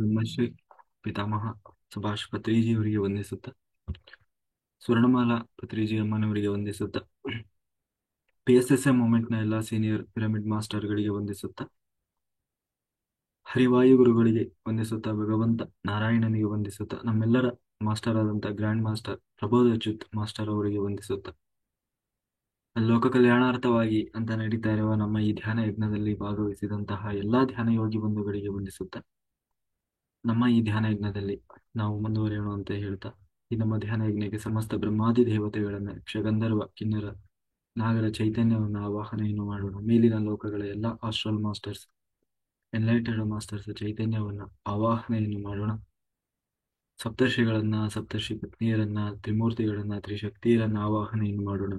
ಬ್ರಹ್ಮಶ್ರೀ ಪಿತಾಮಹ ಸುಭಾಷ್ ಪತ್ರಿಜಿಯವರಿಗೆ ವಂದಿಸುತ್ತ, ಸ್ವರ್ಣಮಾಲಾ ಪತ್ರಿಜಿ ಅಮ್ಮನವರಿಗೆ ವಂದಿಸುತ್ತ, PSSM ಮೂವ್ಮೆಂಟ್ನ ಎಲ್ಲ senior pyramid ಮಾಸ್ಟರ್ಗಳಿಗೆ ವಂದಿಸುತ್ತ, ಹರಿವಾಯು ಗುರುಗಳಿಗೆ ವಂದಿಸುತ್ತ, ಭಗವಂತ ನಾರಾಯಣನಿಗೆ ವಂದಿಸುತ್ತ, ನಮ್ಮೆಲ್ಲರ ಮಾಸ್ಟರ್ ಆದಂಥ ಗ್ರ್ಯಾಂಡ್ ಮಾಸ್ಟರ್ ಪ್ರಬೋಧ ಅಚ್ಯುತ್ ಮಾಸ್ಟರ್ ಅವರಿಗೆ ವಂದಿಸುತ್ತ, ಲೋಕ ಕಲ್ಯಾಣಾರ್ಥವಾಗಿ ಅಂತ ನಡೀತಾ ಇರುವ ನಮ್ಮ ಈ ಧ್ಯಾನ ಯಜ್ಞದಲ್ಲಿ ಭಾಗವಹಿಸಿದಂತಹ ಎಲ್ಲಾ ಧ್ಯಾನ ಯೋಗಿ ಬಂಧುಗಳಿಗೆ ವಂದಿಸುತ್ತ, ನಮ್ಮ ಈ ಧ್ಯಾನ ಯಜ್ಞದಲ್ಲಿ ನಾವು ಮುಂದುವರಿಯೋಣ ಅಂತ ಹೇಳ್ತಾ, ಈ ನಮ್ಮ ಧ್ಯಾನ ಯಜ್ಞಕ್ಕೆ ಸಮಸ್ತ ಬ್ರಹ್ಮಾದಿ ದೇವತೆಗಳನ್ನ, ಯಕ್ಷಗಂಧರ್ವ ಕಿನ್ನರ ನಾಗರ ಚೈತನ್ಯವನ್ನು ಆವಾಹನೆಯನ್ನು ಮಾಡೋಣ. ಮೇಲಿನ ಲೋಕಗಳ ಎಲ್ಲ ಆಸ್ಟ್ರಲ್ ಮಾಸ್ಟರ್ಸ್, ಎನ್ಲೈಟೆಡ್ ಮಾಸ್ಟರ್ಸ್ ಚೈತನ್ಯವನ್ನು ಆವಾಹನೆಯನ್ನು ಮಾಡೋಣ. ಸಪ್ತರ್ಷಿಗಳನ್ನ, ಸಪ್ತರ್ಷಿ ಪತ್ನಿಯರನ್ನ, ತ್ರಿಮೂರ್ತಿಗಳನ್ನ, ತ್ರಿಶಕ್ತಿಯರನ್ನ ಆವಾಹನೆಯನ್ನು ಮಾಡೋಣ.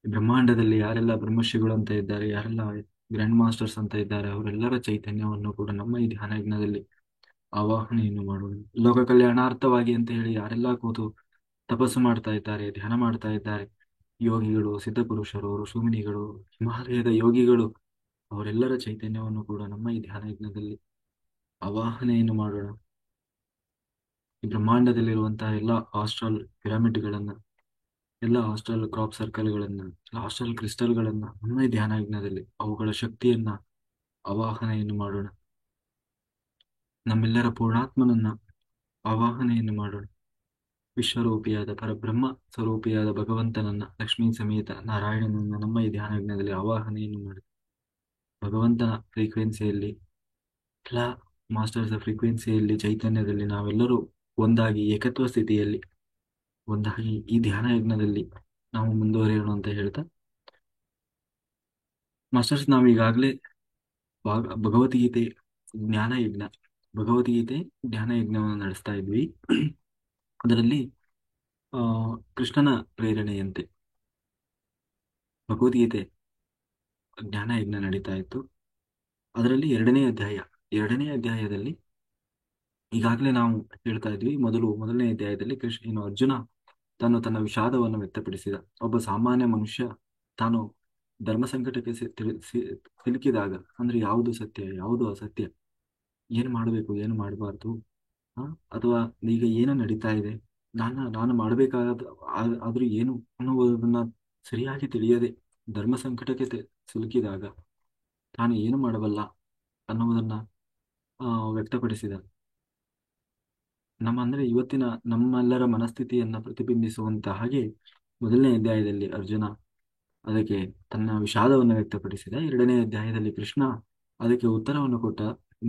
ಈ ಬ್ರಹ್ಮಾಂಡದಲ್ಲಿ ಯಾರೆಲ್ಲ ಬ್ರಹ್ಮರ್ಷಿಗಳು ಅಂತ ಇದ್ದಾರೆ, ಯಾರೆಲ್ಲ ಗ್ರ್ಯಾಂಡ್ ಮಾಸ್ಟರ್ಸ್ ಅಂತ ಇದ್ದಾರೆ, ಅವರೆಲ್ಲರ ಚೈತನ್ಯವನ್ನು ಕೂಡ ನಮ್ಮ ಈ ಧ್ಯಾನ ಯಜ್ಞದಲ್ಲಿ ಆವಾಹನೆಯನ್ನು ಮಾಡೋಣ. ಲೋಕ ಕಲ್ಯಾಣಾರ್ಥವಾಗಿ ಅಂತ ಹೇಳಿ ಯಾರೆಲ್ಲ ಕೂತು ತಪಸ್ಸು ಮಾಡ್ತಾ ಇದ್ದಾರೆ, ಧ್ಯಾನ ಮಾಡ್ತಾ ಇದ್ದಾರೆ, ಯೋಗಿಗಳು, ಸಿದ್ಧಪುರುಷರು, ಋಷಿಮುನಿಗಳು, ಹಿಮಾಲಯದ ಯೋಗಿಗಳು, ಅವರೆಲ್ಲರ ಚೈತನ್ಯವನ್ನು ಕೂಡ ನಮ್ಮ ಈ ಧ್ಯಾನ ಯಜ್ಞದಲ್ಲಿ ಆವಾಹನೆಯನ್ನು ಮಾಡೋಣ. ಈ ಬ್ರಹ್ಮಾಂಡದಲ್ಲಿರುವಂತಹ ಎಲ್ಲ ಆಸ್ಟ್ರಲ್ ಪಿರಮಿಡ್ಗಳನ್ನ, ಎಲ್ಲ ಆಸ್ಟ್ರಲ್ ಕ್ರಾಪ್ ಸರ್ಕಲ್ಗಳನ್ನ, ಆಸ್ಟ್ರಲ್ ಕ್ರಿಸ್ಟಲ್ಗಳನ್ನ ನಮ್ಮ ಈ ಧ್ಯಾನ ಯಜ್ಞದಲ್ಲಿ ಅವುಗಳ ಶಕ್ತಿಯನ್ನ ಆವಾಹನೆಯನ್ನು ಮಾಡೋಣ. ನಮ್ಮೆಲ್ಲರ ಪೂರ್ಣಾತ್ಮನನ್ನ ಆವಾಹನೆಯನ್ನು ಮಾಡೋಣ. ವಿಶ್ವರೂಪಿಯಾದ ಪರಬ್ರಹ್ಮ ಸ್ವರೂಪಿಯಾದ ಭಗವಂತನನ್ನ, ಲಕ್ಷ್ಮೀ ಸಮೇತ ನಾರಾಯಣನನ್ನ ನಮ್ಮ ಈ ಧ್ಯಾನ ಯಜ್ಞದಲ್ಲಿ ಆವಾಹನೆಯನ್ನು ಮಾಡಿ, ಭಗವಂತನ ಫ್ರೀಕ್ವೆನ್ಸಿಯಲ್ಲಿ, ಎಲ್ಲ ಮಾಸ್ಟರ್ಸ್ ಫ್ರೀಕ್ವೆನ್ಸಿಯಲ್ಲಿ, ಚೈತನ್ಯದಲ್ಲಿ ನಾವೆಲ್ಲರೂ ಒಂದಾಗಿ ಏಕತ್ವ ಸ್ಥಿತಿಯಲ್ಲಿ ಒಂದಾಗಿ ಈ ಧ್ಯಾನ ಯಜ್ಞದಲ್ಲಿ ನಾವು ಮುಂದುವರಿಯೋಣ ಅಂತ ಹೇಳ್ತಾ, ಮಾಸ್ಟರ್ಸ್ ನಾವೀಗಾಗಲೇ ಭಗವದ್ಗೀತೆ ಜ್ಞಾನ ಯಜ್ಞ, ಭಗವದ್ಗೀತೆ ಜ್ಞಾನ ಯಜ್ಞವನ್ನು ನಡೆಸ್ತಾ ಇದ್ವಿ. ಅದರಲ್ಲಿ ಆ ಕೃಷ್ಣನ ಪ್ರೇರಣೆಯಂತೆ ಭಗವದ್ಗೀತೆ ಜ್ಞಾನ ಯಜ್ಞ ನಡೀತಾ ಇತ್ತು. ಅದರಲ್ಲಿ ಎರಡನೇ ಅಧ್ಯಾಯದಲ್ಲಿ ಈಗಾಗಲೇ ನಾವು ಹೇಳ್ತಾ ಇದ್ವಿ. ಮೊದಲನೇ ಅಧ್ಯಾಯದಲ್ಲಿ ಅರ್ಜುನ ತಾನು ತನ್ನ ವಿಷಾದವನ್ನು ವ್ಯಕ್ತಪಡಿಸಿದ. ಒಬ್ಬ ಸಾಮಾನ್ಯ ಮನುಷ್ಯ ತಾನು ಧರ್ಮ ಸಂಕಟಕ್ಕೆ ಸಿಲುಕಿದಾಗ, ಅಂದ್ರೆ ಯಾವುದು ಸತ್ಯ ಯಾವುದು ಅಸತ್ಯ, ಏನು ಮಾಡಬೇಕು ಏನು ಮಾಡಬಾರ್ದು, ಅಥವಾ ಈಗ ಏನು ನಡೀತಾ ಇದೆ, ನಾನು ಮಾಡಬೇಕಾದ ಆದ್ರೂ ಏನು ಅನ್ನುವುದನ್ನ ಸರಿಯಾಗಿ ತಿಳಿಯದೆ ಧರ್ಮ ಸಂಕಟಕ್ಕೆ ಸಿಲುಕಿದಾಗ ತಾನು ಏನು ಮಾಡಬಲ್ಲ ಅನ್ನುವುದನ್ನ ವ್ಯಕ್ತಪಡಿಸಿದ. ಅಂದ್ರೆ ಇವತ್ತಿನ ನಮ್ಮೆಲ್ಲರ ಮನಸ್ಥಿತಿಯನ್ನ ಪ್ರತಿಬಿಂಬಿಸುವಂತ ಹಾಗೆ ಮೊದಲನೇ ಅಧ್ಯಾಯದಲ್ಲಿ ಅರ್ಜುನ ಅದಕ್ಕೆ ತನ್ನ ವಿಷಾದವನ್ನು ವ್ಯಕ್ತಪಡಿಸಿದ. ಎರಡನೇ ಅಧ್ಯಾಯದಲ್ಲಿ ಕೃಷ್ಣ ಅದಕ್ಕೆ ಉತ್ತರವನ್ನು ಕೊಟ್ಟ.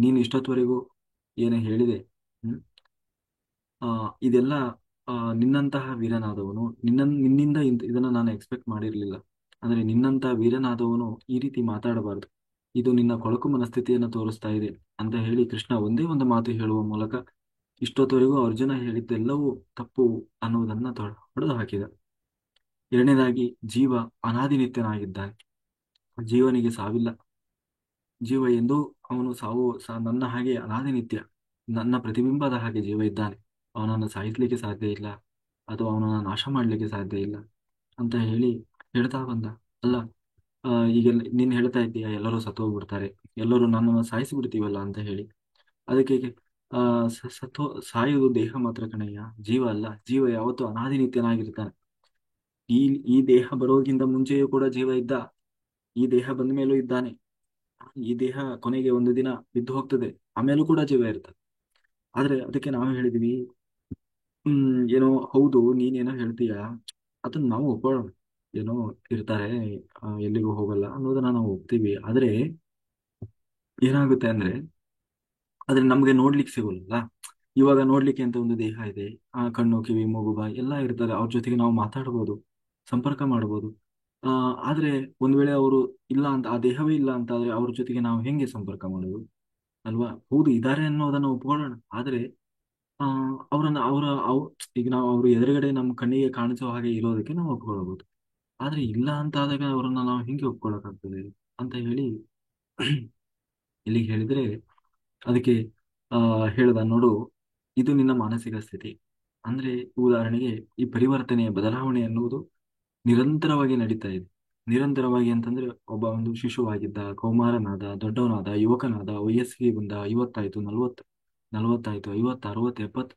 ನೀನು ಇಷ್ಟೊತ್ತವರೆಗೂ ಏನು ಹೇಳಿದೆ, ಇದೆಲ್ಲ ನಿನ್ನಂತಹ ವೀರನಾದವನು, ನಿನ್ನಿಂದ ಇದನ್ನ ನಾನು ಎಕ್ಸ್ಪೆಕ್ಟ್ ಮಾಡಿರ್ಲಿಲ್ಲ. ಅಂದ್ರೆ ನಿನ್ನಂತಹ ವೀರನಾದವನು ಈ ರೀತಿ ಮಾತಾಡಬಾರದು, ಇದು ನಿನ್ನ ಕೊಳಕು ಮನಸ್ಥಿತಿಯನ್ನು ತೋರಿಸ್ತಾ ಇದೆ ಅಂತ ಹೇಳಿ ಕೃಷ್ಣ ಒಂದೇ ಒಂದು ಮಾತು ಹೇಳುವ ಮೂಲಕ ಇಷ್ಟೊತ್ತವರೆಗೂ ಅರ್ಜುನ ಹೇಳಿದ್ದೆಲ್ಲವೂ ತಪ್ಪು ಅನ್ನುವುದನ್ನ ಹೊಡೆದು ಹಾಕಿದ. ಎರಡನೇದಾಗಿ, ಜೀವ ಅನಾದಿನಿತ್ಯನಾಗಿದ್ದಾನೆ, ಜೀವನಿಗೆ ಸಾವಿಲ್ಲ. ಜೀವ ಎಂದು ಅವನು ನನ್ನ ಹಾಗೆ ಅನಾದಿನಿತ್ಯ, ನನ್ನ ಪ್ರತಿಬಿಂಬದ ಹಾಗೆ ಜೀವ ಇದ್ದಾನೆ. ಅವನನ್ನು ಸಾಯಿಸ್ಲಿಕ್ಕೆ ಸಾಧ್ಯ ಇಲ್ಲ, ಅಥವಾ ಅವನನ್ನು ನಾಶ ಮಾಡ್ಲಿಕ್ಕೆ ಸಾಧ್ಯ ಇಲ್ಲ ಅಂತ ಹೇಳಿ ಹೇಳ್ತಾ ಬಂದ. ಅಲ್ಲ, ಈಗ ನೀನ್ ಹೇಳ್ತಾ ಇದ್ದೀಯ ಎಲ್ಲರೂ ಸತ್ತೋಗ್ಬಿಡ್ತಾರೆ, ಎಲ್ಲರೂ ನನ್ನನ್ನು ಸಾಯಿಸಿಬಿಡ್ತೀವಲ್ಲ ಅಂತ ಹೇಳಿ. ಅದಕ್ಕೆ ಸಾಯುವುದು ದೇಹ ಮಾತ್ರ ಕಣಯ್ಯ, ಜೀವ ಅಲ್ಲ. ಜೀವ ಯಾವತ್ತೂ ಅನಾದಿನಿತ್ಯನಾಗಿರ್ತಾನೆ. ಈ ಈ ದೇಹ ಬರೋಕ್ಕಿಂತ ಮುಂಚೆಯೂ ಕೂಡ ಜೀವ ಇದ್ದ, ಈ ದೇಹ ಬಂದ ಮೇಲೂ ಇದ್ದಾನೆ. ಈ ದೇಹ ಕೊನೆಗೆ ಒಂದು ದಿನ ಬಿದ್ದು ಹೋಗ್ತದೆ, ಆಮೇಲೂ ಕೂಡ ಜೀವ ಇರ್ತದೆ. ಆದ್ರೆ ಅದಕ್ಕೆ ನಾವು ಹೇಳಿದ್ವಿ, ಏನೋ ಹೌದು ನೀನೇನೋ ಹೇಳ್ತೀಯ, ಅದನ್ನ ನಾವು ಒಪ್ಕೊಳ್ಳೋಣ. ಏನೋ ಇರ್ತಾರೆ, ಎಲ್ಲಿಗೂ ಹೋಗಲ್ಲ ಅನ್ನೋದನ್ನ ನಾವು ಒಪ್ತೀವಿ. ಆದ್ರೆ ಏನಾಗುತ್ತೆ ಆದ್ರೆ ನಮ್ಗೆ ನೋಡ್ಲಿಕ್ಕೆ ಸಿಗೋಲ್ಲ. ಇವಾಗ ನೋಡ್ಲಿಕ್ಕೆ ಅಂತ ಒಂದು ದೇಹ ಇದೆ, ಕಣ್ಣು ಕಿವಿ ಮೂಗು ಬಾಯಿ ಎಲ್ಲ ಇರ್ತಾರೆ, ಅವ್ರ ಜೊತೆಗೆ ನಾವು ಮಾತಾಡ್ಬೋದು, ಸಂಪರ್ಕ ಮಾಡ್ಬೋದು. ಆದ್ರೆ ಒಂದ್ ವೇಳೆ ಅವರು ಇಲ್ಲ ಅಂತ, ಆ ದೇಹವೇ ಇಲ್ಲ ಅಂತ ಆದ್ರೆ ಅವ್ರ ಜೊತೆಗೆ ನಾವು ಹೆಂಗೆ ಸಂಪರ್ಕ ಮಾಡೋದು ಅಲ್ವಾ? ಹೌದು ಇದಾರೆ ಅನ್ನೋದನ್ನ ಒಪ್ಕೊಳ್ಳೋಣ. ಆದ್ರೆ ಅವ್ರನ್ನ ಈಗ ನಾವು ಅವ್ರ ಎದುರುಗಡೆ ನಮ್ಮ ಕಣ್ಣಿಗೆ ಕಾಣಿಸೋ ಹಾಗೆ ಇರೋದಕ್ಕೆ ನಾವು ಒಪ್ಕೊಳ್ಬಹುದು. ಆದ್ರೆ ಇಲ್ಲ ಅಂತ ಆದಾಗ ಅವ್ರನ್ನ ನಾವು ಹೆಂಗೆ ಒಪ್ಕೊಳಕ್ಕಾಗ್ತದೆ ಅಂತ ಹೇಳಿ ಇಲ್ಲಿಗೆ ಹೇಳಿದ್ರೆ, ಅದಕ್ಕೆ ಹೇಳ್ದ ನೋಡು, ಇದು ನಿನ್ನ ಮಾನಸಿಕ ಸ್ಥಿತಿ. ಅಂದ್ರೆ ಉದಾಹರಣೆಗೆ ಈ ಪರಿವರ್ತನೆಯ ಬದಲಾವಣೆ ಅನ್ನುವುದು ನಿರಂತರವಾಗಿ ನಡೀತಾ ಇದೆ. ನಿರಂತರವಾಗಿ ಅಂತಂದ್ರೆ ಒಬ್ಬ ಶಿಶುವಾಗಿದ್ದ, ಕೌಮಾರನಾದ, ದೊಡ್ಡವನಾದ, ಯುವಕನಾದ, ವಯಸ್ಸಿಗೆ ಬಂದ, 50 ಆಯ್ತು, 40 40 ಆಯ್ತು, 50, 60, 70,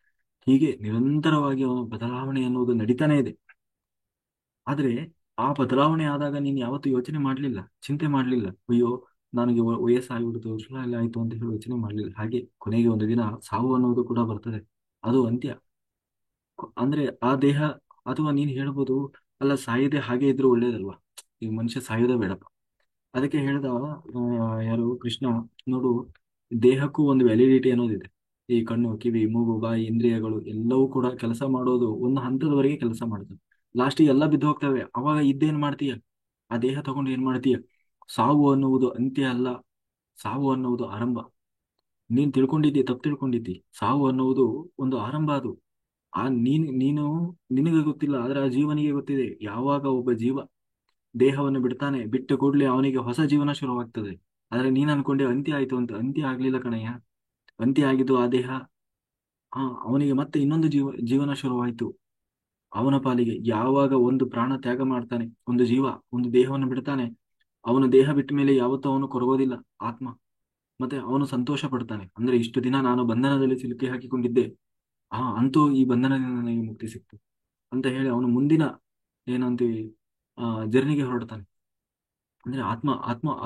ಹೀಗೆ ನಿರಂತರವಾಗಿ ಅವನ ಬದಲಾವಣೆ ಅನ್ನುವುದು ನಡೀತಾನೆ ಇದೆ. ಆದ್ರೆ ಆ ಬದಲಾವಣೆ ಆದಾಗ ನೀನು ಯಾವತ್ತೂ ಯೋಚನೆ ಮಾಡ್ಲಿಲ್ಲ, ಚಿಂತೆ ಮಾಡ್ಲಿಲ್ಲ, ಅಯ್ಯೋ ನನಗೆ ವಯಸ್ಸಾಗ್ಬಿಡ್ತು, ಎಲ್ಲ ಆಯ್ತು ಅಂತ ಹೇಳಿ ಯೋಚನೆ ಮಾಡ್ಲಿಲ್ಲ. ಹಾಗೆ ಕೊನೆಗೆ ಒಂದು ದಿನ ಸಾವು ಅನ್ನೋದು ಕೂಡ ಬರ್ತದೆ, ಅದು ಅಂತ್ಯ. ಅಂದ್ರೆ ಆ ದೇಹ, ಅಥವಾ ನೀನ್ ಹೇಳ್ಬೋದು, ಅಲ್ಲ ಸಾಯದೆ ಹಾಗೆ ಇದ್ರೂ ಒಳ್ಳೇದಲ್ವಾ, ಈ ಮನುಷ್ಯ ಸಾಯೋದೇ ಬೇಡಪ್ಪ. ಅದಕ್ಕೆ ಹೇಳ್ದ ಯಾರು ಕೃಷ್ಣ, ನೋಡು, ದೇಹಕ್ಕೂ ಒಂದು ವ್ಯಾಲಿಡಿಟಿ ಅನ್ನೋದಿದೆ. ಈ ಕಣ್ಣು, ಕಿವಿ, ಮೂಗು, ಬಾಯಿ, ಇಂದ್ರಿಯಗಳು ಎಲ್ಲವೂ ಕೂಡ ಕೆಲಸ ಮಾಡೋದು ಒಂದು ಹಂತದವರೆಗೆ ಕೆಲಸ ಮಾಡ್ತವೆ. ಲಾಸ್ಟಿಗೆ ಎಲ್ಲ ಬಿದ್ದು ಹೋಗ್ತವೆ. ಅವಾಗ ಇದ್ದೇನ್ ಮಾಡ್ತೀಯ? ಆ ದೇಹ ತಗೊಂಡು ಏನ್ ಮಾಡ್ತೀಯ? ಸಾವು ಅನ್ನುವುದು ಅಂತ್ಯ ಅಲ್ಲ, ಸಾವು ಅನ್ನುವುದು ಆರಂಭ. ನೀನ್ ತಿಳ್ಕೊಂಡಿದ್ದಿ, ತಪ್ಪು ತಿಳ್ಕೊಂಡಿದ್ದಿ. ಸಾವು ಅನ್ನುವುದು ಒಂದು ಆರಂಭ. ಅದು ನೀನು ನಿನಗೆ ಗೊತ್ತಿಲ್ಲ, ಆದ್ರೆ ಆ ಜೀವನಿಗೆ ಗೊತ್ತಿದೆ. ಯಾವಾಗ ಒಬ್ಬ ಜೀವ ದೇಹವನ್ನು ಬಿಡ್ತಾನೆ, ಬಿಟ್ಟ ಕೂಡಲೇ ಅವನಿಗೆ ಹೊಸ ಜೀವನ ಶುರುವಾಗ್ತದೆ. ಆದ್ರೆ ನೀನ್ ಅನ್ಕೊಂಡೆ ಅಂತ್ಯ ಆಯ್ತು ಅಂತ. ಅಂತ್ಯ ಆಗ್ಲಿಲ್ಲ ಕಣಯ್ಯ. ಅಂತ್ಯ ಆಗಿದ್ದು ಆ ದೇಹ. ಅವನಿಗೆ ಮತ್ತೆ ಇನ್ನೊಂದು ಜೀವನ ಶುರುವಾಯ್ತು. ಅವನ ಪಾಲಿಗೆ ಯಾವಾಗ ಒಂದು ಪ್ರಾಣ ತ್ಯಾಗ ಮಾಡ್ತಾನೆ, ಒಂದು ಜೀವ ಒಂದು ದೇಹವನ್ನು ಬಿಡ್ತಾನೆ, ಅವನ ದೇಹ ಬಿಟ್ಟ ಮೇಲೆ ಯಾವತ್ತೂ ಅವನು ಕೊರಗೋದಿಲ್ಲ, ಆತ್ಮ. ಮತ್ತೆ ಅವನು ಸಂತೋಷ ಪಡ್ತಾನೆ. ಅಂದ್ರೆ ಇಷ್ಟು ದಿನ ನಾನು ಬಂಧನದಲ್ಲಿ ಸಿಲುಕಿ ಹಾಕಿಕೊಂಡಿದ್ದೆ, ಅಂತೂ ಈ ಬಂಧನದಿಂದ ನನಗೆ ಮುಕ್ತಿ ಸಿಕ್ತು ಅಂತ ಹೇಳಿ ಅವನು ಮುಂದಿನ ಏನಂತೀವಿ ಜರ್ನಿಗೆ ಹೊರಡ್ತಾನೆ. ಅಂದ್ರೆ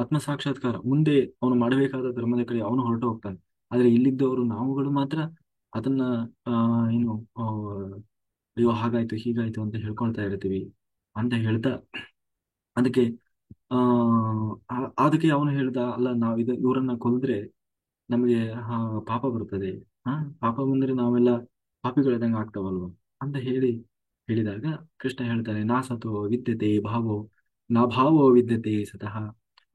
ಆತ್ಮ ಸಾಕ್ಷಾತ್ಕಾರ ಮುಂದೆ ಅವನು ಮಾಡಬೇಕಾದ ಧರ್ಮದ ಕಡೆ ಅವನು ಹೊರಟು ಹೋಗ್ತಾನೆ. ಆದ್ರೆ ಇಲ್ಲಿದ್ದವರು ನಾವುಗಳು ಮಾತ್ರ ಅದನ್ನ ಆ ಏನು ಆ, ಅಯ್ಯೋ ಹಾಗಾಯ್ತು ಹೀಗಾಯ್ತು ಅಂತ ಹೇಳ್ಕೊಳ್ತಾ ಇರ್ತೀವಿ ಅಂತ ಹೇಳ್ತಾ. ಅದಕ್ಕೆ ಆ ಅದಕ್ಕೆ ಅವನು ಹೇಳ್ದ, ಅಲ್ಲ ನಾವ್ ಇವರನ್ನ ಕೊಲ್ದ್ರೆ ನಮಗೆ ಹಾ ಪಾಪ ಬರ್ತದೆ. ಹಾ, ಪಾಪ ಬಂದ್ರೆ ನಾವೆಲ್ಲ ಪಾಪಿಗಳಿದಂಗೆ ಆಗ್ತಾವಲ್ವ ಅಂತ ಹೇಳಿದಾಗ ಕೃಷ್ಣ ಹೇಳ್ತಾನೆ, ನಾ ಸತೋ ವಿದ್ಯತೆ ಭಾವೋ ನಾ ಭಾವೋ ವಿದ್ಯತೆ ಸತಃ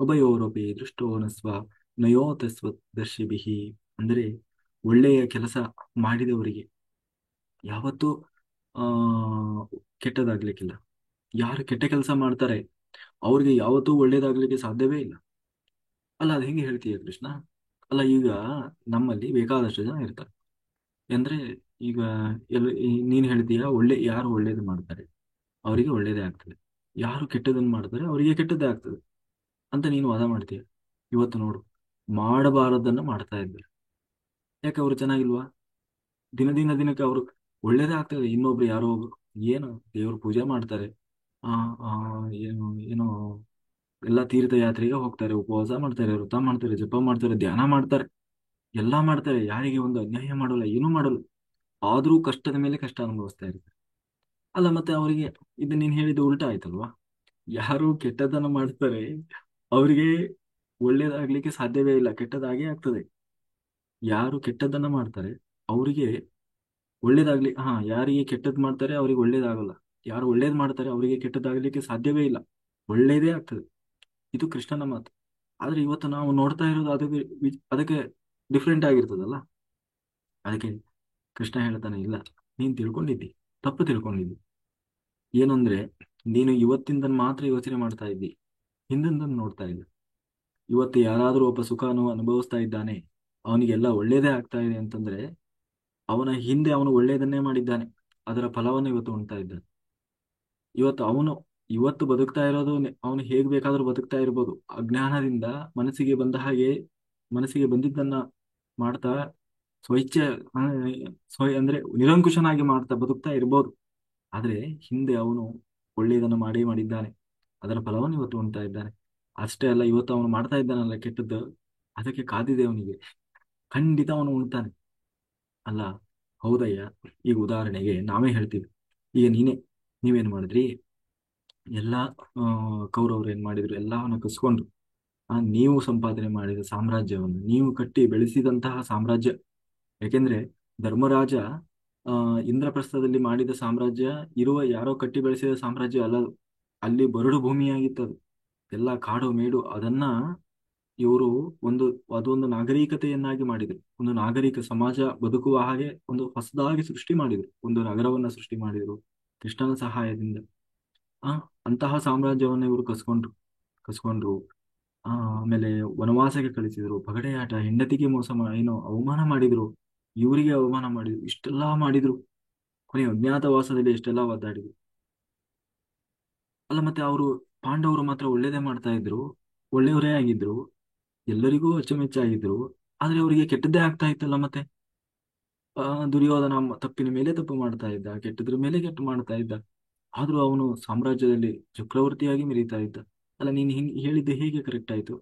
ಉಭಯೋರಪಿ ದೃಷ್ಟೋ ನಸ್ವ ನಯೋತಸ್ವ ದರ್ಶಿಭಿಹಿ. ಅಂದ್ರೆ ಒಳ್ಳೆಯ ಕೆಲಸ ಮಾಡಿದವರಿಗೆ ಯಾವತ್ತೂ ಆ ಕೆಟ್ಟದಾಗ್ಲಿಕ್ಕಿಲ್ಲ. ಯಾರು ಕೆಟ್ಟ ಕೆಲಸ ಮಾಡ್ತಾರೆ ಅವ್ರಿಗೆ ಯಾವತ್ತೂ ಒಳ್ಳೇದಾಗ್ಲಿಕ್ಕೆ ಸಾಧ್ಯವೇ ಇಲ್ಲ. ಅಲ್ಲ ಅದು ಹೆಂಗೆ ಹೇಳ್ತೀಯ ಕೃಷ್ಣ? ಅಲ್ಲ ಈಗ ನಮ್ಮಲ್ಲಿ ಬೇಕಾದಷ್ಟು ಜನ ಇರ್ತಾರೆ. ಅಂದ್ರೆ ಈಗ ನೀನ್ ಹೇಳ್ತೀಯ, ಯಾರು ಒಳ್ಳೇದು ಮಾಡ್ತಾರೆ ಅವರಿಗೆ ಒಳ್ಳೇದೇ ಆಗ್ತದೆ, ಯಾರು ಕೆಟ್ಟದನ್ನು ಮಾಡ್ತಾರೆ ಅವರಿಗೆ ಕೆಟ್ಟದ್ದೇ ಆಗ್ತದೆ ಅಂತ ನೀನು ವಾದ ಮಾಡ್ತೀಯ. ಇವತ್ತು ನೋಡು, ಮಾಡಬಾರದನ್ನ ಮಾಡ್ತಾ ಇದ್ದಾರೆ. ಯಾಕೆ ಅವರು ಚೆನ್ನಾಗಿಲ್ವಾ? ದಿನಕ್ಕೆ ಅವರು ಒಳ್ಳೇದೇ ಆಗ್ತದೆ. ಇನ್ನೊಬ್ರು ಯಾರೋ ಒಬ್ರು ಏನು ದೇವ್ರ ಪೂಜೆ ಮಾಡ್ತಾರೆ, ಆ ಆ ಏನು ಏನೋ ಎಲ್ಲ ತೀರ್ಥಯಾತ್ರೆಗೆ ಹೋಗ್ತಾರೆ, ಉಪವಾಸ ಮಾಡ್ತಾರೆ, ವ್ರತ ಮಾಡ್ತಾರೆ, ಜಪ ಮಾಡ್ತಾರೆ, ಧ್ಯಾನ ಮಾಡ್ತಾರೆ, ಎಲ್ಲಾ ಮಾಡ್ತಾರೆ. ಯಾರಿಗೆ ಒಂದು ಅನ್ಯಾಯ ಮಾಡಲ್ಲ, ಏನೂ ಮಾಡಲ್ಲ. ಆದ್ರೂ ಕಷ್ಟದ ಮೇಲೆ ಕಷ್ಟ ಅನುಭವಿಸ್ತಾ ಇರ್ತಾರೆ. ಅಲ್ಲ ಮತ್ತೆ ಅವರಿಗೆ ಇದು ನೀನ್ ಹೇಳಿದ್ದು ಉಲ್ಟಾ ಆಯ್ತಲ್ವಾ? ಯಾರು ಕೆಟ್ಟದನ್ನ ಮಾಡ್ತಾರೆ ಅವರಿಗೆ ಒಳ್ಳೇದಾಗ್ಲಿಕ್ಕೆ ಸಾಧ್ಯವೇ ಇಲ್ಲ, ಕೆಟ್ಟದಾಗೇ ಆಗ್ತದೆ. ಯಾರು ಕೆಟ್ಟದನ್ನ ಮಾಡ್ತಾರೆ ಅವರಿಗೆ ಯಾರಿಗೆ ಕೆಟ್ಟದ್ ಮಾಡ್ತಾರೆ ಅವ್ರಿಗೆ ಒಳ್ಳೇದಾಗಲ್ಲ. ಯಾರು ಒಳ್ಳೇದ್ ಮಾಡ್ತಾರೆ ಅವರಿಗೆ ಕೆಟ್ಟದಾಗ್ಲಿಕ್ಕೆ ಸಾಧ್ಯವೇ ಇಲ್ಲ, ಒಳ್ಳೇದೇ ಆಗ್ತದೆ. ಇದು ಕೃಷ್ಣನ ಮಾತು. ಆದ್ರೆ ಇವತ್ತು ನಾವು ನೋಡ್ತಾ ಇರೋದು ಅದಕ್ಕೆ ಡಿಫ್ರೆಂಟ್ ಆಗಿರ್ತದಲ್ಲ. ಅದಕ್ಕೆ ಕೃಷ್ಣ ಹೇಳ್ತಾನೆ, ಇಲ್ಲ, ನೀನ್ ತಿಳ್ಕೊಂಡಿದ್ದಿ, ತಪ್ಪು ತಿಳ್ಕೊಂಡಿದ್ದಿ. ಏನಂದ್ರೆ ನೀನು ಇವತ್ತಿಂದ ಮಾತ್ರ ಯೋಚನೆ ಮಾಡ್ತಾ ಇದ್ದಿ, ಹಿಂದಿಂದ ನೋಡ್ತಾ ಇಲ್ಲ. ಇವತ್ತು ಯಾರಾದ್ರೂ ಒಬ್ಬ ಸುಖವನ್ನು ಅನುಭವಿಸ್ತಾ ಇದ್ದಾನೆ, ಅವನಿಗೆಲ್ಲ ಒಳ್ಳೇದೇ ಆಗ್ತಾ ಇದೆ ಅಂತಂದ್ರೆ ಅವನ ಹಿಂದೆ ಅವನು ಒಳ್ಳೇದನ್ನೇ ಮಾಡಿದ್ದಾನೆ, ಅದರ ಫಲವನ್ನು ಇವತ್ತು ಉಣ್ತಾ ಇದ್ದಾನೆ. ಇವತ್ತು ಇವತ್ತು ಬದುಕ್ತಾ ಇರೋದು ಅವನು ಹೇಗ್ ಬೇಕಾದ್ರೂ ಬದುಕ್ತಾ ಇರ್ಬೋದು. ಅಜ್ಞಾನದಿಂದ ಮನಸ್ಸಿಗೆ ಬಂದ ಹಾಗೆ ಮನಸ್ಸಿಗೆ ಬಂದಿದ್ದನ್ನ ಮಾಡ್ತಾ ಸ್ವಇಚ್ಛೆ ಆ, ಅಂದ್ರೆ ನಿರಂಕುಶನಾಗಿ ಮಾಡ್ತಾ ಬದುಕ್ತಾ ಇರ್ಬೋದು. ಆದ್ರೆ ಹಿಂದೆ ಅವನು ಒಳ್ಳೆಯದನ್ನು ಮಾಡಿದ್ದಾನೆ, ಅದರ ಫಲವನ್ನು ಇವತ್ತು ಉಣ್ತಾ ಇದ್ದಾನೆ. ಅಷ್ಟೇ ಅಲ್ಲ, ಇವತ್ತು ಅವನು ಮಾಡ್ತಾ ಇದ್ದಾನಲ್ಲ ಕೆಟ್ಟದ್ದು, ಅದಕ್ಕೆ ಕಾದಿದೆ ಅವನಿಗೆ, ಖಂಡಿತ ಅವನು ಉಣ್ತಾನೆ. ಅಲ್ಲ ಹೌದಯ್ಯ. ಈಗ ಉದಾಹರಣೆಗೆ ನಾವೇ ಹೇಳ್ತೀವಿ, ಈಗ ನೀವೇನ್ ಮಾಡಿದ್ರಿ, ಎಲ್ಲಾ ಕೌರವರು ಏನ್ ಮಾಡಿದ್ರು, ಎಲ್ಲವನ್ನ ಕಸ್ಕೊಂಡ್ರು. ನೀವು ಸಂಪಾದನೆ ಮಾಡಿದ ಸಾಮ್ರಾಜ್ಯವನ್ನು, ನೀವು ಕಟ್ಟಿ ಬೆಳೆಸಿದಂತಹ ಸಾಮ್ರಾಜ್ಯ. ಯಾಕೆಂದ್ರೆ ಧರ್ಮರಾಜ ಇಂದ್ರಪ್ರಸ್ಥದಲ್ಲಿ ಮಾಡಿದ ಸಾಮ್ರಾಜ್ಯ ಯಾರೋ ಕಟ್ಟಿ ಬೆಳೆಸಿದ ಸಾಮ್ರಾಜ್ಯ ಅಲ್ಲ ಅದು. ಅಲ್ಲಿ ಬರಡು ಭೂಮಿಯಾಗಿತ್ತದು, ಎಲ್ಲ ಕಾಡು ಮೇಡು. ಅದನ್ನ ಇವರು ಅದೊಂದು ನಾಗರಿಕತೆಯನ್ನಾಗಿ ಮಾಡಿದ್ರು, ಒಂದು ನಾಗರಿಕ ಸಮಾಜ ಬದುಕುವ ಹಾಗೆ ಒಂದು ಹೊಸದಾಗಿ ಸೃಷ್ಟಿ ಮಾಡಿದ್ರು, ಒಂದು ನಗರವನ್ನ ಸೃಷ್ಟಿ ಮಾಡಿದ್ರು ಕೃಷ್ಣನ ಸಹಾಯದಿಂದ. ಆ ಅಂತಹ ಸಾಮ್ರಾಜ್ಯವನ್ನ ಇವರು ಕಸ್ಕೊಂಡ್ರು. ಆಮೇಲೆ ವನವಾಸಕ್ಕೆ ಕಳಿಸಿದ್ರು, ಪಗಡೆಯಾಟ, ಹೆಂಡತಿಗೆ ಏನು ಅವಮಾನ ಮಾಡಿದ್ರು, ಇವರಿಗೆ ಅವಮಾನ ಮಾಡಿದ್ರು, ಇಷ್ಟೆಲ್ಲಾ ಮಾಡಿದ್ರು. ಕೊನೆ ಅಜ್ಞಾತವಾಸದಲ್ಲಿ ಎಷ್ಟೆಲ್ಲಾ ಒದ್ದಾಡಿದ್ರು. ಅಲ್ಲ ಮತ್ತೆ ಅವರು ಪಾಂಡವರು ಮಾತ್ರ ಒಳ್ಳೇದೇ ಮಾಡ್ತಾ ಇದ್ರು, ಒಳ್ಳೆಯವರೇ ಆಗಿದ್ರು, ಎಲ್ಲರಿಗೂ ಅಚ್ಚುಮೆಚ್ಚಾಗಿದ್ರು. ಆದ್ರೆ ಅವರಿಗೆ ಕೆಟ್ಟದ್ದೇ ಆಗ್ತಾ ಇತ್ತಲ್ಲ ಮತ್ತೆ. ದುರ್ಯೋಧನ ತಪ್ಪಿನ ಮೇಲೆ ತಪ್ಪು ಮಾಡ್ತಾ ಇದ್ದ, ಕೆಟ್ಟದ್ರ ಮೇಲೆ ಕೆಟ್ಟು ಮಾಡ್ತಾ ಇದ್ದ. ಆದ್ರೂ ಅವನು ಸಾಮ್ರಾಜ್ಯದಲ್ಲಿ ಚಕ್ರವರ್ತಿಯಾಗಿ ಮೆರೀತಾ ಇದ್ದ. ಅಲ್ಲ, ನೀನ್ ಹಿಂಗ್ ಹೇಳಿದ್ದೆ ಹೇಗೆ ಕರೆಕ್ಟ್ ಆಯ್ತು?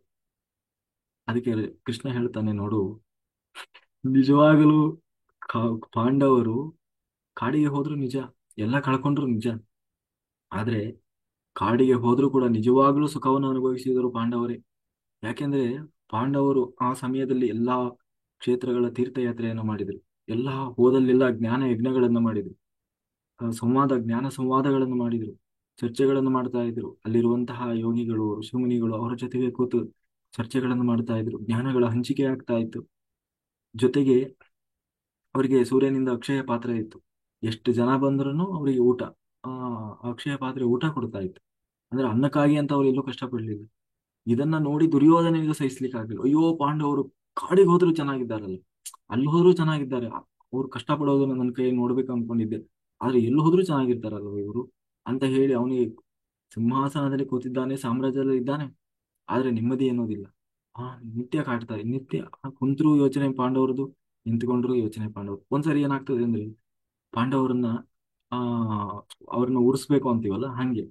ಅದಕ್ಕೆ ಕೃಷ್ಣ ಹೇಳ್ತಾನೆ ನೋಡು, ನಿಜವಾಗಲೂ ಪಾಂಡವರು ಕಾಡಿಗೆ ಹೋದ್ರು ನಿಜ, ಎಲ್ಲ ಕಳ್ಕೊಂಡ್ರು ನಿಜ. ಆದ್ರೆ ಕಾಡಿಗೆ ಹೋದ್ರೂ ಕೂಡ ನಿಜವಾಗ್ಲೂ ಸುಖವನ್ನು ಅನುಭವಿಸಿದರು ಪಾಂಡವರೇ. ಯಾಕೆಂದ್ರೆ ಪಾಂಡವರು ಆ ಸಮಯದಲ್ಲಿ ಎಲ್ಲಾ ಕ್ಷೇತ್ರಗಳ ತೀರ್ಥಯಾತ್ರೆಯನ್ನು ಮಾಡಿದರು. ಎಲ್ಲಾ ಹೋದಲ್ಲೆಲ್ಲ ಜ್ಞಾನ ಯಜ್ಞಗಳನ್ನು ಮಾಡಿದರು. ಜ್ಞಾನ ಸಂವಾದಗಳನ್ನು ಮಾಡಿದರು. ಚರ್ಚೆಗಳನ್ನು ಮಾಡ್ತಾ ಇದ್ರು. ಅಲ್ಲಿರುವಂತಹ ಯೋಗಿಗಳು, ಋಷಿಮುನಿಗಳು ಅವರ ಜೊತೆಗೆ ಕೂತು ಚರ್ಚೆಗಳನ್ನು ಮಾಡ್ತಾ ಇದ್ರು. ಜ್ಞಾನಗಳ ಹಂಚಿಕೆ ಆಗ್ತಾ ಇತ್ತು. ಜೊತೆಗೆ ಅವರಿಗೆ ಸೂರ್ಯನಿಂದ ಅಕ್ಷಯ ಪಾತ್ರೆ ಇತ್ತು. ಎಷ್ಟು ಜನ ಬಂದ್ರೂ ಅವರಿಗೆ ಊಟ, ಆ ಅಕ್ಷಯ ಪಾತ್ರೆ ಊಟ ಕೊಡ್ತಾ ಇತ್ತು. ಅಂದ್ರೆ ಅನ್ನಕ್ಕಾಗಿ ಅಂತ ಅವ್ರು ಎಲ್ಲೂ ಕಷ್ಟಪಡ್ಲಿಲ್ಲ. ಇದನ್ನ ನೋಡಿ ದುರ್ಯೋಧನಿಗೆ ಸಹಿಸ್ಲಿಕ್ಕೆ ಆಗಿಲ್ಲ. ಅಯ್ಯೋ, ಪಾಂಡವರು ಕಾಡಿಗೆ ಹೋದ್ರು ಚೆನ್ನಾಗಿದ್ದಾರಲ್ಲ, ಅಲ್ಲಿ ಹೋದ್ರು ಚೆನ್ನಾಗಿದ್ದಾರೆ, ಅವ್ರು ಕಷ್ಟಪಡೋದನ್ನ ನನ್ನ ಕೈ ನೋಡ್ಬೇಕು ಅನ್ಕೊಂಡಿದ್ದೆ, ಆದ್ರೆ ಎಲ್ಲಿ ಹೋದ್ರು ಚೆನ್ನಾಗಿರ್ತಾರಲ್ವ ಇವರು ಅಂತ ಹೇಳಿ ಅವನಿಗೆ ಸಿಂಹಾಸನದಲ್ಲಿ ಕೂತಿದ್ದಾನೆ, ಸಾಮ್ರಾಜ್ಯದಲ್ಲಿ ಇದ್ದಾನೆ, ಆದ್ರೆ ನೆಮ್ಮದಿ ಅನ್ನೋದಿಲ್ಲ. ಆ ನಿತ್ಯ ಕಾಡ್ತಾರೆ. ನಿತ್ಯ ಕುಂತ್ರು ಯೋಚನೆ ಪಾಂಡವರದು, ನಿಂತ್ಕೊಂಡ್ರು ಯೋಚನೆ ಪಾಂಡವರು. ಒಂದ್ಸರಿ ಏನಾಗ್ತದೆ ಅಂದ್ರೆ, ಪಾಂಡವರನ್ನ ಆ ಅವ್ರನ್ನ ಉರ್ಸ್ಬೇಕು ಅಂತೀವಲ್ಲ, ಹಂಗೆ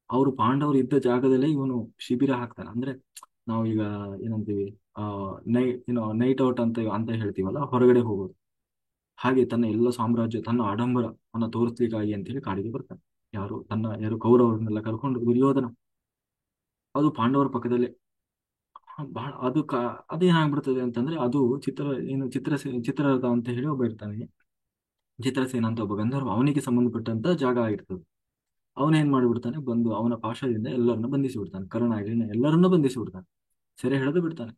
ಅವರು ಪಾಂಡವರು ಇದ್ದ ಜಾಗದಲ್ಲೇ ಇವನು ಶಿಬಿರ ಹಾಕ್ತಾನೆ. ಅಂದ್ರೆ ನಾವೀಗ ಏನಂತೀವಿ, ಆ ನೈಟ್ ಔಟ್ ಅಂತ ಹೇಳ್ತೀವಲ್ಲ, ಹೊರಗಡೆ ಹೋಗೋದು. ಹಾಗೆ ತನ್ನ ಎಲ್ಲ ಸಾಮ್ರಾಜ್ಯ, ತನ್ನ ಆಡಂಬರ ಅನ್ನ ತೋರಿಸ್ಲಿಕ್ಕಾಗಿ ಅಂತ ಹೇಳಿ ಕಾಡಿಗೆ ಬರ್ತಾನೆ. ಯಾರು ಕೌರವರನ್ನೆಲ್ಲ ಕರ್ಕೊಂಡು ದುರ್ಯೋಧನ. ಅದು ಪಾಂಡವರ ಪಕ್ಕದಲ್ಲೇ. ಬಹಳ ಅದೇನಾಗ್ಬಿಡ್ತದೆ ಅಂತಂದ್ರೆ, ಅದು ಚಿತ್ರರಥ ಅಂತ ಹೇಳಿ ಒಬ್ಬ ಇರ್ತಾನೆ. ಚಿತ್ರಸೇನ ಅಂತ ಒಬ್ಬ ಗಂಧರ್ವ, ಅವನಿಗೆ ಸಂಬಂಧಪಟ್ಟಂತ ಜಾಗ ಆಗಿರ್ತದೆ. ಅವನೇನ್ ಮಾಡಿಬಿಡ್ತಾನೆ, ಬಂದು ಅವನ ಪಾಶದಿಂದ ಎಲ್ಲರನ್ನ ಬಂಧಿಸಿ ಬಿಡ್ತಾನೆ. ಕರ್ಣ ಗಿರ್ಣ ಎಲ್ಲರನ್ನೂ ಬಂಧಿಸಿ ಬಿಡ್ತಾನೆ, ಸೆರೆ ಹಿಡಿದು ಬಿಡ್ತಾನೆ.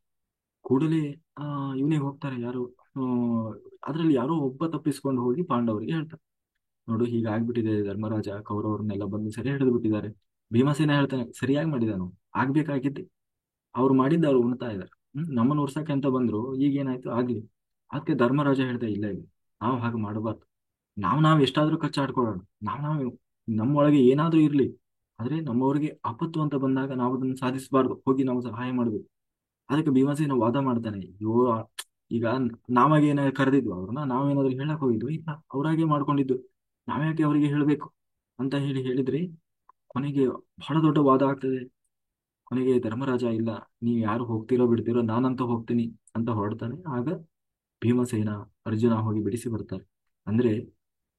ಕೂಡಲೇ ಆ ಇವನಿಗೆ ಹೋಗ್ತಾರೆ ಯಾರು, ಆ ಅದ್ರಲ್ಲಿ ಯಾರೋ ಒಬ್ಬ ತಪ್ಪಿಸ್ಕೊಂಡು ಹೋಗಿ ಪಾಂಡವರಿಗೆ ಹೇಳ್ತಾನೆ, ನೋಡು ಹೀಗಾಗ್ಬಿಟ್ಟಿದೆ, ಧರ್ಮರಾಜ ಕೌರವರನ್ನೆಲ್ಲ ಬಂದು ಸೆರೆ ಹಿಡಿದು ಬಿಟ್ಟಿದ್ದಾರೆ. ಭೀಮಸೇನ ಹೇಳ್ತಾನೆ, ಸರಿಯಾಗಿ ಮಾಡಿದಾನು, ಆಗ್ಬೇಕಾಗಿದ್ದೆ. ಅವ್ರು ಮಾಡಿದ್ದ ಅವ್ರು ಉಣ್ತಾ ಇದಾರೆ. ನಮ್ಮನ್ನು ಉರ್ಸಕ್ಕೆ ಅಂತ ಬಂದ್ರು, ಈಗ ಏನಾಯ್ತು ಆಗ್ಲಿ. ಅದಕ್ಕೆ ಧರ್ಮರಾಜ ಹೇಳ್ತಾ, ಇಲ್ಲ ಇಲ್ಲ, ನಾವು ಹಾಗೆ ಮಾಡಬಾರ್ದು. ನಾವು ಎಷ್ಟಾದ್ರೂ ಕಚ್ಚಾಡ್ಕೊಳ್ಳೋಣ, ನಾವು ನಮ್ಮೊಳಗೆ ಏನಾದ್ರೂ ಇರ್ಲಿ, ಆದ್ರೆ ನಮ್ಮವರಿಗೆ ಆಪತ್ತು ಅಂತ ಬಂದಾಗ ನಾವು ಅದನ್ನು ಸಾಧಿಸಬಾರ್ದು, ಹೋಗಿ ನಾವು ಸಹಾಯ ಮಾಡ್ಬೇಕು. ಅದಕ್ಕೆ ಭೀಮಸೇನ ವಾದ ಮಾಡ್ತಾನೆ, ಅಯ್ಯೋ, ಈಗ ನಾವಾಗೆ ಏನಾದ್ರು ಕರೆದಿದ್ವು ಅವ್ರನ್ನ, ನಾವೇನಾದ್ರೂ ಹೇಳಕ್ ಹೋಗಿದ್ವಿ? ಇಲ್ಲ, ಅವ್ರಾಗೆ ಮಾಡ್ಕೊಂಡಿದ್ದು, ನಾವ್ಯಾಕೆ ಅವರಿಗೆ ಹೇಳ್ಬೇಕು ಅಂತ ಹೇಳಿದ್ರೆ, ಕೊನೆಗೆ ಬಹಳ ದೊಡ್ಡ ವಾದ ಆಗ್ತದೆ. ಕೊನೆಗೆ ಧರ್ಮರಾಜ, ಇಲ್ಲ, ನೀವು ಯಾರು ಹೋಗ್ತಿರೋ ಬಿಡ್ತಿರೋ, ನಾನಂತೂ ಹೋಗ್ತೀನಿ ಅಂತ ಹೊರಡ್ತಾನೆ. ಆಗ ಭೀಮಸೇನ ಅರ್ಜುನ ಹೋಗಿ ಬಿಡಿಸಿ ಬರ್ತಾರೆ. ಅಂದ್ರೆ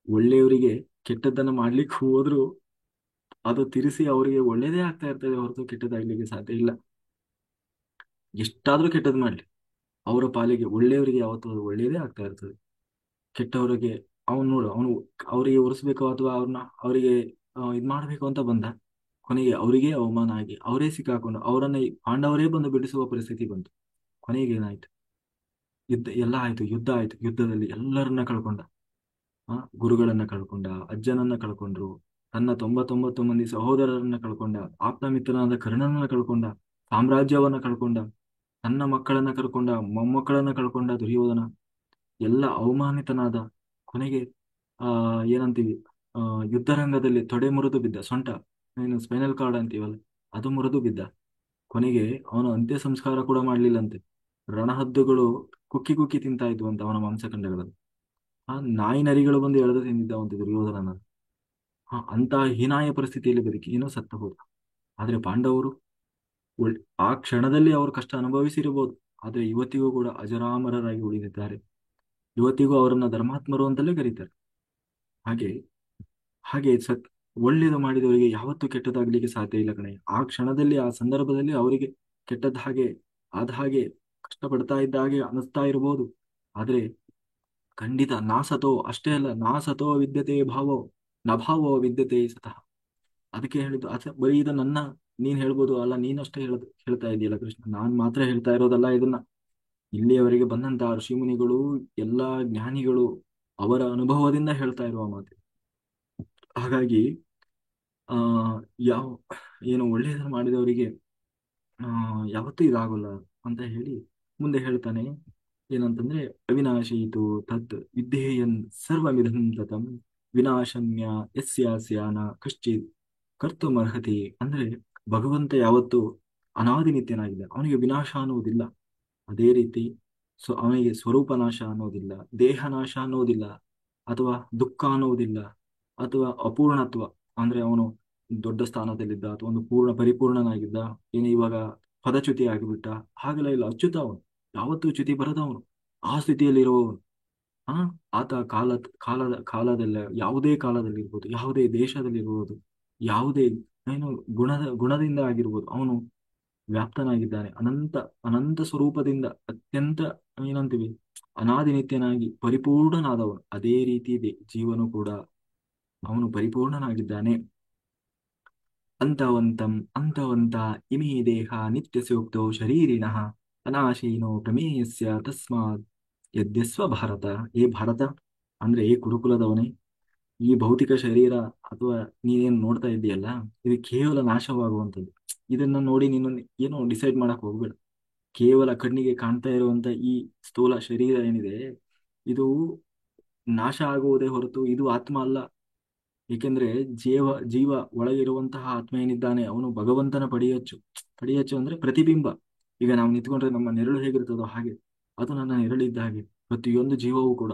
ಒಳ್ಳೆಯವರಿಗೆ ಕೆಟ್ಟದ್ದನ್ನ ಮಾಡ್ಲಿಕ್ಕೆ ಹೋದ್ರು ಅದು ತಿರುಸಿ ಅವರಿಗೆ ಒಳ್ಳೇದೇ ಆಗ್ತಾ ಇರ್ತದೆ ಹೊರತು ಕೆಟ್ಟದಾಗ್ಲಿಕ್ಕೆ ಸಾಧ್ಯ ಇಲ್ಲ. ಎಷ್ಟಾದ್ರೂ ಕೆಟ್ಟದ್ ಮಾಡ್ಲಿ, ಅವರ ಪಾಲಿಗೆ ಒಳ್ಳೆಯವರಿಗೆ ಯಾವತ್ತೂ ಅದು ಒಳ್ಳೇದೇ ಆಗ್ತಾ ಇರ್ತದೆ. ಕೆಟ್ಟವರಿಗೆ ಅವನು ಅವರಿಗೆ ಉರಿಸ್ಬೇಕು ಅಥವಾ ಅವರಿಗೆ ಇದ್ ಮಾಡ್ಬೇಕು ಅಂತ ಬಂದ, ಕೊನೆಗೆ ಅವರಿಗೆ ಅವಮಾನ ಆಗಿ ಅವರೇ ಸಿಕ್ಕಾಕೊಂಡು ಅವರನ್ನ ಪಾಂಡವರೇ ಬಂದು ಬಿಡಿಸುವ ಪರಿಸ್ಥಿತಿ ಬಂತು. ಕೊನೆಗೆ ಏನಾಯ್ತು, ಎಲ್ಲ ಆಯ್ತು, ಯುದ್ಧ ಆಯ್ತು. ಯುದ್ಧದಲ್ಲಿ ಎಲ್ಲರನ್ನ ಕಳ್ಕೊಂಡ. ಗುರುಗಳನ್ನ ಕಳ್ಕೊಂಡ, ಅಜ್ಜನನ್ನ ಕಳ್ಕೊಂಡ್ರು, ತನ್ನ 99 ಮಂದಿ ಸಹೋದರರನ್ನ ಕಳ್ಕೊಂಡ, ಆಪ್ತ ಮಿತ್ರನಾದ ಕರ್ಣನನ್ನ ಕಳ್ಕೊಂಡ, ಸಾಮ್ರಾಜ್ಯವನ್ನ ಕಳ್ಕೊಂಡ, ತನ್ನ ಮಕ್ಕಳನ್ನ ಕಳ್ಕೊಂಡ, ಮೊಮ್ಮಕ್ಕಳನ್ನ ಕಳ್ಕೊಂಡ ದುರ್ಯೋಧನ. ಎಲ್ಲ ಅವಮಾನಿತನಾದ. ಕೊನೆಗೆ ಏನಂತೀವಿ, ಆ ಯುದ್ಧರಂಗದಲ್ಲಿ ತೊಡೆ ಮುರಿದು ಬಿದ್ದ, ಸೊಂಟ ಏನು ಸ್ಪೈನಲ್ ಕಾರ್ಡ್ ಅಂತೀವಲ್ಲ, ಅದು ಮುರಿದು ಬಿದ್ದ. ಕೊನೆಗೆ ಅವನ ಅಂತ್ಯ ಸಂಸ್ಕಾರ ಕೂಡ ಮಾಡ್ಲಿಲ್ಲಂತೆ. ರಣಹದ್ದುಗಳು ಕುಕ್ಕಿ ಕುಕ್ಕಿ ತಿಂತಾ ಇದ್ವಂತೆ ಅವನ ಮಾಂಸಖಂಡಗಳನ್ನು. ನಾಯಿ ನರಿಗಳು ಬಂದು ಎಳೆದು ತಿಂದಿದ್ದಾವಂತೆ ದುರ್ಯೋಧನನ. ಅಂತ ಹೀನಾಯ ಪರಿಸ್ಥಿತಿಯಲ್ಲಿ ಬದುಕಿ ಏನೋ ಸತ್ತ ಹೋದ. ಆದ್ರೆ ಪಾಂಡವರು ಒಳ್ ಆ ಕ್ಷಣದಲ್ಲಿ ಅವರು ಕಷ್ಟ ಅನುಭವಿಸಿರಬಹುದು, ಆದ್ರೆ ಇವತ್ತಿಗೂ ಕೂಡ ಅಜರಾಮರರಾಗಿ ಉಳಿದಿದ್ದಾರೆ. ಇವತ್ತಿಗೂ ಅವರನ್ನ ಧರ್ಮಾತ್ಮರು ಅಂತಲೇ ಕರೀತಾರೆ. ಹಾಗೆ ಹಾಗೆ ಒಳ್ಳೇದು ಮಾಡಿದವರಿಗೆ ಯಾವತ್ತೂ ಕೆಟ್ಟದಾಗ್ಲಿಕ್ಕೆ ಸಾಧ್ಯ ಇಲ್ಲ ಕಣೆ. ಆ ಕ್ಷಣದಲ್ಲಿ ಆ ಸಂದರ್ಭದಲ್ಲಿ ಅವರಿಗೆ ಕೆಟ್ಟದ್ದ ಹಾಗೆ ಆದ ಹಾಗೆ ಕಷ್ಟಪಡ್ತಾ ಇದ್ದ ಹಾಗೆ ಅನಿಸ್ತಾ ಇರಬಹುದು. ಆದ್ರೆ ಖಂಡಿತ ನಾಸತೋ, ಅಷ್ಟೇ ಅಲ್ಲ, ನಾಸತೋ ವಿದ್ಯತೆ ಭಾವೋ ನಭಾವೋ ವಿದ್ಯತೆ ಸತಃ. ಅದಕ್ಕೆ ಹೇಳಿದ್ದು ಬರೀ ಇದು ನೀನ್ ಹೇಳ್ಬೋದು, ಅಲ್ಲ ನೀನಷ್ಟೇ ಹೇಳ್ತಾ ಇದೆಯಲ್ಲ ಕೃಷ್ಣ, ನಾನ್ ಮಾತ್ರ ಹೇಳ್ತಾ ಇರೋದಲ್ಲ ಇದನ್ನ. ಇಲ್ಲಿಯವರೆಗೆ ಬಂದಂತಹ ಋಷಿಮುನಿಗಳು, ಎಲ್ಲಾ ಜ್ಞಾನಿಗಳು ಅವರ ಅನುಭವದಿಂದ ಹೇಳ್ತಾ ಇರುವ ಮಾತು. ಹಾಗಾಗಿ ಆ ಯಾವ ಏನು ಒಳ್ಳೆಯದನ್ನು ಮಾಡಿದವರಿಗೆ ಯಾವತ್ತೂ ಇದಾಗಲ್ಲ ಅಂತ ಹೇಳಿ ಮುಂದೆ ಹೇಳ್ತಾನೆ. ಏನಂತಂದ್ರೆ, ಅವಿನಾಶೀತು ತತ್ ವಿದ್ಯೇಯನ್ ಸರ್ವಮಿದಂ ತತಂ ವಿನಾಶನ್ಯ ಯಸ್ಯಾಸ್ಯಾನ ಕಶ್ಚಿತ್ ಕರ್ತುಮರ್ಹತಿ. ಅಂದ್ರೆ ಭಗವಂತ ಯಾವತ್ತು ಅನಾದಿ ನಿತ್ಯನಾಗಿದೆ, ಅವನಿಗೆ ವಿನಾಶ ಅನ್ನುವುದಿಲ್ಲ. ಅದೇ ರೀತಿ ಅವನಿಗೆ ಸ್ವರೂಪ ನಾಶ ಅನ್ನೋದಿಲ್ಲ, ದೇಹ ನಾಶ ಅನ್ನೋದಿಲ್ಲ, ಅಥವಾ ದುಃಖ ಅನ್ನೋದಿಲ್ಲ, ಅಥವಾ ಅಪೂರ್ಣತ್ವ ಅಂದ್ರೆ ಅವನು ದೊಡ್ಡ ಸ್ಥಾನದಲ್ಲಿದ್ದ ಅಥವಾ ಒಂದು ಪರಿಪೂರ್ಣನಾಗಿದ್ದ, ಏನು ಇವಾಗ ಪದಚ್ಯುತಿ ಆಗಿಬಿಟ್ಟ, ಹಾಗೆಲ್ಲ ಇಲ್ಲ. ಅಚ್ಯುತ ಅವನು, ಯಾವತ್ತೂ ಚ್ಯುತಿ ಬರದವನು, ಆ ಸ್ಥಿತಿಯಲ್ಲಿರುವವನು. ಆ ಆತ ಕಾಲದಲ್ಲ, ಯಾವುದೇ ಕಾಲದಲ್ಲಿರ್ಬೋದು, ಯಾವುದೇ ದೇಶದಲ್ಲಿರ್ಬೋದು, ಯಾವುದೇ ಏನು ಗುಣದಿಂದ ಆಗಿರ್ಬೋದು, ಅವನು ವ್ಯಾಪ್ತನಾಗಿದ್ದಾನೆ. ಅನಂತ ಅನಂತ ಸ್ವರೂಪದಿಂದ ಅತ್ಯಂತ ಏನಂತೀವಿ, ಅನಾದಿ ನಿತ್ಯನಾಗಿ ಪರಿಪೂರ್ಣನಾದವನು. ಅದೇ ರೀತಿ ಇದೆ ಜೀವನು ಕೂಡ, ಅವನು ಪರಿಪೂರ್ಣನಾಗಿದ್ದಾನೆ. ಅಂತವಂತಂ ಅಂತವಂತ ಇಮೇ ದೇಹ ನಿತ್ಯಸ್ಯೋಕ್ತೋ ಶರೀರಿಣಃ ಅನಾಶೀನೋ ಪ್ರಮೇಯಸ್ಯ ತಸ್ಮಾತ್ ಯದ್ಯಸ್ವ ಭಾರತ. ಏ ಭಾರತ, ಅಂದ್ರೆ ಏ ಕುರುಕುಲದವನೇ, ಈ ಭೌತಿಕ ಶರೀರ ಅಥವಾ ನೀನೇನು ನೋಡ್ತಾ ಇದೆಯಲ್ಲ, ಇದು ಕೇವಲ ನಾಶವಾಗುವಂಥದ್ದು. ಇದನ್ನ ನೋಡಿ ನೀನು ಏನು ಡಿಸೈಡ್ ಮಾಡಕ್ ಹೋಗ್ಬೇಡ. ಕೇವಲ ಕಣ್ಣಿಗೆ ಕಾಣ್ತಾ ಇರುವಂತ ಈ ಸ್ಥೂಲ ಶರೀರ ಏನಿದೆ, ಇದು ನಾಶ ಆಗುವುದೇ ಹೊರತು ಇದು ಆತ್ಮ ಅಲ್ಲ. ಏಕೆಂದ್ರೆ ಜೀವ ಒಳಗಿರುವಂತಹ ಆತ್ಮ ಏನಿದ್ದಾನೆ, ಅವನು ಭಗವಂತನ ಪಡಿಯಚ್ಚು ಅಂದ್ರೆ ಪ್ರತಿಬಿಂಬ. ಈಗ ನಾವು ನಿಂತ್ಕೊಂಡ್ರೆ ನಮ್ಮ ನೆರಳು ಹೇಗಿರ್ತದೋ ಹಾಗೆ ಅದು ನನ್ನ ನೆರಳಿದ್ದ ಹಾಗೆ. ಪ್ರತಿಯೊಂದು ಜೀವವೂ ಕೂಡ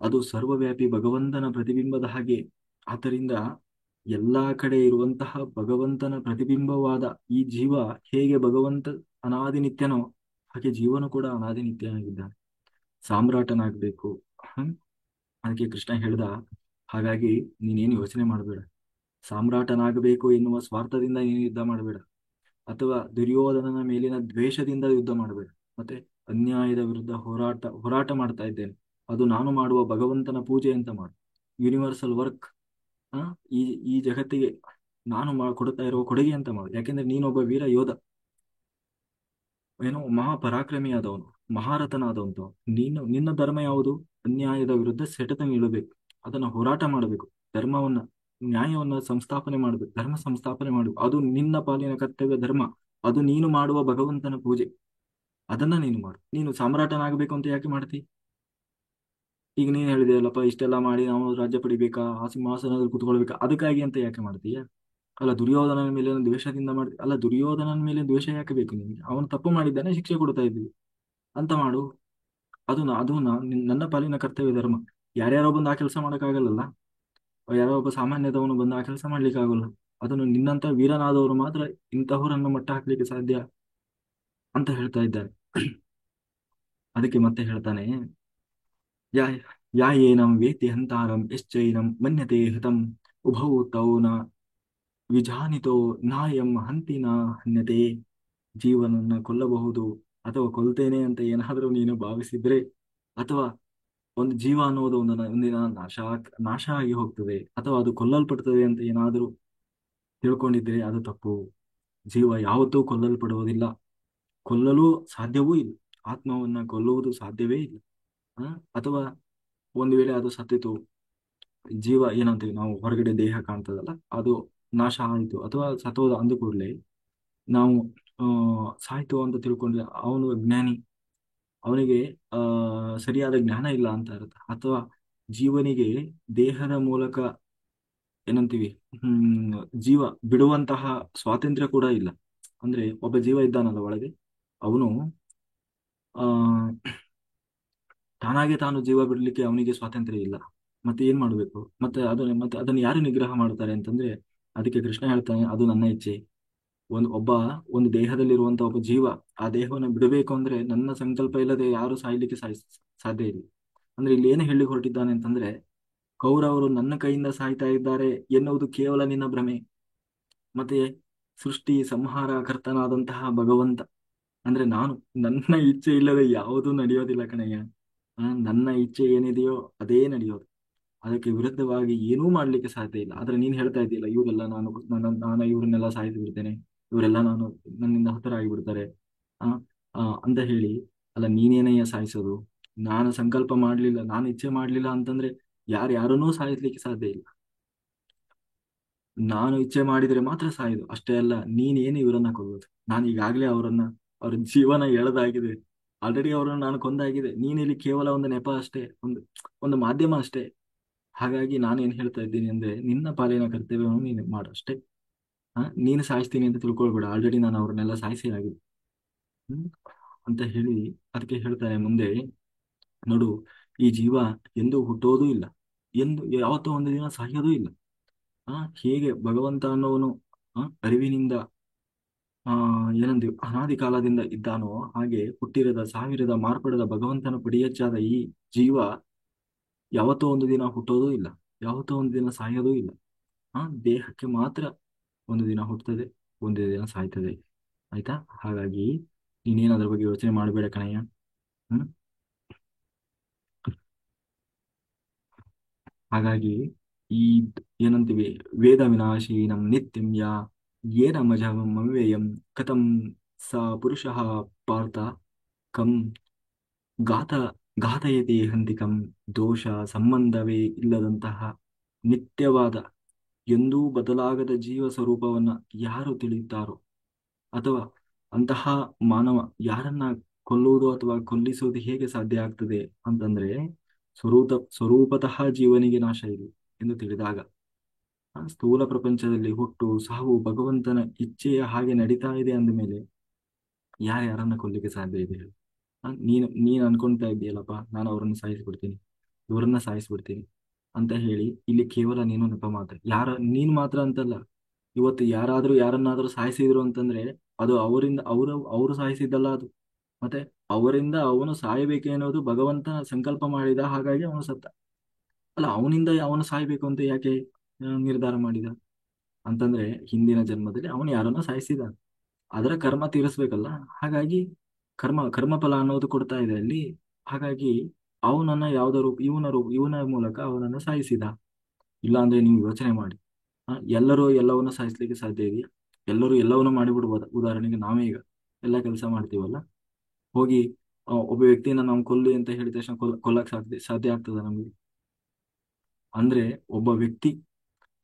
ಅದು ಸರ್ವವ್ಯಾಪಿ ಭಗವಂತನ ಪ್ರತಿಬಿಂಬದ ಹಾಗೆ. ಆದ್ದರಿಂದ ಎಲ್ಲಾ ಕಡೆ ಇರುವಂತಹ ಭಗವಂತನ ಪ್ರತಿಬಿಂಬವಾದ ಈ ಜೀವ ಹೇಗೆ ಭಗವಂತ ಅನಾದಿ ನಿತ್ಯನೋ, ಹಾಗೆ ಜೀವನು ಕೂಡ ಅನಾದಿ ನಿತ್ಯನಾಗಿದ್ದಾನೆ, ಸಾಮ್ರಾಟನಾಗಬೇಕು. ಅದಕ್ಕೆ ಕೃಷ್ಣ ಹೇಳ್ದ, ಹಾಗಾಗಿ ನೀನೇನು ಯೋಚನೆ ಮಾಡಬೇಡ. ಸಾಮ್ರಾಟನಾಗಬೇಕು ಎನ್ನುವ ಸ್ವಾರ್ಥದಿಂದ ನೀನು ಯುದ್ಧ ಮಾಡಬೇಡ, ಅಥವಾ ದುರ್ಯೋಧನನ ಮೇಲಿನ ದ್ವೇಷದಿಂದ ಯುದ್ಧ ಮಾಡಬೇಡ. ಮತ್ತೆ ಅನ್ಯಾಯದ ವಿರುದ್ಧ ಹೋರಾಟ ಮಾಡ್ತಾ ಇದ್ದೇನೆ, ಅದು ನಾನು ಮಾಡುವ ಭಗವಂತನ ಪೂಜೆ ಅಂತ ಮಾಡು. ಯೂನಿವರ್ಸಲ್ ವರ್ಕ್, ಆ ಈ ಈ ಜಗತ್ತಿಗೆ ನಾನು ಕೊಡ್ತಾ ಇರುವ ಕೊಡುಗೆ ಅಂತ ಮಾಡು. ಯಾಕೆಂದ್ರೆ ನೀನೊಬ್ಬ ವೀರ ಯೋಧ, ಏನೋ ಮಹಾಪರಾಕ್ರಮಿಯಾದವನು, ಮಹಾರಥನಾದವಂತು. ನಿನ್ನ ಧರ್ಮ ಯಾವುದು? ಅನ್ಯಾಯದ ವಿರುದ್ಧ ಸೆಟೆತ ನಿಲ್ಲಬೇಕು, ಅದನ್ನ ಹೋರಾಟ ಮಾಡಬೇಕು, ಧರ್ಮವನ್ನ ನ್ಯಾಯವನ್ನ ಸಂಸ್ಥಾಪನೆ ಮಾಡಬೇಕು, ಧರ್ಮ ಸಂಸ್ಥಾಪನೆ ಮಾಡಬೇಕು. ಅದು ನಿನ್ನ ಪಾಲಿನ ಕರ್ತವ್ಯ ಧರ್ಮ. ಅದು ನೀನು ಮಾಡುವ ಭಗವಂತನ ಪೂಜೆ, ಅದನ್ನ ನೀನು ಮಾಡು. ನೀನು ಸಾಮ್ರಾಟನಾಗಬೇಕು ಅಂತ ಯಾಕೆ ಮಾಡ್ತಿ? ಈಗ ನೀನ್ ಹೇಳಿದೆಯಲ್ಲಪ್ಪ, ಇಷ್ಟೆಲ್ಲ ಮಾಡಿ ನಾವು ರಾಜ್ಯ ಪಡಿಬೇಕಾ, ಆ ಸಿಂಹಾಸನದಲ್ಲಿ ಕುತ್ಕೊಳ್ಬೇಕಾ, ಅದಕ್ಕಾಗಿ ಅಂತ ಯಾಕೆ ಮಾಡ್ತೀಯ? ಅಲ್ಲ, ದುರ್ಯೋಧನನ ಮೇಲೆ ದ್ವೇಷದಿಂದ ಮಾಡಿ ಅಲ್ಲ, ದುರ್ಯೋಧನನ ಮೇಲೆ ದ್ವೇಷ ಯಾಕೆ ಬೇಕು ನಿಮಗೆ? ಅವನು ತಪ್ಪು ಮಾಡಿದ್ದಾನೆ, ಶಿಕ್ಷೆ ಕೊಡ್ತಾ ಇದ್ವಿ ಅಂತ ಮಾಡು. ನನ್ನ ಪಾಲಿನ ಕರ್ತವ್ಯ ಧರ್ಮ. ಯಾರ್ಯಾರೋ ಬಂದು ಆ ಕೆಲಸ ಮಾಡಕ್ಕಾಗಲ್ಲಲ್ಲ, ಯಾರೋ ಒಬ್ಬ ಸಾಮಾನ್ಯದವನು ಬಂದು ಆ ಕೆಲಸ ಮಾಡ್ಲಿಕ್ಕೆ ಆಗೋಲ್ಲ. ಅದನ್ನು ನಿನ್ನಂತ ವೀರನಾದವರು ಮಾತ್ರ ಇಂತಹವರನ್ನು ಮಟ್ಟ ಹಾಕ್ಲಿಕ್ಕೆ ಸಾಧ್ಯ ಅಂತ ಹೇಳ್ತಾ ಇದ್ದಾರೆ. ಅದಕ್ಕೆ ಮತ್ತೆ ಹೇಳ್ತಾನೆ, ಯಾ ಯಾ ಏನಂ ವೇತ್ತಿ ಹಂತಾರಂ ಯಶ್ಚೈನಂ ಮನ್ಯತೆ ಹೃತಂ ಉಭೌ ತೌ ನ ವಿಜಾನಿತೋ ನಾಯಂ ಹಂತಿನ ಹನ್ಯತೆ. ಜೀವನನ್ನ ಕೊಲ್ಲಬಹುದು ಅಥವಾ ಕೊಲ್ತೇನೆ ಅಂತ ಏನಾದರೂ ನೀನು ಭಾವಿಸಿದ್ರೆ, ಅಥವಾ ಒಂದು ಜೀವ ಅನ್ನೋದು ಒಂದಿನ ನಾಶ ಆಗಿ ಹೋಗ್ತದೆ ಅಥವಾ ಅದು ಕೊಲ್ಲಲ್ಪಡ್ತದೆ ಅಂತ ಏನಾದರೂ ತಿಳ್ಕೊಂಡಿದ್ರೆ ಅದು ತಪ್ಪು. ಜೀವ ಯಾವತ್ತೂ ಕೊಲ್ಲಲ್ಪಡುವುದಿಲ್ಲ, ಕೊಲ್ಲಲು ಸಾಧ್ಯವೂ ಇಲ್ಲ. ಆತ್ಮವನ್ನ ಕೊಲ್ಲುವುದು ಸಾಧ್ಯವೇ ಇಲ್ಲ. ಆ? ಅಥವಾ ಒಂದು ವೇಳೆ ಅದು ಸತ್ತಿತು, ಜೀವ ಏನಂತೀವಿ ನಾವು, ಹೊರಗಡೆ ದೇಹ ಕಾಣ್ತದಲ್ಲ, ಅದು ನಾಶ ಆಯಿತು ಅಥವಾ ಸತ್ತೋದ ಅಂದ ಕೂಡಲೇ ನಾವು ಸಾಯ್ತು ಅಂತ ತಿಳ್ಕೊಂಡ್ರೆ ಅವನು ಜ್ಞಾನಿ, ಅವನಿಗೆ ಸರಿಯಾದ ಜ್ಞಾನ ಇಲ್ಲ ಅಂತ ಅರ್ಥ. ಅಥವಾ ಜೀವನಿಗೆ ದೇಹದ ಮೂಲಕ ಏನಂತೀವಿ, ಜೀವ ಬಿಡುವಂತಹ ಸ್ವಾತಂತ್ರ್ಯ ಕೂಡ ಇಲ್ಲ. ಅಂದ್ರೆ ಒಬ್ಬ ಜೀವ ಇದ್ದಾನಲ್ಲ ಒಳಗೆ, ಅವನು ಆ ತಾನಾಗೆ ತಾನು ಜೀವ ಬಿಡ್ಲಿಕ್ಕೆ ಅವನಿಗೆ ಸ್ವಾತಂತ್ರ್ಯ ಇಲ್ಲ. ಮತ್ತೆ ಏನ್ ಮಾಡ್ಬೇಕು? ಮತ್ತೆ ಅದನ್ನು ಯಾರು ನಿಗ್ರಹ ಮಾಡ್ತಾರೆ ಅಂತಂದ್ರೆ, ಅದಕ್ಕೆ ಕೃಷ್ಣ ಹೇಳ್ತಾನೆ, ಅದು ನನ್ನ ಇಚ್ಛೆ. ಒಂದು ದೇಹದಲ್ಲಿರುವಂತ ಒಬ್ಬ ಜೀವ ಆ ದೇಹವನ್ನು ಬಿಡಬೇಕು ಅಂದ್ರೆ ನನ್ನ ಸಂಕಲ್ಪ ಇಲ್ಲದೆ ಯಾರು ಸಾಯ್ಲಿಕ್ಕೆ ಸಾಧ್ಯ ಇಲ್ಲ. ಅಂದ್ರೆ ಇಲ್ಲಿ ಏನು ಹೇಳಿ ಹೊರಟಿದ್ದಾನೆ ಅಂತಂದ್ರೆ, ಕೌರವರು ನನ್ನ ಕೈಯಿಂದ ಸಾಯ್ತಾ ಇದ್ದಾರೆ ಎನ್ನುವುದು ಕೇವಲ ನಿನ್ನ ಭ್ರಮೆ. ಮತ್ತೆ ಸೃಷ್ಟಿ ಸಂಹಾರ ಕರ್ತನಾದಂತಹ ಭಗವಂತ ಅಂದ್ರೆ ನಾನು, ನನ್ನ ಇಚ್ಛೆ ಇಲ್ಲದೆ ಯಾವುದೂ ನಡೆಯೋದಿಲ್ಲ ಕಣಯ್ಯ. ನನ್ನ ಇಚ್ಛೆ ಏನಿದೆಯೋ ಅದೇ ನಡೆಯೋದು. ಅದಕ್ಕೆ ವಿರುದ್ಧವಾಗಿ ಏನೂ ಮಾಡ್ಲಿಕ್ಕೆ ಸಾಧ್ಯ ಇಲ್ಲ. ಆದ್ರೆ ನೀನ್ ಹೇಳ್ತಾ ಇದೆಯಲ್ಲ, ಇವರೆಲ್ಲ ನಾನು ಇವ್ರನ್ನೆಲ್ಲ ಸಾಯಿಸಿ ಬಿಡ್ತೇನೆ, ಇವರೆಲ್ಲ ನನ್ನಿಂದ ಹತರಾಗಿ ಬಿಡ್ತಾರೆ ಆ ಅಂತ ಹೇಳಿ. ಅಲ್ಲ, ನೀನೇನಯ್ಯ ಸಾಯಿಸೋದು? ನಾನು ಸಂಕಲ್ಪ ಮಾಡ್ಲಿಲ್ಲ, ನಾನು ಇಚ್ಛೆ ಮಾಡ್ಲಿಲ್ಲ ಅಂತಂದ್ರೆ ಯಾರನ್ನೂ ಸಾಯಿಸ್ಲಿಕ್ಕೆ ಸಾಧ್ಯ ಇಲ್ಲ. ನಾನು ಇಚ್ಛೆ ಮಾಡಿದ್ರೆ ಮಾತ್ರ ಸಾಯುದು, ಅಷ್ಟೇ ಅಲ್ಲ ನೀನೇನು ಇವರನ್ನ ಕೊಲ್ಲೋದು. ನಾನು ಈಗಾಗ್ಲೇ ಅವ್ರ ಜೀವನ ಎಳೆದಾಗಿದೆ, ಆಲ್ರೆಡಿ ಅವರನ್ನು ನಾನು ಕೊಂದಾಗಿದೆ. ನೀನಿಲ್ಲಿ ಕೇವಲ ಒಂದು ನೆಪ ಅಷ್ಟೇ, ಒಂದು ಮಾಧ್ಯಮ ಅಷ್ಟೇ. ಹಾಗಾಗಿ ನಾನೇನ್ ಹೇಳ್ತಾ ಇದ್ದೀನಿ ಅಂದ್ರೆ, ನಿನ್ನ ಪಾಲಿನ ಕರ್ತವ್ಯವನ್ನು ನೀನು ಮಾಡು ಅಷ್ಟೇ. ನೀನು ಸಾಯಿಸ್ತೀನಿ ಅಂತ ತಿಳ್ಕೊಳ್ಬೇಡ, ಆಲ್ರೆಡಿ ನಾನು ಅವ್ರನ್ನೆಲ್ಲ ಸಾಯಿಸಿ ಆಗಿದೆ. ಹ್ಮ್ ಅಂತ ಹೇಳಿ ಅದಕ್ಕೆ ಹೇಳ್ತಾನೆ ಮುಂದೆ. ನೋಡು, ಈ ಜೀವ ಎಂದು ಹುಟ್ಟೋದೂ ಇಲ್ಲ, ಎಂದು ಯಾವತ್ತೋ ಒಂದು ದಿನ ಸಾಯೋದೂ ಇಲ್ಲ. ಹೇಗೆ ಭಗವಂತ ಅನ್ನೋವನು ಅರಿವಿನಿಂದ ಆ ಏನಂತೀವಿ ಅನಾದಿ ಕಾಲದಿಂದ ಇದ್ದಾನೋ, ಹಾಗೆ ಹುಟ್ಟಿರದ ಸಾವಿರದ ಮಾರ್ಪಡದ ಭಗವಂತನ ಪಡಿಯಚ್ಚಾದ ಈ ಜೀವ ಯಾವತ್ತೋ ಒಂದು ದಿನ ಹುಟ್ಟೋದೂ ಇಲ್ಲ, ಯಾವತ್ತೋ ಒಂದು ದಿನ ಸಾಯೋದೂ ಇಲ್ಲ. ದೇಹಕ್ಕೆ ಮಾತ್ರ ಒಂದು ದಿನ ಹುಟ್ಟುತ್ತದೆ, ಒಂದು ದಿನ ಸಾಯ್ತದೆ. ಆಯ್ತಾ? ಹಾಗಾಗಿ ನೀನೇನು ಅದ್ರ ಬಗ್ಗೆ ಯೋಚನೆ ಮಾಡಬೇಡ ಕಣಯ್ಯ. ಹ್ಮ್ ಹಾಗಾಗಿ ಈ ಏನಂತೀವಿ, ವೇದ ವಿನಾಶಿ ನಮ್ ನಿತ್ಯಂ ಯಾ ಏನ ಮಜಮವ್ಯಯಂ ಕಥಂ ಸ ಪುರುಷಃ ಪಾರ್ಥ ಕಂ ಗಾತ ಘಾತಯತಿ ಹಂತಿಕಂ. ದೋಷ ಸಂಬಂಧವೇ ಇಲ್ಲದಂತಹ ನಿತ್ಯವಾದ ಎಂದೂ ಬದಲಾಗದ ಜೀವ ಸ್ವರೂಪವನ್ನ ಯಾರು ತಿಳಿಯುತ್ತಾರೋ, ಅಥವಾ ಅಂತಹ ಮಾನವ ಯಾರನ್ನ ಕೊಲ್ಲುವುದು ಅಥವಾ ಕೊಲ್ಲಿಸುವುದು ಹೇಗೆ ಸಾಧ್ಯ ಆಗ್ತದೆ ಅಂತಂದ್ರೆ, ಸ್ವರೂಪತಃ ಜೀವನಿಗೆ ನಾಶ ಇದೆ ಎಂದು ತಿಳಿದಾಗ, ಸ್ಥೂಲ ಪ್ರಪಂಚದಲ್ಲಿ ಹುಟ್ಟು ಸಾವು ಭಗವಂತನ ಇಚ್ಛೆಯ ಹಾಗೆ ನಡೀತಾ ಇದೆ ಅಂದಮೇಲೆ ಯಾರನ್ನ ಕೊಲ್ಲಿಕ್ಕೆ ಸಾಧ್ಯ ಇದೆ ಹೇಳು? ನೀನ್ ಅನ್ಕೊಂತಾ ಇದೆಯಲ್ಲಪ್ಪ, ನಾನು ಅವರನ್ನು ಸಾಯಿಸ್ಬಿಡ್ತೀನಿ, ಇವರನ್ನ ಸಾಯಿಸ್ಬಿಡ್ತೀನಿ ಅಂತ ಹೇಳಿ. ಇಲ್ಲಿ ಕೇವಲ ನೀನು ನೆಪ ಮಾತ್ರ, ನೀನ್ ಮಾತ್ರ ಅಂತಲ್ಲ. ಇವತ್ತು ಯಾರಾದ್ರೂ ಯಾರನ್ನಾದ್ರೂ ಸಾಯಿಸಿದ್ರು ಅಂತಂದ್ರೆ ಅದು ಅವರಿಂದ ಅವರು ಸಾಯಿಸಿದ್ದಲ್ಲ ಅದು. ಮತ್ತೆ ಅವರಿಂದ ಅವನು ಸಾಯಬೇಕು ಅನ್ನೋದು ಭಗವಂತ ಸಂಕಲ್ಪ ಮಾಡಿದ, ಹಾಗಾಗಿ ಅವನು ಸತ್ತ. ಅಲ್ಲ, ಅವನಿಂದ ಅವನು ಸಾಯ್ಬೇಕು ಅಂತ ಯಾಕೆ ನಿರ್ಧಾರ ಮಾಡಿದ ಅಂತಂದ್ರೆ, ಹಿಂದಿನ ಜನ್ಮದಲ್ಲಿ ಅವನು ಯಾರನ್ನ ಸಾಯಿಸಿದ, ಅದರ ಕರ್ಮ ತೀರಿಸ್ಬೇಕಲ್ಲ. ಹಾಗಾಗಿ ಕರ್ಮಫಲ ಅನ್ನೋದು ಕೊಡ್ತಾ ಇದೆ ಅಲ್ಲಿ. ಹಾಗಾಗಿ ಅವನನ್ನ ಯಾವ್ದೋ ಇವನ ಮೂಲಕ ಅವನನ್ನ ಸಾಯಿಸಿದ. ಇಲ್ಲ ಅಂದ್ರೆ ನೀವು ಯೋಚನೆ ಮಾಡಿ, ಎಲ್ಲರೂ ಎಲ್ಲವನ್ನೂ ಸಾಯಿಸ್ಲಿಕ್ಕೆ ಸಾಧ್ಯ ಇದೆಯಾ? ಎಲ್ಲರೂ ಎಲ್ಲವನ್ನೂ ಮಾಡಿಬಿಡ್ಬೋದ? ಉದಾಹರಣೆಗೆ ನಾವೇ ಈಗ ಎಲ್ಲ ಕೆಲಸ ಮಾಡ್ತೀವಲ್ಲ, ಹೋಗಿ ಒಬ್ಬ ವ್ಯಕ್ತಿಯನ್ನ ನಾವು ಕೊಲ್ಲಿ ಅಂತ ಹೇಳಿದ ತಕ್ಷಣ ಕೊಲ್ಲಕ್ ಸಾಧ್ಯ ಆಗ್ತದ ನಮಗೆ? ಅಂದ್ರೆ ಒಬ್ಬ ವ್ಯಕ್ತಿ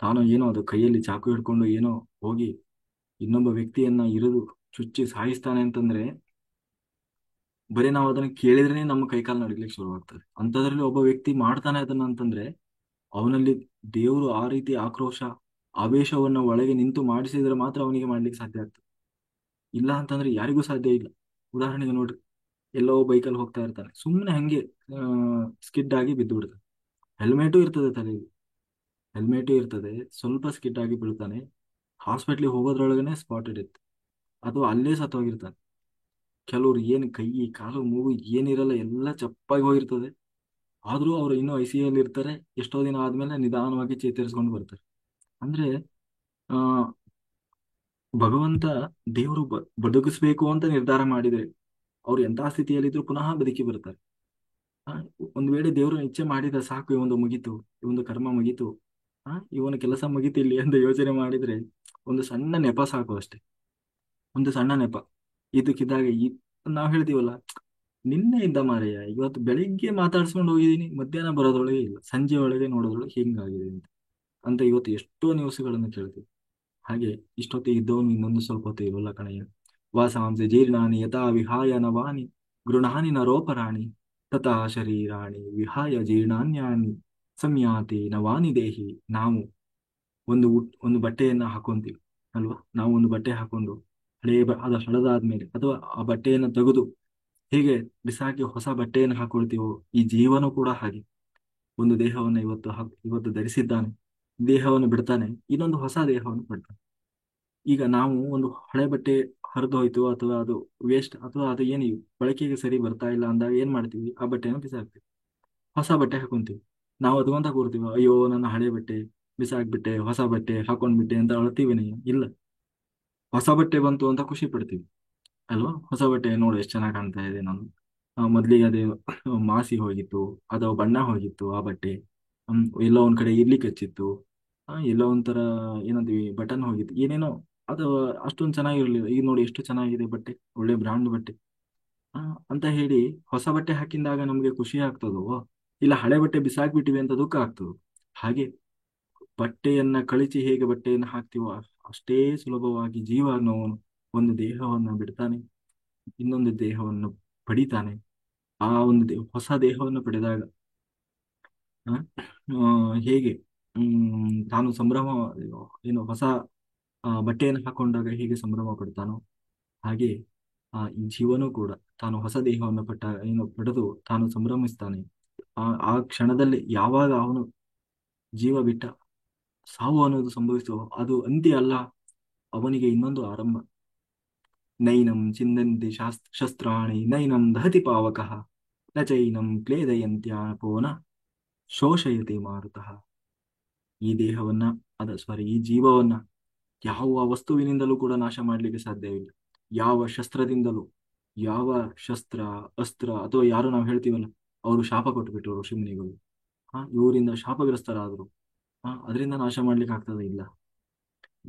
ತಾನು ಏನೋ ಅದು ಕೈಯಲ್ಲಿ ಚಾಕು ಹಿಡ್ಕೊಂಡು ಏನೋ ಹೋಗಿ ಇನ್ನೊಬ್ಬ ವ್ಯಕ್ತಿಯನ್ನ ಇರಿದು ಚುಚ್ಚಿ ಸಾಯಿಸ್ತಾನೆ ಅಂತಂದ್ರೆ, ಬರೀ ನಾವು ಅದನ್ನ ಕೇಳಿದ್ರೇನೆ ನಮ್ಮ ಕೈಕಾಲು ನಡಿಲಿಕ್ಕೆ ಶುರುವಾಗ್ತದೆ. ಅಂಥದ್ರಲ್ಲಿ ಒಬ್ಬ ವ್ಯಕ್ತಿ ಮಾಡ್ತಾನೆ ಅದನ್ನ ಅಂತಂದ್ರೆ, ಅವನಲ್ಲಿ ದೇವರು ಆ ರೀತಿ ಆಕ್ರೋಶ ಆವೇಶವನ್ನ ಒಳಗೆ ನಿಂತು ಮಾಡಿಸಿದ್ರೆ ಮಾತ್ರ ಅವನಿಗೆ ಮಾಡ್ಲಿಕ್ಕೆ ಸಾಧ್ಯ ಆಗ್ತದೆ. ಇಲ್ಲ ಅಂತಂದ್ರೆ ಯಾರಿಗೂ ಸಾಧ್ಯ ಇಲ್ಲ. ಉದಾಹರಣೆಗೆ ನೋಡ್ರಿ, ಎಲ್ಲೋ ಬೈಕಲ್ಲಿ ಹೋಗ್ತಾ ಇರ್ತಾನೆ, ಸುಮ್ಮನೆ ಹಂಗೆ ಸ್ಕಿಡ್ ಆಗಿ ಬಿದ್ದು ಬಿಡ್ತಾನೆ. ಹೆಲ್ಮೆಟು ಇರ್ತದೆ ತಲೆಯಲ್ಲಿ, ಹೆಲ್ಮೆಟು ಇರ್ತದೆ, ಸ್ವಲ್ಪ ಸ್ಕಿಡ್ ಆಗಿ ಬೀಳ್ತಾನೆ, ಹಾಸ್ಪಿಟ್ಲಿಗೆ ಹೋಗೋದ್ರೊಳಗನೆ ಸ್ಪಾಟೆಡ್ ಇತ್ತು, ಅಥವಾ ಅಲ್ಲೇ ಸತ್ತೋಗಿರ್ತಾನೆ. ಕೆಲವ್ರು ಏನು ಕೈ ಕಾಲು ಮೂಗು ಏನಿರಲ್ಲ, ಎಲ್ಲ ಚಪ್ಪಾಗಿ ಹೋಗಿರ್ತದೆ, ಆದ್ರೂ ಅವ್ರು ಇನ್ನೂ ICU ಅಲ್ಲಿ ಇರ್ತಾರೆ. ಎಷ್ಟೋ ದಿನ ಆದ್ಮೇಲೆ ನಿಧಾನವಾಗಿ ಚೇತರಿಸ್ಕೊಂಡು ಬರ್ತಾರೆ. ಅಂದ್ರೆ ಆ ಭಗವಂತ ದೇವರು ಬದುಕಿಸ್ಬೇಕು ಅಂತ ನಿರ್ಧಾರ ಮಾಡಿದ್ರೆ ಅವ್ರು ಎಂತಹ ಸ್ಥಿತಿಯಲ್ಲಿದ್ರು ಪುನಃ ಬದುಕಿ ಬರ್ತಾರೆ. ಆ, ಒಂದ್ ವೇಳೆ ದೇವರು ಇಚ್ಛೆ ಮಾಡಿದ, ಸಾಕು ಇವೊಂದು ಮುಗೀತು, ಇವೊಂದು ಕರ್ಮ ಮುಗೀತು, ಇವನ ಕೆಲಸ ಮುಗೀತಿಲ್ಲಿ ಅಂತ ಯೋಚನೆ ಮಾಡಿದ್ರೆ ಒಂದು ಸಣ್ಣ ನೆಪ ಸಾಕು ಅಷ್ಟೇ. ಒಂದು ಸಣ್ಣ ನೆಪ ಇದಕ್ಕಿದ್ದಾಗ ನಾವ್ ಹೇಳ್ತೀವಲ್ಲ, ನಿನ್ನೆ ಇದ್ದ ಮಾರಯ್ಯ, ಇವತ್ತು ಬೆಳಿಗ್ಗೆ ಮಾತಾಡ್ಸ್ಕೊಂಡು ಹೋಗಿದ್ದೀನಿ, ಮಧ್ಯಾಹ್ನ ಬರೋದ್ರೊಳಗೆ ಇಲ್ಲ, ಸಂಜೆ ಒಳಗೆ ನೋಡೋದ್ರೊಳಗೆ ಹಿಂಗಾಗಿದೆ ಅಂತ ಇವತ್ತು ಎಷ್ಟೋ ನ್ಯೂಸ್ಗಳನ್ನು ಕೇಳ್ತೀವಿ. ಹಾಗೆ ಇಷ್ಟೊತ್ತಿಗೆ ಇದ್ದವನು ಇನ್ನೊಂದು ಸ್ವಲ್ಪ ಹೊತ್ತು ಇರೋಲ್ಲ ಕಣಯ್ಯ. ವಾಸಾಂಸಿ ಜೀರ್ಣಾನಿ ಯಥಾ ವಿಹಾಯ ನವಾನಿ ಗೃಣಾನಿ ನರೋಪರಾಣಿ ತಥಾ ಶರೀರಾಣಿ ವಿಹಾಯ ಜೀರ್ಣಾನ್ಯಾನಿ ಸಂಯಾತಿ ನವಾನಿ ದೇಹಿ. ನಾವು ಒಂದು ಬಟ್ಟೆಯನ್ನ ಹಾಕೊಂತೀವಿ ಅಲ್ವಾ? ನಾವು ಒಂದು ಬಟ್ಟೆ ಹಾಕೊಂಡು ಅದು ಹಳದಾದ್ಮೇಲೆ ಅಥವಾ ಆ ಬಟ್ಟೆಯನ್ನು ತೆಗೆದು ಹೇಗೆ ಬಿಸಾಕಿ ಹೊಸ ಬಟ್ಟೆಯನ್ನು ಹಾಕೊಳ್ತೀವೋ, ಈ ಜೀವನ ಕೂಡ ಹಾಗೆ ಒಂದು ದೇಹವನ್ನು ಇವತ್ತು ಧರಿಸಿದ್ದಾನೆ, ದೇಹವನ್ನು ಬಿಡ್ತಾನೆ, ಇನ್ನೊಂದು ಹೊಸ ದೇಹವನ್ನು ಬಿಡ್ತಾನೆ. ಈಗ ನಾವು ಒಂದು ಹಳೆ ಬಟ್ಟೆ ಹರಿದು ಹೋಯ್ತು, ಅಥವಾ ಅದು ವೇಸ್ಟ್, ಅಥವಾ ಅದು ಏನು ಬಳಕೆಗೆ ಸರಿ ಬರ್ತಾ ಇಲ್ಲ ಅಂದಾಗ ಏನ್ ಮಾಡ್ತೀವಿ? ಆ ಬಟ್ಟೆಯನ್ನು ಬಿಸಾಕ್ತೀವಿ, ಹೊಸ ಬಟ್ಟೆ ಹಾಕೊಂತೀವಿ. ನಾವು ಅದ್ಕೊಂತ ಕೂರ್ತೀವಿ, ಅಯ್ಯೋ ನನ್ನ ಹಳೆ ಬಟ್ಟೆ ಬಿಸಾಕ್ಬಿಟ್ಟೆ, ಹೊಸ ಬಟ್ಟೆ ಹಾಕೊಂಡ್ಬಿಟ್ಟೆ ಅಂತ ಅಳ್ತೀವಿ? ಇಲ್ಲ, ಹೊಸ ಬಟ್ಟೆ ಬಂತು ಅಂತ ಖುಷಿ ಪಡ್ತೀವಿ ಅಲ್ವಾ? ಹೊಸ ಬಟ್ಟೆ ನೋಡು ಎಷ್ಟು ಚೆನ್ನಾಗಿ ಕಾಣ್ತಾ ಇದೆ ನಾನು. ಮೊದ್ಲಿಗೆ ಅದೇ ಮಾಸಿ ಹೋಗಿತ್ತು, ಅಥವಾ ಬಣ್ಣ ಹೋಗಿತ್ತು ಆ ಬಟ್ಟೆ, ಎಲ್ಲೋ ಒಂದ್ ಕಡೆ ಇರ್ಲಿಕ್ಕೆ ಹಚ್ಚಿತ್ತು, ಎಲ್ಲೋ ಒಂಥರ ಏನಂತೀವಿ ಬಟನ್ ಹೋಗಿತ್ತು, ಏನೇನೋ ಅದು ಅಷ್ಟೊಂದು ಚೆನ್ನಾಗಿರ್ಲಿಲ್ಲ. ಈಗ ನೋಡಿ ಎಷ್ಟು ಚೆನ್ನಾಗಿದೆ ಬಟ್ಟೆ, ಒಳ್ಳೆ ಬ್ರಾಂಡ್ ಬಟ್ಟೆ ಆ, ಅಂತ ಹೇಳಿ ಹೊಸ ಬಟ್ಟೆ ಹಾಕಿದಾಗ ನಮ್ಗೆ ಖುಷಿ ಆಗ್ತದೋ, ಇಲ್ಲ ಹಳೆ ಬಟ್ಟೆ ಬಿಸಾಕ್ಬಿಟ್ಟಿವಿ ಅಂತ ದುಃಖ ಆಗ್ತದೋ? ಹಾಗೆ ಬಟ್ಟೆಯನ್ನ ಕಳಿಸಿ ಹೇಗೆ ಬಟ್ಟೆಯನ್ನು ಹಾಕ್ತಿವೋ, ಅಷ್ಟೇ ಸುಲಭವಾಗಿ ಜೀವ ಅನ್ನೋನು ಒಂದು ದೇಹವನ್ನ ಬಿಡ್ತಾನೆ, ಇನ್ನೊಂದು ದೇಹವನ್ನು ಪಡಿತಾನೆ. ಆ ಒಂದು ಹೊಸ ದೇಹವನ್ನು ಪಡೆದಾಗ ಆ, ಹೇಗೆ ತಾನು ಸಂಭ್ರಮ, ಏನು ಹೊಸ ಬಟ್ಟೆಯನ್ನು ಹಾಕೊಂಡಾಗ ಹೇಗೆ ಸಂಭ್ರಮ ಪಡ್ತಾನೋ, ಹಾಗೆ ಈ ಜೀವನೂ ಕೂಡ ತಾನು ಹೊಸ ದೇಹವನ್ನು ಪಡೆದು ತಾನು ಸಂಭ್ರಮಿಸ್ತಾನೆ. ಆ ಕ್ಷಣದಲ್ಲಿ ಯಾವಾಗ ಅವನು ಜೀವ ಬಿಟ್ಟ, ಸಾವು ಅನ್ನೋದು ಸಂಭವಿಸುವ ಅದು ಅಂತ್ಯ ಅಲ್ಲ, ಅವನಿಗೆ ಇನ್ನೊಂದು ಆರಂಭ. ನೈನಂ ಚಿಂದಂತಿ ಶಸ್ತ್ರಾಣಿ ನೈನಂ ದಹತಿ ಪಾವಕಃ ನ ಚೈನಂ ಕ್ಲೇದಯಂತ್ಯಾಪೋ ನ ಶೋಷಯತಿ ಮಾರುತಃ. ಈ ದೇಹವನ್ನ ಈ ಜೀವವನ್ನ ಯಾವ ವಸ್ತುವಿನಿಂದಲೂ ಕೂಡ ನಾಶ ಮಾಡಲಿಕ್ಕೆ ಸಾಧ್ಯವಿಲ್ಲ. ಯಾವ ಶಸ್ತ್ರದಿಂದಲೂ, ಯಾವ ಶಸ್ತ್ರ ಅಸ್ತ್ರ ಅಥವಾ ಯಾರು ನಾವು ಹೇಳ್ತೀವಲ್ಲ, ಅವರು ಶಾಪ ಕೊಟ್ಟುಬಿಟ್ರು ಋಷಿಮುನಿಗಳು. ಇವರಿಂದ ಶಾಪಗ್ರಸ್ತರಾದರು. ಅದರಿಂದ ನಾಶ ಮಾಡ್ಲಿಕ್ಕೆ ಆಗ್ತದೆ ಇಲ್ಲ.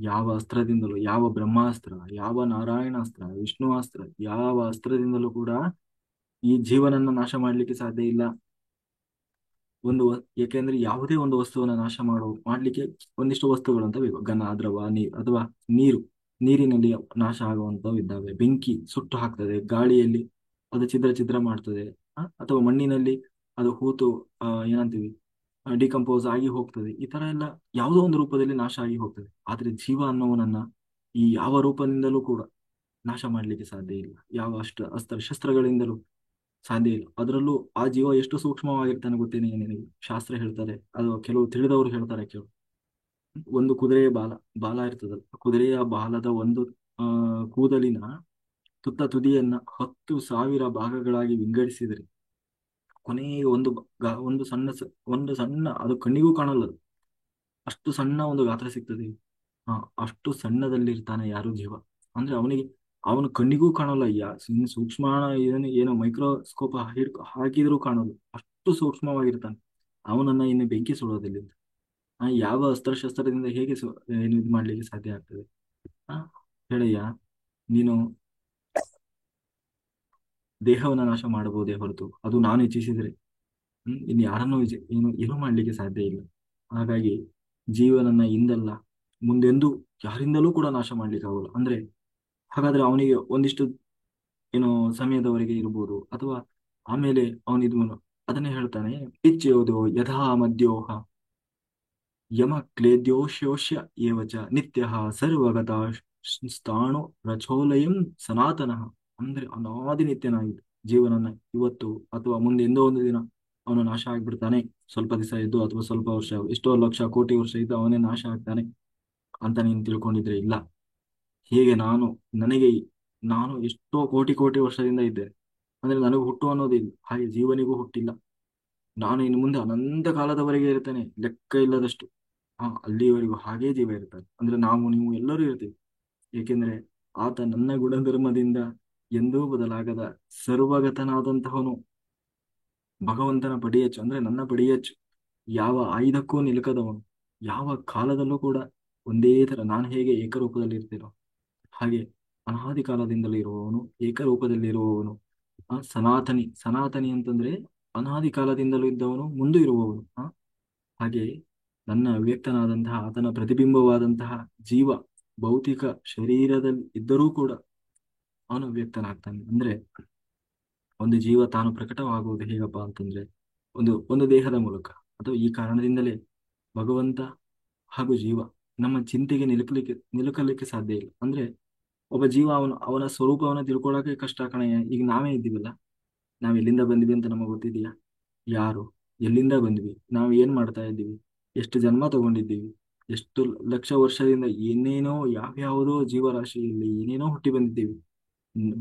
ಯಾವ ಅಸ್ತ್ರದಿಂದಲೂ, ಯಾವ ಬ್ರಹ್ಮಾಸ್ತ್ರ, ಯಾವ ನಾರಾಯಣಾಸ್ತ್ರ, ವಿಷ್ಣುವಾಸ್ತ್ರ, ಯಾವ ಅಸ್ತ್ರದಿಂದಲೂ ಕೂಡ ಈ ಜೀವನನ್ನ ನಾಶ ಮಾಡ್ಲಿಕ್ಕೆ ಸಾಧ್ಯ ಇಲ್ಲ. ಏಕೆಂದ್ರೆ ಯಾವುದೇ ಒಂದು ವಸ್ತುವನ್ನ ನಾಶ ಮಾಡ್ಲಿಕ್ಕೆ ಒಂದಿಷ್ಟು ವಸ್ತುಗಳು ಅಂತ ಬೇಕು. ಘನ, ದ್ರವ, ನೀರು ಅಥವಾ ನೀರು. ನೀರಿನಲ್ಲಿ ನಾಶ ಆಗುವಂತವು ಇದ್ದಾವೆ. ಬೆಂಕಿ ಸುಟ್ಟು ಹಾಕ್ತದೆ, ಗಾಳಿಯಲ್ಲಿ ಅದು ಛಿದ್ರ ಛಿದ್ರ ಮಾಡ್ತದೆ. ಅಥವಾ ಮಣ್ಣಿನಲ್ಲಿ ಅದು ಹೂತು ಏನಂತೀವಿ, ಡಿಕಂಪೋಸ್ ಆಗಿ ಹೋಗ್ತದೆ. ಈ ತರ ಎಲ್ಲ ಯಾವುದೋ ಒಂದು ರೂಪದಲ್ಲಿ ನಾಶ ಆಗಿ ಹೋಗ್ತದೆ. ಆದ್ರೆ ಜೀವ ಅನ್ನೋವನನ್ನ ಈ ಯಾವ ರೂಪದಿಂದಲೂ ಕೂಡ ನಾಶ ಮಾಡ್ಲಿಕ್ಕೆ ಸಾಧ್ಯ ಇಲ್ಲ. ಯಾವ ಅಸ್ತ್ರ ಶಸ್ತ್ರಗಳಿಂದಲೂ ಸಾಧ್ಯ ಇಲ್ಲ. ಅದರಲ್ಲೂ ಆ ಜೀವ ಎಷ್ಟು ಸೂಕ್ಷ್ಮವಾಗಿರ್ತಾನೆ ಗೊತ್ತೇನೆ ನಿನಗೆ. ಶಾಸ್ತ್ರ ಹೇಳ್ತಾರೆ, ಅದು ಕೆಲವು ತಿಳಿದವರು ಹೇಳ್ತಾರೆ ಕೆಲವು. ಒಂದು ಕುದುರೆಯ ಬಾಲ ಇರ್ತದಲ್ಲ, ಕುದುರೆಯ ಬಾಲದ ಒಂದು ಕೂದಲಿನ ತುದಿಯನ್ನ 10,000 ಭಾಗಗಳಾಗಿ ವಿಂಗಡಿಸಿದರೆ ಕೊನೆಗೆ ಒಂದು ಸಣ್ಣ ಅದು ಕಣ್ಣಿಗೂ ಕಾಣಲ್ಲ, ಅಷ್ಟು ಸಣ್ಣ ಒಂದು ಗಾತ್ರ ಸಿಗ್ತದೆ. ಅಷ್ಟು ಸಣ್ಣದಲ್ಲಿರ್ತಾನೆ ಯಾರು ಜೀವ. ಅಂದ್ರೆ ಅವನ ಕಣ್ಣಿಗೂ ಕಾಣಲ್ಲ. ಇನ್ನು ಸೂಕ್ಷ್ಮ ಏನೋ ಮೈಕ್ರೋಸ್ಕೋಪ್ ಹಾಕಿದ್ರೂ ಕಾಣಲ್ಲ, ಅಷ್ಟು ಸೂಕ್ಷ್ಮವಾಗಿರ್ತಾನೆ. ಅವನನ್ನ ಇನ್ನು ಬೆಂಕಿ ಸುಡೋದಿಲ್ಲ. ಯಾವ ಅಸ್ತ್ರಶಸ್ತ್ರದಿಂದ ಹೇಗೆ ಏನು ಇದು ಮಾಡ್ಲಿಕ್ಕೆ ಸಾಧ್ಯ ಆಗ್ತದೆ? ಆ ಹೇಳಯ್ಯ, ನೀನು ದೇಹವನ್ನ ನಾಶ ಮಾಡಬಹುದೇ ಹೊರತು ಅದು ನಾನು ಇಚ್ಛಿಸಿದ್ರೆ ಇನ್ನು ಯಾರನ್ನೂ ಏನು ಮಾಡ್ಲಿಕ್ಕೆ ಸಾಧ್ಯ ಇಲ್ಲ. ಹಾಗಾಗಿ ಜೀವನನ್ನ ಇಂದಲ್ಲ ಮುಂದೆಂದೂ ಯಾರಿಂದಲೂ ಕೂಡ ನಾಶ ಮಾಡ್ಲಿಕ್ಕೆ ಆಗೋಲ್ಲ. ಅಂದ್ರೆ ಹಾಗಾದ್ರೆ ಅವನಿಗೆ ಒಂದಿಷ್ಟು ಏನೋ ಸಮಯದವರೆಗೆ ಇರ್ಬೋದು, ಅಥವಾ ಆಮೇಲೆ ಅದನ್ನೇ ಹೇಳ್ತಾನೆ, ಇಚ್ಛೆಯೋದು ಯಥಾ ಮದ್ಯೋಹ ಯಮ ಕ್ಲೇದ್ಯೋಶ್ಯೋಷ್ಯ ಏವಚ ನಿತ್ಯ ಸರ್ವಗತ ಸ್ಥಾಣು ರಚೋಲಯಂ ಸನಾತನಃ. ಅಂದ್ರೆ ಅನಾದಿ ನಿತ್ಯನಾಗಿದ್ದು ಜೀವನನ್ನ ಇವತ್ತು ಅಥವಾ ಮುಂದೆ ಎಂದೋ ಒಂದು ದಿನ ಅವನು ನಾಶ ಆಗ್ಬಿಡ್ತಾನೆ. ಸ್ವಲ್ಪ ದಿವಸ ಇದ್ದು ಅಥವಾ ಸ್ವಲ್ಪ ವರ್ಷ, ಎಷ್ಟೋ ಲಕ್ಷ ಕೋಟಿ ವರ್ಷ ಇದ್ದು ಅವನೇ ನಾಶ ಆಗ್ತಾನೆ ಅಂತ ನೀನು ತಿಳ್ಕೊಂಡಿದ್ರೆ ಇಲ್ಲ. ಹೇಗೆ ನಾನು ಎಷ್ಟೋ ಕೋಟಿ ಕೋಟಿ ವರ್ಷದಿಂದ ಇದ್ದೇನೆ, ಅಂದ್ರೆ ನನಗೆ ಹುಟ್ಟು ಅನ್ನೋದಿಲ್ಲ, ಹಾಗೆ ಜೀವನಿಗೂ ಹುಟ್ಟಿಲ್ಲ. ನಾನು ಇನ್ನು ಮುಂದೆ ಅನಂತ ಕಾಲದವರೆಗೆ ಇರ್ತೇನೆ, ಲೆಕ್ಕ ಇಲ್ಲದಷ್ಟು. ಅಲ್ಲಿಯವರೆಗೂ ಹಾಗೇ ಜೀವ ಇರ್ತಾನೆ. ಅಂದ್ರೆ ನೀವು ಎಲ್ಲರೂ ಇರ್ತೀವಿ. ಏಕೆಂದ್ರೆ ಆತ ನನ್ನ ಗುಣಧರ್ಮದಿಂದ ಎಂದೂ ಬದಲಾಗದ ಸರ್ವಗತನಾದಂತಹವನು, ಭಗವಂತನ ಪಡಿಯಚ್ಚು, ಅಂದ್ರೆ ನನ್ನ ಪಡಿಯಚ್ಚು, ಯಾವ ಆಯುಧಕ್ಕೂ ನಿಲುಕದವನು, ಯಾವ ಕಾಲದಲ್ಲೂ ಕೂಡ ಒಂದೇ ತರ ನಾನು ಹೇಗೆ ಏಕರೂಪದಲ್ಲಿ ಇರ್ತೀನೋ ಹಾಗೆ ಅನಾದಿ ಕಾಲದಿಂದಲೂ ಇರುವವನು, ಏಕರೂಪದಲ್ಲಿ ಇರುವವನು. ಸನಾತನಿ ಅಂತಂದ್ರೆ ಅನಾದಿ ಕಾಲದಿಂದಲೂ ಇದ್ದವನು, ಮುಂದೂ ಇರುವವನು. ಹಾಗೆ ನನ್ನ ಅವ್ಯಕ್ತನಾದಂತಹ ಆತನ ಪ್ರತಿಬಿಂಬವಾದಂತಹ ಜೀವ ಭೌತಿಕ ಶರೀರದಲ್ಲಿ ಇದ್ದರೂ ಕೂಡ ಅವನು ಅವ್ಯಕ್ತನಾಗ್ತಾನೆ. ಅಂದ್ರೆ ಒಂದು ಜೀವ ತಾನು ಪ್ರಕಟವಾಗುವುದು ಹೇಗಪ್ಪ ಅಂತಂದ್ರೆ ಒಂದು ದೇಹದ ಮೂಲಕ. ಅಥವಾ ಈ ಕಾರಣದಿಂದಲೇ ಭಗವಂತ ಹಾಗೂ ಜೀವ ನಮ್ಮ ಚಿಂತೆಗೆ ನಿಲುಕಲಿಕ್ಕೆ ಸಾಧ್ಯ ಇಲ್ಲ. ಅಂದ್ರೆ ಒಬ್ಬ ಜೀವ ಅವನ ಸ್ವರೂಪವನ್ನ ತಿಳ್ಕೊಳ್ಳೋಕೆ ಕಷ್ಟ ಕಣಯ್ಯ. ಈಗ ನಾವೇ ಇದ್ದೀವಲ್ಲ, ನಾವ್ ಎಲ್ಲಿಂದ ಬಂದ್ವಿ ಅಂತ ನಮಗೆ ಗೊತ್ತಿದೆಯಾ? ಯಾರು, ಎಲ್ಲಿಂದ ಬಂದ್ವಿ, ನಾವು ಏನ್ ಮಾಡ್ತಾ ಇದ್ದೀವಿ, ಎಷ್ಟು ಜನ್ಮ ತಗೊಂಡಿದ್ದೀವಿ, ಎಷ್ಟು ಲಕ್ಷ ವರ್ಷದಿಂದ ಏನೇನೋ ಯಾವ್ಯಾವುದೋ ಜೀವರಾಶಿಯಲ್ಲಿ ಏನೇನೋ ಹುಟ್ಟಿ ಬಂದಿದ್ದೀವಿ.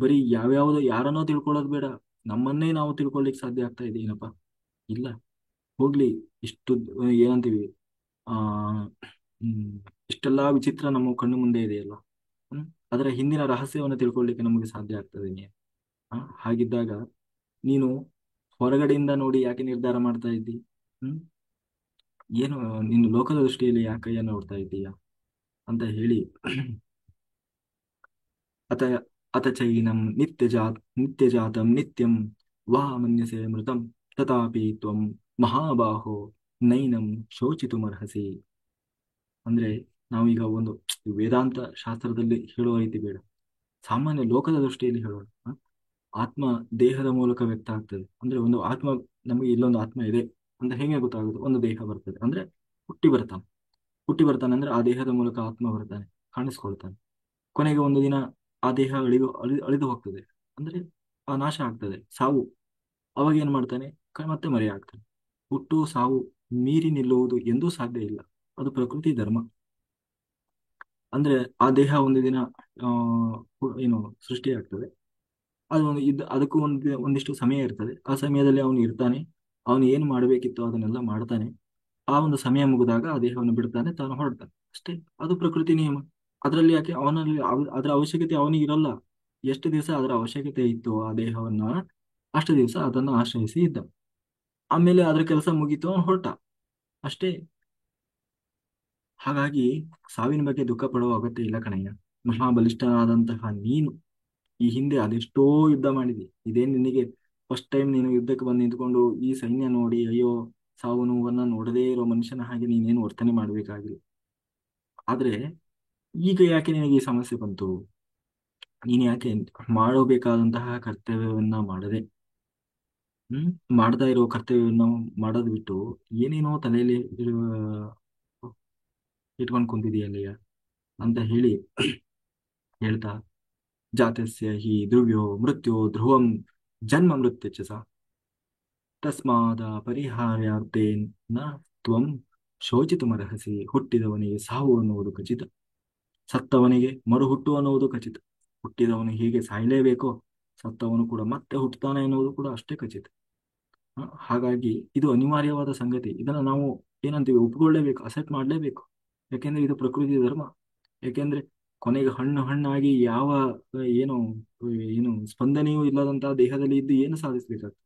ಬರೀ ಯಾವ್ಯಾವುದೋ ಯಾರನ್ನೋ ತಿಳ್ಕೊಳ್ಳೋದು ಬೇಡ, ನಮ್ಮನ್ನೇ ನಾವು ತಿಳ್ಕೊಳ್ಳಿಕ್ ಸಾಧ್ಯ ಆಗ್ತಾ ಇದೆ ಏನಪ್ಪಾ? ಇಲ್ಲ. ಹೋಗ್ಲಿ, ಇಷ್ಟು ಏನಂತೀವಿ, ಆ ಹ್ಮ್ ಇಷ್ಟೆಲ್ಲಾ ವಿಚಿತ್ರ ನಮ್ಮ ಕಣ್ಣು ಮುಂದೆ ಇದೆಯಲ್ಲ, ಹ್ಮ್ ಅದರ ಹಿಂದಿನ ರಹಸ್ಯವನ್ನು ತಿಳ್ಕೊಳ್ಳಿಕ್ಕೆ ನಮಗೆ ಸಾಧ್ಯ ಆಗ್ತದೆ. ಹಾಗಿದ್ದಾಗ ನೀನು ಹೊರಗಡೆಯಿಂದ ನೋಡಿ ಯಾಕೆ ನಿರ್ಧಾರ ಮಾಡ್ತಾ ಇದ್ದಿ? ಹ್ಮ್ ಏನು ನೀನು ಲೋಕದ ದೃಷ್ಟಿಯಲ್ಲಿ ಯಾಕೆ ನೋಡ್ತಾ ಇದ್ದೀಯಾ ಅಂತ ಹೇಳಿ, ಅತ ಅತ ಚೈನಂ ನಿತ್ಯಜಾತಂ ನಿತ್ಯಂ ವಾ ಮನ್ಯಸೆ ಮೃತಂ ತಥಾಪಿ ತ್ವಂ ಮಹಾಬಾಹೋ ನೈನಂ ಶೋಚಿತುಮರ್ಹಸಿ. ಅಂದ್ರೆ ನಾವೀಗ ಒಂದು ವೇದಾಂತ ಶಾಸ್ತ್ರದಲ್ಲಿ ಹೇಳುವ ರೀತಿ ಬೇಡ, ಸಾಮಾನ್ಯ ಲೋಕದ ದೃಷ್ಟಿಯಲ್ಲಿ ಹೇಳೋಣ. ಆತ್ಮ ದೇಹದ ಮೂಲಕ ವ್ಯಕ್ತ ಆಗ್ತದೆ. ಅಂದ್ರೆ ಒಂದು ಆತ್ಮ, ನಮಗೆ ಇಲ್ಲೊಂದು ಆತ್ಮ ಇದೆ ಅಂತ ಹೇಗೆ ಗೊತ್ತಾಗುತ್ತೆ? ಒಂದು ದೇಹ ಬರ್ತದೆ ಅಂದ್ರೆ ಹುಟ್ಟಿ ಬರ್ತಾನೆ ಅಂದ್ರೆ ಆ ದೇಹದ ಮೂಲಕ ಆತ್ಮ ಬರ್ತಾನೆ, ಕಾಣಿಸ್ಕೊಳ್ತಾನೆ. ಕೊನೆಗೆ ಒಂದು ದಿನ ಆ ದೇಹ ಅಳಿದು ಹೋಗ್ತದೆ. ಅಂದ್ರೆ ಆ ನಾಶ ಆಗ್ತದೆ, ಸಾವು. ಅವಾಗ ಏನ್ ಮಾಡ್ತಾನೆ? ಮತ್ತೆ ಮರಿ ಆಗ್ತಾನೆ. ಹುಟ್ಟು ಸಾವು ಮೀರಿ ನಿಲ್ಲುವುದು ಎಂದೂ ಸಾಧ್ಯ ಇಲ್ಲ. ಅದು ಪ್ರಕೃತಿ ಧರ್ಮ. ಅಂದ್ರೆ ಆ ದೇಹ ಒಂದು ದಿನ ಆ ಏನು ಸೃಷ್ಟಿಯಾಗ್ತದೆ. ಅದು ಒಂದು ಅದಕ್ಕೂ ಒಂದಿಷ್ಟು ಸಮಯ ಇರ್ತದೆ. ಆ ಸಮಯದಲ್ಲಿ ಅವನು ಇರ್ತಾನೆ, ಅವನು ಏನು ಮಾಡಬೇಕಿತ್ತು ಅದನ್ನೆಲ್ಲ ಮಾಡ್ತಾನೆ. ಆ ಒಂದು ಸಮಯ ಮುಗಿದಾಗ ಆ ದೇಹವನ್ನು ಬಿಡ್ತಾನೆ, ತಾನು ಹೊರಡ್ತಾನೆ ಅಷ್ಟೇ. ಅದು ಪ್ರಕೃತಿ ನಿಯಮ. ಅದರಲ್ಲಿ ಯಾಕೆ ಅವನಲ್ಲಿ ಅದರ ಅವಶ್ಯಕತೆ ಅವನಿಗೆ ಇರಲ್ಲ. ಎಷ್ಟು ದಿವಸ ಅದರ ಅವಶ್ಯಕತೆ ಇತ್ತು ಆ ದೇಹವನ್ನ, ಅಷ್ಟು ದಿವಸ ಅದನ್ನು ಆಶ್ರಯಿಸಿ ಇದ್ದ. ಆಮೇಲೆ ಅದ್ರ ಕೆಲಸ ಮುಗೀತು, ಅವನು ಹೊರಟ ಅಷ್ಟೇ. ಹಾಗಾಗಿ ಸಾವಿನ ಬಗ್ಗೆ ದುಃಖ ಪಡುವ ಅಗತ್ಯ ಇಲ್ಲ ಕಣಯ್ಯ. ಮಹಾಬಲಿಷ್ಠನಾದಂತಹ ನೀನು ಈ ಹಿಂದೆ ಅದೆಷ್ಟೋ ಯುದ್ಧ ಮಾಡಿದಿ. ಇದೇನ್ ನಿನಗೆ ಫಸ್ಟ್ ಟೈಮ್ ನೀನು ಯುದ್ಧಕ್ಕೆ ಬಂದು ನಿಂತ್ಕೊಂಡು ಈ ಸೈನ್ಯ ನೋಡಿ ಅಯ್ಯೋ ಸಾವು ನೋವನ್ನ ನೋಡದೇ ಇರೋ ಮನುಷ್ಯನ ಹಾಗೆ ನೀನೇನು ವರ್ತನೆ ಮಾಡ್ಬೇಕಾಗಿಲ್ಲ. ಆದ್ರೆ ಈಗ ಯಾಕೆ ನಿನಗೆ ಈ ಸಮಸ್ಯೆ ಬಂತು? ನೀನ್ ಯಾಕೆ ಮಾಡಬೇಕಾದಂತಹ ಕರ್ತವ್ಯವನ್ನ ಮಾಡದೆ, ಹ್ಮ್ ಮಾಡ್ತಾ ಇರೋ ಕರ್ತವ್ಯವನ್ನ ಮಾಡೋದ್ ಬಿಟ್ಟು ಏನೇನೋ ತಲೆಯಲ್ಲಿ ಇಟ್ಕೊಂಡು ಕುಂತಿದೀಯಲ್ಲಯ್ಯ ಅಂತ ಹೇಳಿ ಹೇಳ್ತಾ, ಜಾತಸ್ಯ ಹಿ ಧ್ರುವ್ಯೋ ಮೃತ್ಯು ಧ್ರುವಂ ಜನ್ಮ ಮೃತ್ಯು ಚ ಸ ತಸ್ಮಾದ ಪರಿಹಾರ್ಯಾರ್ಥೇನ ತ್ವಂ ಶೋಚಿತುಮರ್ಹಸಿ. ಹುಟ್ಟಿದವನಿಗೆ ಸಾವು ಅನ್ನುವುದು ಖಚಿತ, ಸತ್ತವನಿಗೆ ಮರುಹುಟ್ಟು ಅನ್ನುವುದು ಖಚಿತ. ಹುಟ್ಟಿದವನು ಹೇಗೆ ಸಾಯಲೇಬೇಕೋ, ಸತ್ತವನು ಕೂಡ ಮತ್ತೆ ಹುಟ್ಟುತ್ತಾನೆ ಎನ್ನುವುದು ಕೂಡ ಅಷ್ಟೇ ಖಚಿತ. ಹಾಗಾಗಿ ಇದು ಅನಿವಾರ್ಯವಾದ ಸಂಗತಿ. ಇದನ್ನ ನಾವು ಏನಂತೀವಿ, ಒಪ್ಪಿಕೊಳ್ಳೇಬೇಕು, ಅಸೆಪ್ಟ್ ಮಾಡಲೇಬೇಕು. ಯಾಕೆಂದ್ರೆ ಇದು ಪ್ರಕೃತಿ ಧರ್ಮ. ಯಾಕೆಂದ್ರೆ ಕೊನೆಗೆ ಹಣ್ಣು ಹಣ್ಣಾಗಿ ಯಾವ ಏನು ಏನು ಸ್ಪಂದನೆಯೂ ಇಲ್ಲದಂತಹ ದೇಹದಲ್ಲಿ ಇದ್ದು ಏನು ಸಾಧಿಸ್ಬೇಕಾಗ್ತದೆ?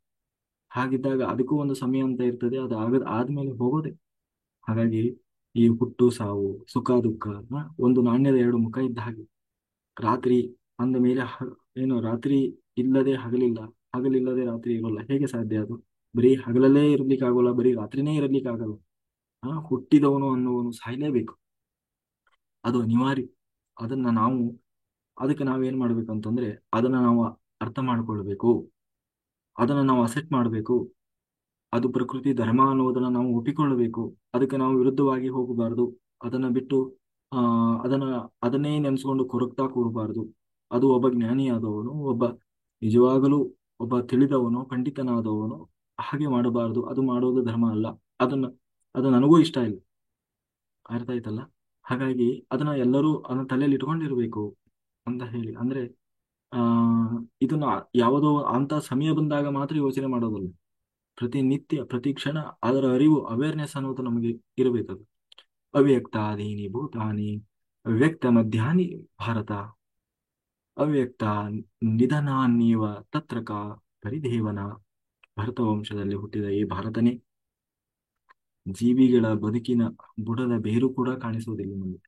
ಹಾಗಿದ್ದಾಗ ಅದಕ್ಕೂ ಒಂದು ಸಮಯ ಅಂತ ಇರ್ತದೆ, ಅದು ಆದ್ಮೇಲೆ ಹೋಗೋದೆ. ಹಾಗಾಗಿ ಈ ಹುಟ್ಟು ಸಾವು ಸುಖ ದುಃಖ ಒಂದು ನಾಣ್ಯದ ಎರಡು ಮುಖ ಇದ್ದ ಹಾಗೆ. ರಾತ್ರಿ ಅಂದ ಮೇಲೆ ಏನು ರಾತ್ರಿ ಇಲ್ಲದೆ ಹಗಲಿಲ್ಲ, ಹಗಲಿಲ್ಲದೆ ರಾತ್ರಿ ಇರೋಲ್ಲ. ಹೇಗೆ ಸಾಧ್ಯ ಅದು? ಬರೀ ಹಗಲಲ್ಲೇ ಇರ್ಲಿಕ್ಕಾಗಲ್ಲ, ಬರೀ ರಾತ್ರಿನೇ ಇರಲಿಕ್ಕಾಗಲ್ಲ. ಹುಟ್ಟಿದವನು ಅನ್ನುವನು ಸಾಯ್ಲೇಬೇಕು, ಅದು ಅನಿವಾರ್ಯ. ಅದನ್ನ ನಾವು ಅದಕ್ಕೆ ನಾವೇನ್ ಮಾಡ್ಬೇಕು ಅಂತಂದ್ರೆ ಅದನ್ನ ನಾವು ಅರ್ಥ ಮಾಡ್ಕೊಳ್ಬೇಕು, ಅದನ್ನ ನಾವು ಅಸೆಟ್ ಮಾಡಬೇಕು. ಅದು ಪ್ರಕೃತಿ ಧರ್ಮ ಅನ್ನೋದನ್ನ ನಾವು ಒಪ್ಪಿಕೊಳ್ಳಬೇಕು. ಅದಕ್ಕೆ ನಾವು ವಿರುದ್ಧವಾಗಿ ಹೋಗಬಾರದು. ಅದನ್ನ ಬಿಟ್ಟು ಆ ಅದನ್ನ ಅದನ್ನೇ ನೆನೆಸ್ಕೊಂಡು ಕೊರಗ್ತಾ ಕೂರಬಾರದು. ಅದು ಒಬ್ಬ ಜ್ಞಾನಿಯಾದವನು, ಒಬ್ಬ ನಿಜವಾಗಲೂ ಒಬ್ಬ ತಿಳಿದವನು, ಪಂಡಿತನಾದವನು ಹಾಗೆ ಮಾಡಬಾರದು. ಅದು ಮಾಡೋದು ಧರ್ಮ ಅಲ್ಲ. ಅದನ್ನ ಅದು ನನಗೂ ಇಷ್ಟ ಇಲ್ಲ. ಅರ್ಥ ಆಯ್ತಲ್ಲ? ಹಾಗಾಗಿ ಅದನ್ನ ಎಲ್ಲರೂ ಅದನ್ನ ತಲೆಯಲ್ಲಿ ಇಟ್ಕೊಂಡಿರ್ಬೇಕು ಅಂತ ಹೇಳಿ. ಅಂದ್ರೆ ಆ ಇದನ್ನ ಯಾವುದೋ ಅಂತ ಸಮಯ ಬಂದಾಗ ಮಾತ್ರ ಯೋಚನೆ ಮಾಡೋದಲ್ಲ. ಪ್ರತಿನಿತ್ಯ ಪ್ರತಿ ಕ್ಷಣ ಅದರ ಅರಿವು, ಅವೇರ್ನೆಸ್ ಅನ್ನೋದು ನಮಗೆ ಇರಬೇಕದು. ಅವ್ಯಕ್ತಾದೀನಿ ಭೂತಾನಿ ಅವ್ಯಕ್ತ ಮಧ್ಯಾಹ್ನಿ ಭಾರತ ಅವ್ಯಕ್ತ ನಿಧನಾನ್ಯವ ತತ್ರಕ ಪರಿದೇವನ. ಭರತ ವಂಶದಲ್ಲಿ ಹುಟ್ಟಿದ ಈ ಭಾರತನೇ ಜೀವಿಗಳ ಬದುಕಿನ ಬುಡದ ಬೇರು ಕೂಡ ಕಾಣಿಸುವುದಿಲ್ಲ ನಮಗೆ.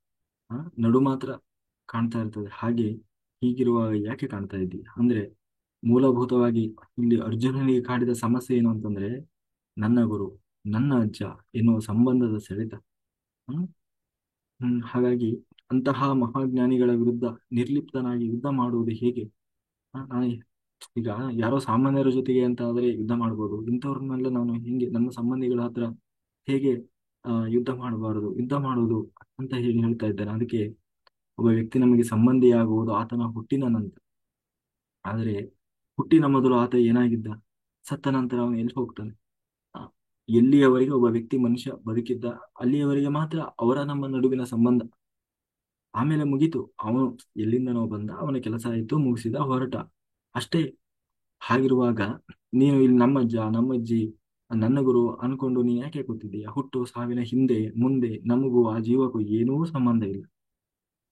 ನಡು ಮಾತ್ರ ಕಾಣ್ತಾ ಇರ್ತದೆ. ಹಾಗೆ ಹೀಗಿರುವಾಗ ಯಾಕೆ ಕಾಣ್ತಾ ಇದ್ದಿ ಅಂದ್ರೆ, ಮೂಲಭೂತವಾಗಿ ಇಲ್ಲಿ ಅರ್ಜುನನಿಗೆ ಕಾಡಿದ ಸಮಸ್ಯೆ ಏನು ಅಂತಂದ್ರೆ, ನನ್ನ ಗುರು, ನನ್ನ ಅಜ್ಜ ಎನ್ನುವ ಸಂಬಂಧದ ಸೆಳೆತ. ಹ್ಮ್ ಹಾಗಾಗಿ ಅಂತಹ ಮಹಾಜ್ಞಾನಿಗಳ ವಿರುದ್ಧ ನಿರ್ಲಿಪ್ತನಾಗಿ ಯುದ್ಧ ಮಾಡುವುದು ಹೇಗೆ? ನಾನು ಈಗ ಯಾರೋ ಸಾಮಾನ್ಯರ ಜೊತೆಗೆ ಅಂತ ಆದ್ರೆ ಯುದ್ಧ ಮಾಡ್ಬೋದು. ಇಂಥವ್ರನ್ನೆಲ್ಲ ನಾನು ಹಿಂಗೆ ನನ್ನ ಸಂಬಂಧಿಗಳ ಹತ್ರ ಹೇಗೆ ಯುದ್ಧ ಮಾಡಬಾರದು, ಯುದ್ಧ ಮಾಡುವುದು ಅಂತ ಹೇಳಿ ಹೇಳ್ತಾ ಇದ್ದಾನೆ. ಅದಕ್ಕೆ ಒಬ್ಬ ವ್ಯಕ್ತಿ ನಮಗೆ ಸಂಬಂಧಿಯಾಗುವುದು ಆತನ ಹುಟ್ಟಿನ ನಂತರ. ಆದರೆ ಹುಟ್ಟಿನ ಮೊದಲು ಆತ ಏನಾಗಿದ್ದ? ಸತ್ತ ನಂತರ ಅವನು ಎಲ್ಲಿ ಹೋಗ್ತಾನೆ? ಆ, ಎಲ್ಲಿಯವರೆಗೆ ಒಬ್ಬ ವ್ಯಕ್ತಿ ಮನುಷ್ಯ ಬದುಕಿದ್ದ ಅಲ್ಲಿಯವರೆಗೆ ಮಾತ್ರ ಅವರ ನಮ್ಮ ನಡುವಿನ ಸಂಬಂಧ. ಆಮೇಲೆ ಮುಗೀತು. ಅವನು ಎಲ್ಲಿಂದನೋ ಬಂದ, ಅವನ ಕೆಲಸ ಆಯ್ತು, ಮುಗಿಸಿದ, ಹೊರಟ ಅಷ್ಟೇ. ಹಾಗಿರುವಾಗ ನೀನು ಇಲ್ಲಿ ನಮ್ಮಜ್ಜ ನಮ್ಮಜ್ಜಿ ನನ್ನ ಗುರು ಅನ್ಕೊಂಡು ನೀನ್ ಯಾಕೆ ಕೂತಿದ್ದೀಯ? ಹುಟ್ಟು ಸಾವಿನ ಹಿಂದೆ ಮುಂದೆ ನಮಗೂ ಆ ಜೀವಕ್ಕೂ ಏನೂ ಸಂಬಂಧ ಇಲ್ಲ.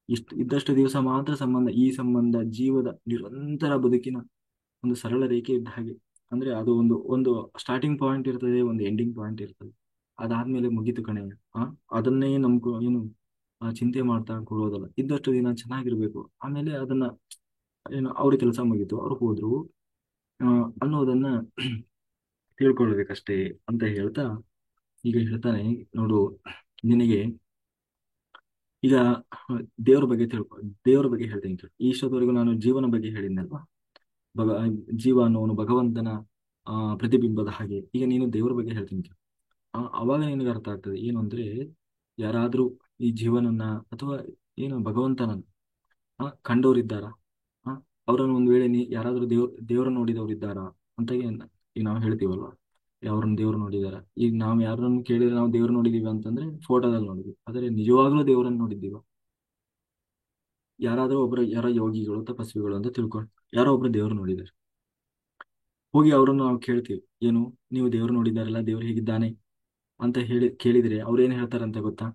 ಇಷ್ಟು ಇದ್ದಷ್ಟು ದಿವಸ ಮಾತ್ರ ಸಂಬಂಧ. ಈ ಸಂಬಂಧ ಜೀವದ ನಿರಂತರ ಬದುಕಿನ ಒಂದು ಸರಳ ರೇಖೆ ಇದ್ದ ಹಾಗೆ. ಅಂದ್ರೆ ಅದು ಒಂದು ಒಂದು ಸ್ಟಾರ್ಟಿಂಗ್ ಪಾಯಿಂಟ್ ಇರ್ತದೆ, ಒಂದು ಎಂಡಿಂಗ್ ಪಾಯಿಂಟ್ ಇರ್ತದೆ. ಅದಾದ್ಮೇಲೆ ಮುಗೀತು ಕಣೆ. ಆ ಅದನ್ನೇ ನಮ್ಗೂ ಏನು ಚಿಂತೆ ಮಾಡ್ತಾ ಕೂರೋದಲ್ಲ. ಇದ್ದಷ್ಟು ದಿನ ಚೆನ್ನಾಗಿರ್ಬೇಕು, ಆಮೇಲೆ ಅದನ್ನ ಏನು ಅವ್ರ ಕೆಲಸ ಮುಗೀತು, ಅವ್ರು ಹೋದ್ರು ಅನ್ನೋದನ್ನ ತಿಳ್ಕೊಳ್ಬೇಕಷ್ಟೇ ಅಂತ ಹೇಳ್ತಾ, ಈಗ ಹೇಳ್ತಾನೆ ನೋಡು, ನಿನಗೆ ಈಗ ದೇವ್ರ ಬಗ್ಗೆ ತಿಳ್ಕೊ. ದೇವ್ರ ಬಗ್ಗೆ ಹೇಳ್ತೀನಿ ಕೇಳು. ಇಷ್ಟೊತ್ತವರೆಗೂ ನಾನು ಜೀವನ ಬಗ್ಗೆ ಹೇಳಿದ್ನಲ್ವಾ? ಭಗ ಜೀವ ಅನ್ನೋನು ಭಗವಂತನ ಪ್ರತಿಬಿಂಬದ ಹಾಗೆ. ಈಗ ನೀನು ದೇವ್ರ ಬಗ್ಗೆ ಹೇಳ್ತೀನಿ ಕೇಳು. ಅವಾಗ ನಿನಗೆ ಅರ್ಥ ಆಗ್ತದೆ ಏನು ಅಂದ್ರೆ, ಯಾರಾದ್ರೂ ಈ ಜೀವನನ್ನ ಅಥವಾ ಏನು ಭಗವಂತನನ್ನ ಕಂಡವರಿದ್ದಾರ? ಅವರನ್ನು ಒಂದ್ ವೇಳೆ ಯಾರಾದ್ರೂ ದೇವ್ರ ನೋಡಿದವ್ರು ಇದ್ದಾರಾ ಅಂತ ಈಗ ನಾವು ಹೇಳ್ತೀವಲ್ವಾ, ಅವ್ರನ್ನ ದೇವ್ರು ನೋಡಿದಾರ. ಈಗ ನಾವು ಯಾರನ್ನು ಕೇಳಿದ್ರೆ ನಾವು ದೇವ್ರು ನೋಡಿದೀವಿ ಅಂತಂದ್ರೆ ಫೋಟೋದಲ್ಲಿ ನೋಡಿದ್ವಿ, ಆದ್ರೆ ನಿಜವಾಗ್ಲೂ ದೇವ್ರನ್ನ ನೋಡಿದ್ದೀವ? ಯಾರಾದ್ರೂ ಒಬ್ರು, ಯಾರೋ ಯೋಗಿಗಳು ತಪಸ್ವಿಗಳು ಅಂತ ತಿಳ್ಕೊಂಡು ಯಾರೋ ಒಬ್ರು ದೇವ್ರು ನೋಡಿದಾರೆ, ಹೋಗಿ ಅವರನ್ನು ನಾವು ಕೇಳ್ತೀವಿ, ಏನು ನೀವು ದೇವ್ರು ನೋಡಿದಾರಲ್ಲ, ದೇವ್ರು ಹೇಗಿದ್ದಾನೆ ಅಂತ ಕೇಳಿದ್ರೆ ಅವ್ರು ಏನ್ ಹೇಳ್ತಾರಂತ ಗೊತ್ತಾ?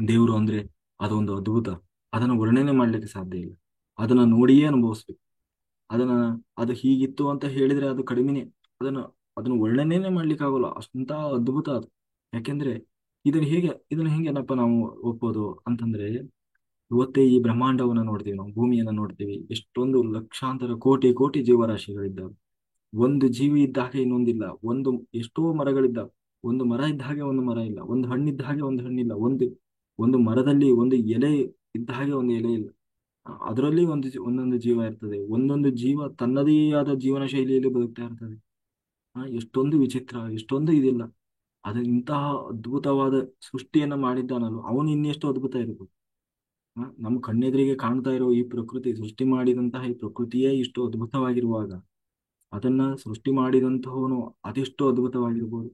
ದೇವ್ರು ಅಂದ್ರೆ ಅದೊಂದು ಅದ್ಭುತ, ಅದನ್ನು ವರ್ಣನೆ ಮಾಡ್ಲಿಕ್ಕೆ ಸಾಧ್ಯ ಇಲ್ಲ, ಅದನ್ನ ನೋಡಿಯೇ ಅನುಭವಿಸ್ಬೇಕು. ಅದನ್ನ ಅದು ಹೀಗಿತ್ತು ಅಂತ ಹೇಳಿದ್ರೆ ಅದು ಕಡಿಮೆನೆ. ಅದನ್ನ ಅದನ್ನ ವರ್ಣನೆನೇ ಮಾಡ್ಲಿಕ್ಕೆ ಆಗೋಲ್ಲ, ಅಷ್ಟಂತ ಅದ್ಭುತ ಅದು. ಯಾಕೆಂದ್ರೆ ಇದನ್ನ ಹೇಗೇನಪ್ಪ ನಾವು ಒಪ್ಪೋದು ಅಂತಂದ್ರೆ, ಇವತ್ತೇ ಈ ಬ್ರಹ್ಮಾಂಡವನ್ನ ನೋಡ್ತೀವಿ, ನಾವು ಭೂಮಿಯನ್ನ ನೋಡ್ತೀವಿ, ಎಷ್ಟೊಂದು ಲಕ್ಷಾಂತರ ಕೋಟಿ ಕೋಟಿ ಜೀವರಾಶಿಗಳಿದ್ದಾವೆ. ಒಂದು ಜೀವಿ ಇದ್ದ ಹಾಗೆ ಇನ್ನೊಂದಿಲ್ಲ. ಎಷ್ಟೋ ಮರಗಳಿದ್ದಾವೆ, ಒಂದು ಮರ ಇದ್ದ ಹಾಗೆ ಒಂದು ಮರ ಇಲ್ಲ, ಒಂದು ಹಣ್ಣಿದ್ದ ಹಾಗೆ ಒಂದು ಹಣ್ಣಿಲ್ಲ, ಒಂದು ಮರದಲ್ಲಿ ಒಂದು ಎಲೆ ಇದ್ದ ಹಾಗೆ ಒಂದು ಎಲೆ ಇಲ್ಲ. ಅದರಲ್ಲಿ ಒಂದೊಂದು ಜೀವ ಇರ್ತದೆ, ಒಂದೊಂದು ಜೀವ ತನ್ನದೇ ಆದ ಜೀವನ ಶೈಲಿಯಲ್ಲಿ ಬದುಕ್ತಾ ಇರ್ತದೆ. ಎಷ್ಟೊಂದು ವಿಚಿತ್ರ, ಎಷ್ಟೊಂದು ಇದಿಲ್ಲ. ಅದು ಇಂತಹ ಅದ್ಭುತವಾದ ಸೃಷ್ಟಿಯನ್ನ ಮಾಡಿದ್ದಾನಲ್ಲ, ಅವನು ಇನ್ನೆಷ್ಟು ಅದ್ಭುತ ಇರ್ಬೋದು. ನಮ್ಮ ಕಣ್ಣೆದುರಿಗೆ ಕಾಣ್ತಾ ಇರೋ ಈ ಪ್ರಕೃತಿ, ಸೃಷ್ಟಿ ಮಾಡಿದಂತಹ ಈ ಪ್ರಕೃತಿಯೇ ಇಷ್ಟು ಅದ್ಭುತವಾಗಿರುವಾಗ ಅದನ್ನ ಸೃಷ್ಟಿ ಮಾಡಿದಂತಹವನು ಅದೆಷ್ಟು ಅದ್ಭುತವಾಗಿರ್ಬೋದು.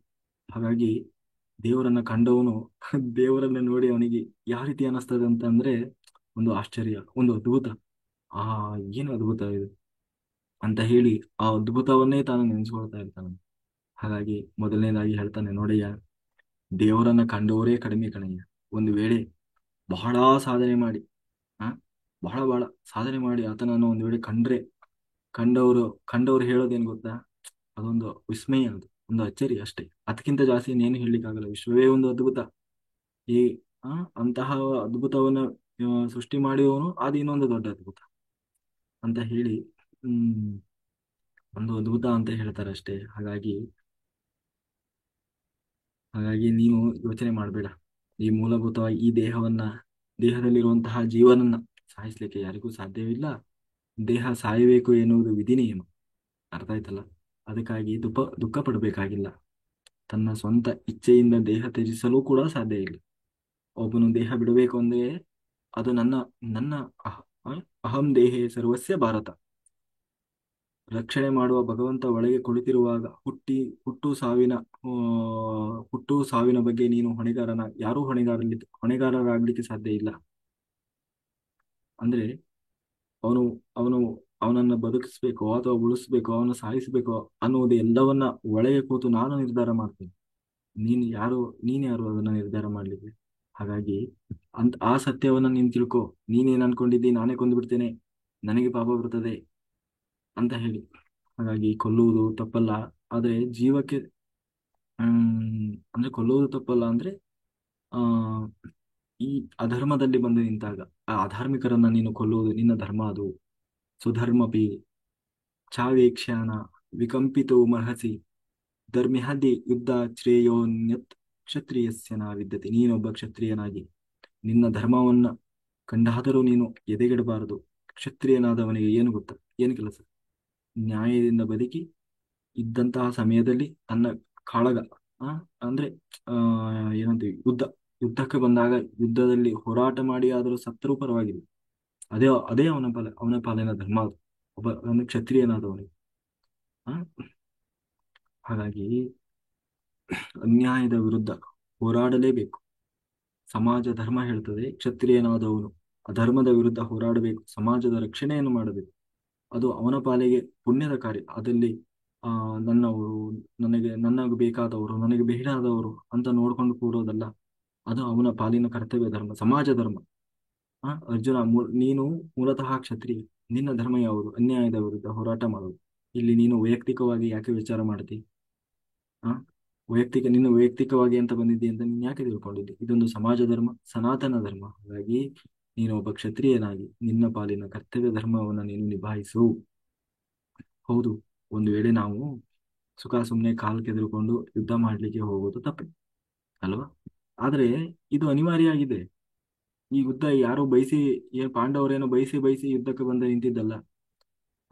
ಹಾಗಾಗಿ ದೇವರನ್ನ ಕಂಡವನು ದೇವರನ್ನ ನೋಡಿ ಅವನಿಗೆ ಯಾವ ರೀತಿ ಅನಿಸ್ತದೆ ಅಂತ ಅಂದ್ರೆ, ಒಂದು ಆಶ್ಚರ್ಯ, ಒಂದು ಅದ್ಭುತ. ಆ ಏನು ಅದ್ಭುತ ಇದು ಅಂತ ಹೇಳಿ ಆ ಅದ್ಭುತವನ್ನೇ ತಾನು ನೆನೆಸ್ಕೊಳ್ತಾ ಇರ್ತಾನೆ. ಹಾಗಾಗಿ ಮೊದಲನೇದಾಗಿ ಹೇಳ್ತಾನೆ, ನೋಡಯ್ಯ, ದೇವರನ್ನ ಕಂಡವರೇ ಕಡಿಮೆ ಕಣಯ್ಯ. ಒಂದು ವೇಳೆ ಬಹಳ ಸಾಧನೆ ಮಾಡಿ, ಆ ಬಹಳ ಬಹಳ ಸಾಧನೆ ಮಾಡಿ ಆತನನ್ನು ಒಂದು ವೇಳೆ ಕಂಡವರು ಹೇಳೋದೇನ್ ಗೊತ್ತಾ? ಅದೊಂದು ವಿಸ್ಮಯ, ಅದು ಒಂದು ಅಚ್ಚರಿ ಅಷ್ಟೇ. ಅದಕ್ಕಿಂತ ಜಾಸ್ತಿ ಇನ್ನೇನು ಹೇಳಲಿಕ್ಕಾಗಲ್ಲ. ವಿಶ್ವವೇ ಒಂದು ಅದ್ಭುತ. ಈ ಆ ಅಂತಹ ಅದ್ಭುತವನ್ನ ಸೃಷ್ಟಿ ಮಾಡಿದವನು ಅದು ಇನ್ನೊಂದು ದೊಡ್ಡ ಅದ್ಭುತ ಅಂತ ಹೇಳಿ, ಹ್ಮ್ ಒಂದು ಅದ್ಭುತ ಅಂತ ಹೇಳ್ತಾರೆ ಅಷ್ಟೇ. ಹಾಗಾಗಿ ನೀನು ಯೋಚನೆ ಮಾಡಬೇಡ. ಈ ಮೂಲಭೂತವಾಗಿ ಈ ದೇಹದಲ್ಲಿರುವಂತಹ ಜೀವನನ್ನ ಸಾಯಿಸ್ಲಿಕ್ಕೆ ಯಾರಿಗೂ ಸಾಧ್ಯವಿಲ್ಲ. ದೇಹ ಸಾಯಬೇಕು ಎನ್ನುವುದು ವಿಧಿ ನಿಯಮ. ಅರ್ಥ ಆಯ್ತಲ್ಲ? ಅದಕ್ಕಾಗಿ ದುಃಖ ಪಡಬೇಕಾಗಿಲ್ಲ. ತನ್ನ ಸ್ವಂತ ಇಚ್ಛೆಯಿಂದ ದೇಹ ತ್ಯಜಿಸಲು ಕೂಡ ಸಾಧ್ಯ ಇಲ್ಲ. ಒಬ್ಬನು ದೇಹ ಬಿಡಬೇಕು ಅಂದ್ರೆ ಅದು ನನ್ನ ಅಹ- ಅಹಂ ದೇಹೇ ಸರ್ವಸ್ಯ ಭಾರತ. ರಕ್ಷಣೆ ಮಾಡುವ ಭಗವಂತ ಒಳಗೆ ಕುಳಿತಿರುವಾಗ ಹುಟ್ಟು ಸಾವಿನ ಆ, ಹುಟ್ಟು ಸಾವಿನ ಬಗ್ಗೆ ನೀನು ಯಾರೂ ಹೊಣೆಗಾರರಾಗ್ಲಿಕ್ಕೆ ಸಾಧ್ಯ ಇಲ್ಲ. ಅಂದ್ರೆ ಅವನು ಅವನು ಅವನನ್ನ ಬದುಕಿಸ್ಬೇಕೋ ಅಥವಾ ಉಳಿಸ್ಬೇಕೋ, ಅವನ ಸಾಯಿಸ್ಬೇಕೋ ಅನ್ನುವುದು ಎಲ್ಲವನ್ನ ಒಳಗೆ ಕೂತು ನಾನು ನಿರ್ಧಾರ ಮಾಡ್ತೇನೆ. ನೀನ್ ಯಾರು ನೀನ್ ಯಾರು ಅದನ್ನ ನಿರ್ಧಾರ ಮಾಡ್ಲಿಕ್ಕೆ? ಹಾಗಾಗಿ ಆ ಸತ್ಯವನ್ನ ನೀನ್ ತಿಳ್ಕೊ. ನೀನೇನ್ ಅನ್ಕೊಂಡಿದ್ದಿ, ನಾನೇ ಕೊಂದ್ಬಿಡ್ತೇನೆ, ನನಗೆ ಪಾಪ ಬರ್ತದೆ ಅಂತ ಹೇಳಿ. ಹಾಗಾಗಿ ಕೊಲ್ಲುವುದು ತಪ್ಪಲ್ಲ, ಆದ್ರೆ ಜೀವಕ್ಕೆ ಅಂದ್ರೆ ಕೊಲ್ಲುವುದು ತಪ್ಪಲ್ಲ ಅಂದ್ರೆ ಆ ಈ ಅಧರ್ಮದಲ್ಲಿ ಬಂದು ನಿಂತಾಗ ಆ ಅಧಾರ್ಮಿಕರನ್ನ ನೀನು ಕೊಲ್ಲುವುದು ನಿನ್ನ ಧರ್ಮ. ಅದು ಸುಧರ್ಮಪಿ ಚಾವೇಕ್ಷ್ಯಾನ ವಿಕಂಪಿತೋ ಮರ್ಹಸಿ ಧರ್ಮ್ಯಾದಿ ಯುದ್ಧ ಶ್ರೇಯೋನ್ಯತ್ ಕ್ಷತ್ರಿಯಸ್ಯ ನ ವಿದ್ಯತೆ. ನೀನೊಬ್ಬ ಕ್ಷತ್ರಿಯನಾಗಿ ನಿನ್ನ ಧರ್ಮವನ್ನ ಕಂಡಾದರೂ ನೀನು ಎದೆಗೆಡಬಾರದು. ಕ್ಷತ್ರಿಯನಾದವನಿಗೆ ಏನು ಗೊತ್ತಾ, ಏನು ಕೆಲಸ? ನ್ಯಾಯದಿಂದ ಬದುಕಿ ಇದ್ದಂತಹ ಸಮಯದಲ್ಲಿ ತನ್ನ ಕಾಳಗ, ಆ ಅಂದ್ರೆ ಆ ಏನಂತೀವಿ, ಯುದ್ಧಕ್ಕೆ ಬಂದಾಗ ಯುದ್ಧದಲ್ಲಿ ಹೋರಾಟ ಮಾಡಿ ಆದರೂ ಸತ್ತರೂ ಪರವಾಗಿಲ್ಲ. ಅದೇ ಅವನ ಪಾಲಿನ ಧರ್ಮ ಅದು, ಒಂದು ಕ್ಷತ್ರಿಯನಾದವನಿಗೆ. ಆ ಹಾಗಾಗಿ ಅನ್ಯಾಯದ ವಿರುದ್ಧ ಹೋರಾಡಲೇಬೇಕು. ಸಮಾಜ ಧರ್ಮ ಹೇಳ್ತದೆ, ಕ್ಷತ್ರಿಯನಾದವನು ಅಧರ್ಮದ ವಿರುದ್ಧ ಹೋರಾಡಬೇಕು, ಸಮಾಜದ ರಕ್ಷಣೆಯನ್ನು ಮಾಡಬೇಕು. ಅದು ಅವನ ಪಾಲಿಗೆ ಪುಣ್ಯದ ಕಾರ್ಯ. ಅದಲ್ಲಿ ಆ ನನ್ನವರು, ನನಗೆ ಬೇಕಾದವರು, ನನಗೆ ಬೇಡಾದವರು ಅಂತ ನೋಡ್ಕೊಂಡು ಕೂರೋದಲ್ಲ. ಅದು ಅವನ ಪಾಲಿನ ಕರ್ತವ್ಯ ಧರ್ಮ, ಸಮಾಜ ಧರ್ಮ. ಅರ್ಜುನ, ನೀನು ಮೂಲತಃ ಕ್ಷತ್ರಿಯ. ನಿನ್ನ ಧರ್ಮ ಯಾವುದು? ಅನ್ಯಾಯದ ವಿರುದ್ಧ ಹೋರಾಟ ಮಾಡೋದು. ಇಲ್ಲಿ ನೀನು ವೈಯಕ್ತಿಕವಾಗಿ ಯಾಕೆ ವಿಚಾರ ಮಾಡ್ತಿ? ಆ ನಿನ್ನ ವೈಯಕ್ತಿಕವಾಗಿ ಅಂತ ಬಂದಿದ್ದಿ ಅಂತ ನೀನ್ ಯಾಕೆ ತಿಳ್ಕೊಂಡಿದ್ದಿ? ಇದೊಂದು ಸಮಾಜ ಧರ್ಮ, ಸನಾತನ ಧರ್ಮ. ಹಾಗಾಗಿ ನೀನು ಒಬ್ಬ ಕ್ಷತ್ರಿಯನಾಗಿ ನಿನ್ನ ಪಾಲಿನ ಕರ್ತವ್ಯ ಧರ್ಮವನ್ನು ನೀನು ನಿಭಾಯಿಸು. ಹೌದು, ಒಂದು ವೇಳೆ ನಾವು ಸುಖ ಸುಮ್ಮನೆ ಕಾಲ್ ಕೆದರ್ಕೊಂಡು ಯುದ್ಧ ಮಾಡ್ಲಿಕ್ಕೆ ಹೋಗೋದು ತಪ್ಪು ಅಲ್ವಾ? ಆದ್ರೆ ಇದು ಅನಿವಾರ್ಯ ಆಗಿದೆ. ಈ ಯುದ್ಧ ಯಾರೋ ಬಯಸಿ, ಪಾಂಡವರೇನೋ ಬಯಸಿ ಬಯಸಿ ಯುದ್ಧಕ್ಕೆ ಬಂದ ನಿಂತಿದ್ದಲ್ಲ.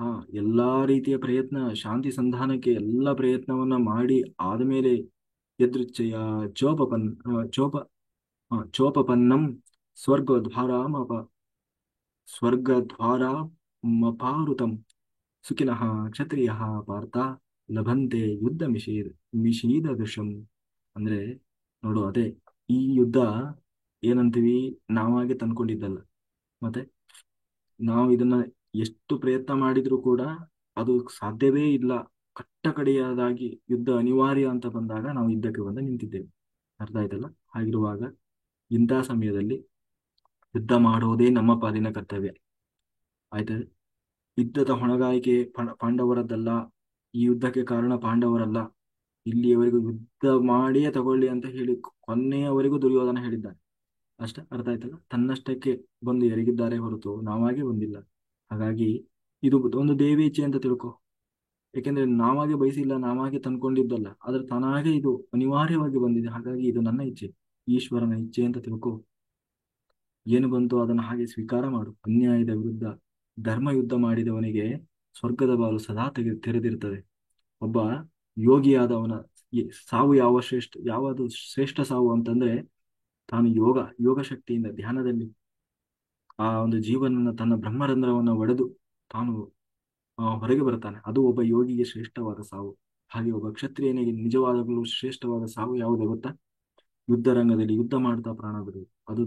ಹಾ, ಎಲ್ಲಾ ರೀತಿಯ ಪ್ರಯತ್ನ, ಶಾಂತಿ ಸಂಧಾನಕ್ಕೆ ಎಲ್ಲ ಪ್ರಯತ್ನವನ್ನ ಮಾಡಿ ಆದಮೇಲೆ ಯದೃಚ್ಛಯ ಚೋಪಪನ್ ಚೋಪ ಚೋಪಪನ್ನಂ ಸ್ವರ್ಗದ್ವಾರಾಮಪ ಸ್ವರ್ಗದ್ವಾರ ಮಪಾರುತಂ ಸುಖಿನಃ ಕ್ಷತ್ರಿಯಃ ಪಾರ್ಥ ಲಭಂತೆ ಯುದ್ಧ ಮಿಷೀದ ದೃಶ್ಯಂ. ಅಂದ್ರೆ ನೋಡು, ಅದೇ ಈ ಯುದ್ಧ ಏನಂತೀವಿ, ನಾವಾಗೆ ತಂದ್ಕೊಂಡಿದ್ದಲ್ಲ. ಮತ್ತೆ ನಾವು ಇದನ್ನ ಎಷ್ಟು ಪ್ರಯತ್ನ ಮಾಡಿದ್ರೂ ಕೂಡ ಅದು ಸಾಧ್ಯವೇ ಇಲ್ಲ. ಕಟ್ಟಕಡೆಯದಾಗಿ ಯುದ್ಧ ಅನಿವಾರ್ಯ ಅಂತ ಬಂದಾಗ ನಾವು ಯುದ್ಧಕ್ಕೆ ಬಂದು ನಿಂತಿದ್ದೇವೆ. ಅರ್ಥ ಆಯ್ತಲ್ಲ? ಹಾಗಿರುವಾಗ ಇಂಥ ಸಮಯದಲ್ಲಿ ಯುದ್ಧ ಮಾಡುವುದೇ ನಮ್ಮ ಪಾಲಿನ ಕರ್ತವ್ಯ. ಆಯ್ತದೆ. ಯುದ್ಧದ ಹೊಣೆಗಾರಿಕೆ ಪಾಂಡವರದ್ದಲ್ಲ. ಈ ಯುದ್ಧಕ್ಕೆ ಕಾರಣ ಪಾಂಡವರಲ್ಲ. ಇಲ್ಲಿಯವರೆಗೂ ಯುದ್ಧ ಮಾಡಿಯೇ ತಗೊಳ್ಳಿ ಅಂತ ಹೇಳಿ ಕೊನೆಯವರೆಗೂ ದುರ್ಯೋಧನ ಹೇಳಿದ್ದಾನೆ. ಅಷ್ಟೇ. ಅರ್ಥ ಆಯ್ತಲ್ಲ? ತನ್ನಷ್ಟಕ್ಕೆ ಬಂದು ಎರಗಿದ್ದಾರೆ ಹೊರತು ನಾವಾಗೆ ಬಂದಿಲ್ಲ. ಹಾಗಾಗಿ ಇದು ಒಂದು ದೇವೇಚ್ಛೆ ಅಂತ ತಿಳ್ಕೊ. ಯಾಕೆಂದ್ರೆ ನಾವಾಗೆ ಬಯಸಿಲ್ಲ, ನಾವಾಗೆ ತಂದ್ಕೊಂಡಿದ್ದಲ್ಲ, ಆದ್ರೆ ತಾನಾಗೆ ಇದು ಅನಿವಾರ್ಯವಾಗಿ ಬಂದಿದೆ. ಹಾಗಾಗಿ ಇದು ನನ್ನ ಇಚ್ಛೆ, ಈಶ್ವರನ ಇಚ್ಛೆ ಅಂತ ತಿಳ್ಕೊ. ಏನು ಬಂತು ಅದನ್ನು ಹಾಗೆ ಸ್ವೀಕಾರ ಮಾಡು. ಅನ್ಯಾಯದ ವಿರುದ್ಧ ಧರ್ಮ ಯುದ್ಧ ಮಾಡಿದವನಿಗೆ ಸ್ವರ್ಗದ ಬಾಲು ಸದಾ ತೆರೆದಿರ್ತದೆ. ಒಬ್ಬ ಯೋಗಿಯಾದವನ ಸಾವು ಯಾವುದು ಶ್ರೇಷ್ಠ ಸಾವು ಅಂತಂದ್ರೆ, ತಾನು ಯೋಗ ಶಕ್ತಿಯಿಂದ ಧ್ಯಾನದಲ್ಲಿ ಆ ಒಂದು ಜೀವನನ ತನ್ನ ಬ್ರಹ್ಮರಂಧ್ರವನ್ನು ಒಡೆದು ತಾನು ಹೊರಗೆ ಬರ್ತಾನೆ. ಅದು ಒಬ್ಬ ಯೋಗಿಗೆ ಶ್ರೇಷ್ಠವಾದ ಸಾವು. ಹಾಗೆ ಒಬ್ಬ ಕ್ಷತ್ರಿಯನಿಗೆ ನಿಜವಾಗಲೂ ಶ್ರೇಷ್ಠವಾದ ಸಾವು ಯಾವುದು ಗೊತ್ತಾ? ಯುದ್ಧ ರಂಗದಲ್ಲಿ ಯುದ್ಧ ಮಾಡ್ತಾ ಪ್ರಾಣ ಬಿಡುವುದು. ಅದು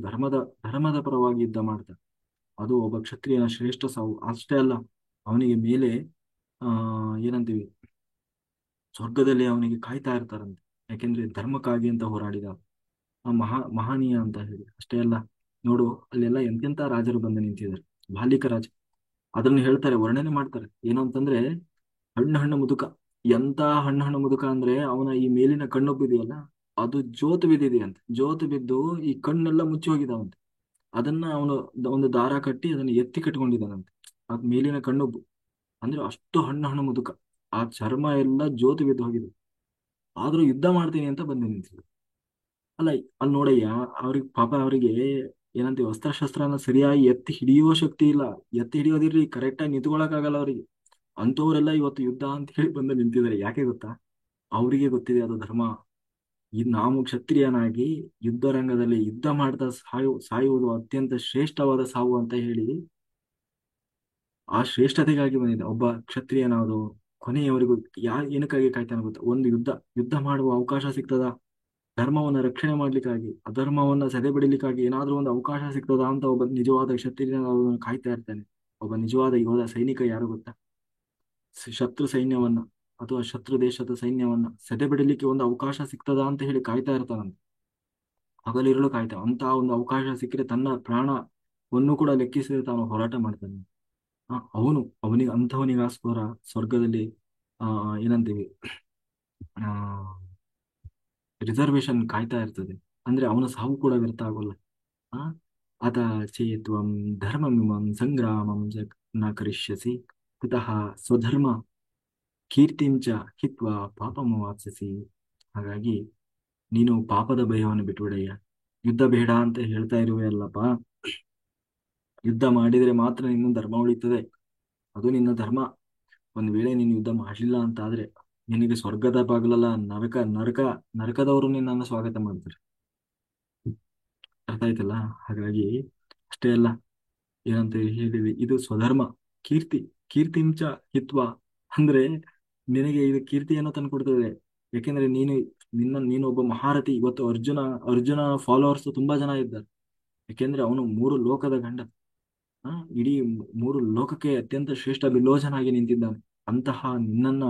ಧರ್ಮದ ಪರವಾಗಿ ಯುದ್ಧ ಮಾಡ್ತಾ, ಅದು ಒಬ್ಬ ಕ್ಷತ್ರಿಯನ ಶ್ರೇಷ್ಠ ಸಾವು. ಅಷ್ಟೇ ಅಲ್ಲ, ಅವನಿಗೆ ಮೇಲೆ ಏನಂತೀವಿ, ಸ್ವರ್ಗದಲ್ಲಿ ಅವನಿಗೆ ಕಾಯ್ತಾ ಇರ್ತಾರಂತೆ. ಯಾಕೆಂದ್ರೆ ಧರ್ಮಕ್ಕಾಗಿ ಅಂತ ಹೋರಾಡಿದ ಆ ಮಹಾನೀಯ ಅಂತ ಹೇಳಿ. ಅಷ್ಟೇ ಅಲ್ಲ, ನೋಡು ಅಲ್ಲೆಲ್ಲ ಎಂತೆಂತ ರಾಜರು ಬಂದು ನಿಂತಿದ್ದಾರೆ. ಬಾಲಿಕ ರಾಜ, ಅದನ್ನು ಹೇಳ್ತಾರೆ, ವರ್ಣನೆ ಮಾಡ್ತಾರೆ. ಏನು ಅಂತಂದ್ರೆ, ಹಣ್ಣು ಮುದುಕ. ಎಂತ ಹಣ್ಣು ಮುದುಕ ಅಂದ್ರೆ, ಅವನ ಈ ಮೇಲಿನ ಕಣ್ಣು ಬಿದೆಯಲ್ಲ, ಅದು ಜೋತು ಬಿದ್ದಿದೆಯಂತೆ. ಜೋತು ಬಿದ್ದು ಈ ಕಣ್ಣೆಲ್ಲ ಮುಚ್ಚಿ ಹೋಗಿದಾವಂತೆ. ಅದನ್ನ ಅವನು ಒಂದು ದಾರ ಕಟ್ಟಿ ಅದನ್ನ ಎತ್ತಿ ಕಟ್ಕೊಂಡಿದ್ದಾನಂತೆ. ಅದ್ ಮೇಲಿನ ಕಣ್ಣು ಅಂದ್ರೆ ಅಷ್ಟು ಹಣ್ಣು ಮುದುಕ. ಆ ಚರ್ಮ ಎಲ್ಲ ಜೋತು ಬಿದ್ದು ಹೋಗಿದೆ. ಆದ್ರೂ ಯುದ್ಧ ಮಾಡ್ತೀನಿ ಅಂತ ಬಂದು ನಿಂತಿದ್ರು. ಅಲ್ಲ, ಅಲ್ಲಿ ನೋಡಯ್ಯ, ಅವ್ರಿಗೆ ಪಾಪ, ಅವರಿಗೆ ಏನಂತೀವಿ, ಅಸ್ತ್ರಶಸ್ತ್ರನ ಸರಿಯಾಗಿ ಎತ್ತಿ ಹಿಡಿಯುವ ಶಕ್ತಿ ಇಲ್ಲ. ಎತ್ತಿ ಹಿಡಿಯೋದಿರ್ಲಿ, ಕರೆಕ್ಟಾಗಿ ನಿಂತ್ಕೊಳಕ್ ಆಗಲ್ಲ ಅವರಿಗೆ. ಅಂತವರೆಲ್ಲ ಇವತ್ತು ಯುದ್ಧ ಅಂತ ಹೇಳಿ ಬಂದು ನಿಂತಿದ್ದಾರೆ. ಯಾಕೆ ಗೊತ್ತಾ? ಅವರಿಗೆ ಗೊತ್ತಿದೆ ಅದು ಧರ್ಮ. ಈ ನಾವು ಕ್ಷತ್ರಿಯನಾಗಿ ಯುದ್ಧ ರಂಗದಲ್ಲಿ ಯುದ್ಧ ಮಾಡ್ತಾ ಸಾಯುವುದು ಅತ್ಯಂತ ಶ್ರೇಷ್ಠವಾದ ಸಾವು ಅಂತ ಹೇಳಿ ಆ ಶ್ರೇಷ್ಠತೆಗಾಗಿ ಬಂದಿದೆ ಒಬ್ಬ ಕ್ಷತ್ರಿಯನಾದು. ಕೊನೆಯವರೆಗೂ ಏನಕ್ಕಾಗಿ ಕಾಯ್ತಾನೆ ಗೊತ್ತಾ? ಒಂದು ಯುದ್ಧ ಮಾಡುವ ಅವಕಾಶ ಸಿಗ್ತದ, ಧರ್ಮವನ್ನ ರಕ್ಷಣೆ ಮಾಡ್ಲಿಕ್ಕಾಗಿ, ಅಧರ್ಮವನ್ನ ಸದೆಬಡಿಲಿಕ್ಕಾಗಿ ಏನಾದ್ರೂ ಒಂದು ಅವಕಾಶ ಸಿಗ್ತದಾ ಅಂತ ಒಬ್ಬ ನಿಜವಾದ ಕ್ಷತ್ರಿಯ ಕಾಯ್ತಾ ಇರ್ತಾನೆ. ಒಬ್ಬ ನಿಜವಾದ ಯೋಧ ಸೈನಿಕ ಯಾರು ಗೊತ್ತಾ? ಶತ್ರು ಸೈನ್ಯವನ್ನ ಅಥವಾ ಶತ್ರು ದೇಶದ ಸೈನ್ಯವನ್ನ ಸದೆಬಡಿಲಿಕ್ಕೆ ಒಂದು ಅವಕಾಶ ಸಿಗ್ತದಾ ಅಂತ ಹೇಳಿ ಕಾಯ್ತಾ ಇರ್ತಾನಂತ. ಹಗಲಿರುಳು ಕಾಯ್ತಾ, ಅಂತ ಒಂದು ಅವಕಾಶ ಸಿಕ್ಕರೆ ತನ್ನ ಪ್ರಾಣವನ್ನು ಕೂಡ ಲೆಕ್ಕಿಸದೆ ತಾನು ಹೋರಾಟ ಮಾಡ್ತಾನೆ. ಅಂಥವನಿಗೋಸ್ಕರ ಸ್ವರ್ಗದಲ್ಲಿ ಏನಂತೀವಿ, ಆ ರಿಸರ್ವೇಶನ್ ಕಾಯ್ತಾ ಇರ್ತದೆ. ಅಂದ್ರೆ ಅವನ ಸಾವು ಕೂಡ ವ್ಯರ್ಥ ಆಗೋಲ್ಲ. ಆ ಅತ ಚೇತ್ವಂ ಧರ್ಮಮಿಮಂ ಸಂಗ್ರಾಮಂ ನ ಕರಿಷ್ಯಸಿ ಕುತಃ ಸ್ವಧರ್ಮ ಕೀರ್ತಿಂಚ ಹಿತ್ವಾ ಪಾಪಮವಾಪ್ಸ್ಯಸಿ. ಹಾಗಾಗಿ ನೀನು ಪಾಪದ ಭಯವನ್ನು ಬಿಟ್ಬಿಡಯ್ಯ. ಯುದ್ಧ ಬೇಡ ಅಂತ ಹೇಳ್ತಾ ಇರುವೆ ಅಲ್ಲಪ್ಪ. ಯುದ್ಧ ಮಾಡಿದ್ರೆ ಮಾತ್ರ ನಿನ್ನ ಧರ್ಮ ಉಳಿತದೆ. ಅದು ನಿನ್ನ ಧರ್ಮ. ಒಂದ್ ವೇಳೆ ನೀನು ಯುದ್ಧ ಮಾಡಲಿಲ್ಲ ಅಂತ ಆದ್ರೆ ನಿನಗೆ ಸ್ವರ್ಗದ ಬಾಗಿಲಲ್ಲ, ನರಕದವರು ನಿನ್ನನ್ನು ಸ್ವಾಗತ ಮಾಡ್ತಾರೆ. ಅರ್ಥ ಆಯ್ತಲ್ಲ? ಹಾಗಾಗಿ ಅಷ್ಟೇ ಅಲ್ಲ, ಏನಂತ ಹೇಳಿದ್ವಿ, ಇದು ಸ್ವಧರ್ಮ ಕೀರ್ತಿಂಚ ಹಿತ್ವ. ಅಂದ್ರೆ ನಿನಗೆ ಇದು ಕೀರ್ತಿಯನ್ನು ತಂದ್ಕೊಡ್ತದೆ. ಯಾಕೆಂದ್ರೆ ನೀನು ಒಬ್ಬ ಮಹಾರಥಿ. ಇವತ್ತು ಅರ್ಜುನ ಫಾಲೋವರ್ಸ್ ತುಂಬಾ ಜನ ಇದ್ದಾರೆ. ಯಾಕೆಂದ್ರೆ ಅವನು 3 ಲೋಕದ ಗಂಡ. ಇಡೀ 3 ಲೋಕಕ್ಕೆ ಅತ್ಯಂತ ಶ್ರೇಷ್ಠ ಬಿಲ್ಲೋಚನಾಗಿ ನಿಂತಿದ್ದಾನೆ. ಅಂತಹ ನಿನ್ನನ್ನ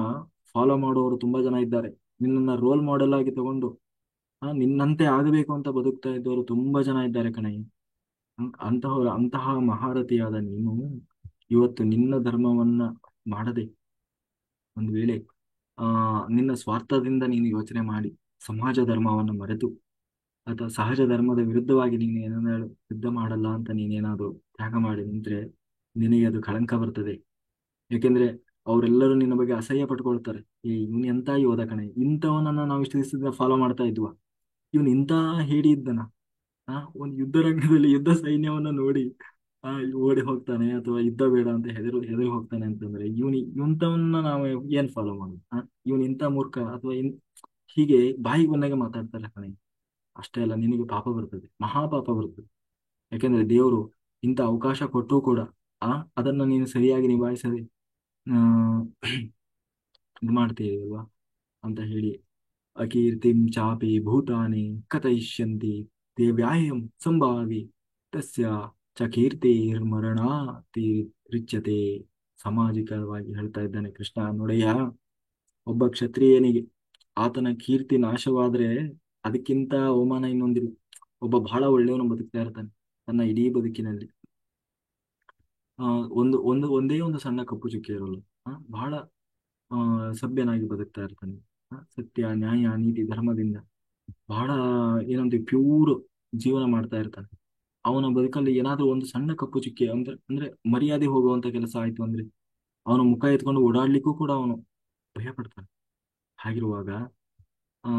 ಫಾಲೋ ಮಾಡುವವರು ತುಂಬಾ ಜನ ಇದ್ದಾರೆ. ನಿನ್ನನ್ನ ರೋಲ್ ಮಾಡೆಲ್ ಆಗಿ ತಗೊಂಡು ನಿನ್ನಂತೆ ಆಗಬೇಕು ಅಂತ ಬದುಕ್ತಾ ಇದ್ದವರು ತುಂಬಾ ಜನ ಇದ್ದಾರೆ ಕಣಯ್ಯ. ಅಂತಹ ಮಹಾರಥಿಯಾದ ನೀನು ಇವತ್ತು ನಿನ್ನ ಧರ್ಮವನ್ನ ಮಾಡದೆ, ಒಂದು ವೇಳೆ ನಿನ್ನ ಸ್ವಾರ್ಥದಿಂದ ನೀನು ಯೋಚನೆ ಮಾಡಿ ಸಮಾಜ ಧರ್ಮವನ್ನು ಮರೆತು ಅಥವಾ ಸಹಜ ಧರ್ಮದ ವಿರುದ್ಧವಾಗಿ ನೀನು ಏನಾದ್ರು ಯುದ್ಧ ಮಾಡಲ್ಲ ಅಂತ ನೀನೇನಾದ್ರು ತ್ಯಾಗ ಮಾಡಿ ನಿಂತ್ರೆ ನಿನಗೆ ಅದು ಕಳಂಕ ಬರ್ತದೆ. ಯಾಕೆಂದ್ರೆ ಅವರೆಲ್ಲರೂ ನಿನ್ನ ಬಗ್ಗೆ ಅಸಹ್ಯ ಪಟ್ಕೊಳ್ತಾರೆ. ಇವನ್ ಎಂತ ಯೋಧ ಕಣೆ, ಇಂಥವನನ್ನ ನಾವು ಇಷ್ಟು ದಿವಸದಿಂದ ಫಾಲೋ ಮಾಡ್ತಾ ಇದ್ವಾ, ಇವನ್ ಇಂತ ಹೇಳಿ ಇದ್ದನ. ಒಂದು ಯುದ್ಧ ರಂಗದಲ್ಲಿ ಯುದ್ಧ ಸೈನ್ಯವನ್ನ ನೋಡಿ ಓಡಿ ಹೋಗ್ತಾನೆ ಅಥವಾ ಯುದ್ಧ ಬೇಡ ಅಂತ ಹೆದರಿ ಹೋಗ್ತಾನೆ ಅಂತಂದ್ರೆ ಇವಂತವನ್ನ ನಾವು ಏನ್ ಫಾಲೋ ಮಾಡೋದು? ಇವನ್ ಇಂಥ ಮೂರ್ಖ ಅಥವಾ ಹೀಗೆ ಬಾಯಿಗೆ ಬಂದಾಗ ಮಾತಾಡ್ತಾರೆ ಕಣೆ. ಅಷ್ಟೇ ಅಲ್ಲ, ನಿನಗೆ ಪಾಪ ಬರ್ತದೆ, ಮಹಾಪಾಪ ಬರ್ತದೆ. ಯಾಕೆಂದ್ರೆ ದೇವರು ಇಂಥ ಅವಕಾಶ ಕೊಟ್ಟರೂ ಕೂಡ ಆ ಅದನ್ನ ನೀನು ಸರಿಯಾಗಿ ನಿಭಾಯಿಸದೆ ಆ, ಇದು ಮಾಡ್ತೀಯಲ್ವಾ ಅಂತ ಹೇಳಿ ಅಕೀರ್ತಿಂ ಚಾಪಿ ಭೂತಾನಿ ಕಥಯಿಷ್ಯಂತಿ ದೇವ್ಯಾಹ್ಯಂ ಸಂಭಾವಿ ತಸ್ಯ ಚ ಕೀರ್ತಿರ್ಮರಣಾತಿ ರಿಚ್ಯತೆ. ಸಾಮಾಜಿಕವಾಗಿ ಹೇಳ್ತಾ ಇದ್ದಾನೆ ಕೃಷ್ಣ. ನೋಡಯ್ಯ, ಒಬ್ಬ ಕ್ಷತ್ರಿಯನಿಗೆ ಆತನ ಕೀರ್ತಿ ನಾಶವಾದ್ರೆ ಅದಕ್ಕಿಂತ ಅವಮಾನ ಇನ್ನೊಂದಿಲ್ಲ. ಒಬ್ಬ ಬಹಳ ಒಳ್ಳೆಯವನು ಬದುಕ್ತಾ ಇರ್ತಾನೆ ತನ್ನ ಇಡೀ ಬದುಕಿನಲ್ಲಿ. ಆ ಒಂದೇ ಒಂದು ಸಣ್ಣ ಕಪ್ಪು ಚುಕ್ಕೆ ಇರೋಲ್ಲ. ಬಹಳ ಆ ಸಭ್ಯನಾಗಿ ಬದುಕ್ತಾ ಇರ್ತಾನೆ. ಸತ್ಯ ನ್ಯಾಯ ನೀತಿ ಧರ್ಮದಿಂದ ಬಹಳ ಏನಂತೀವಿ ಪ್ಯೂರ್ ಜೀವನ ಮಾಡ್ತಾ ಇರ್ತಾನೆ. ಅವನ ಬದುಕಲ್ಲಿ ಏನಾದ್ರೂ ಒಂದು ಸಣ್ಣ ಕಪ್ಪು ಚುಕ್ಕೆ ಅಂದ್ರೆ ಅಂದ್ರೆ ಮರ್ಯಾದೆ ಹೋಗುವಂತ ಕೆಲಸ ಆಯ್ತು ಅಂದ್ರೆ ಅವನ ಮುಖ ಎತ್ಕೊಂಡು ಓಡಾಡ್ಲಿಕ್ಕೂ ಕೂಡ ಅವನು ಭಯ ಪಡ್ತಾನೆ. ಹಾಗಿರುವಾಗ ಆ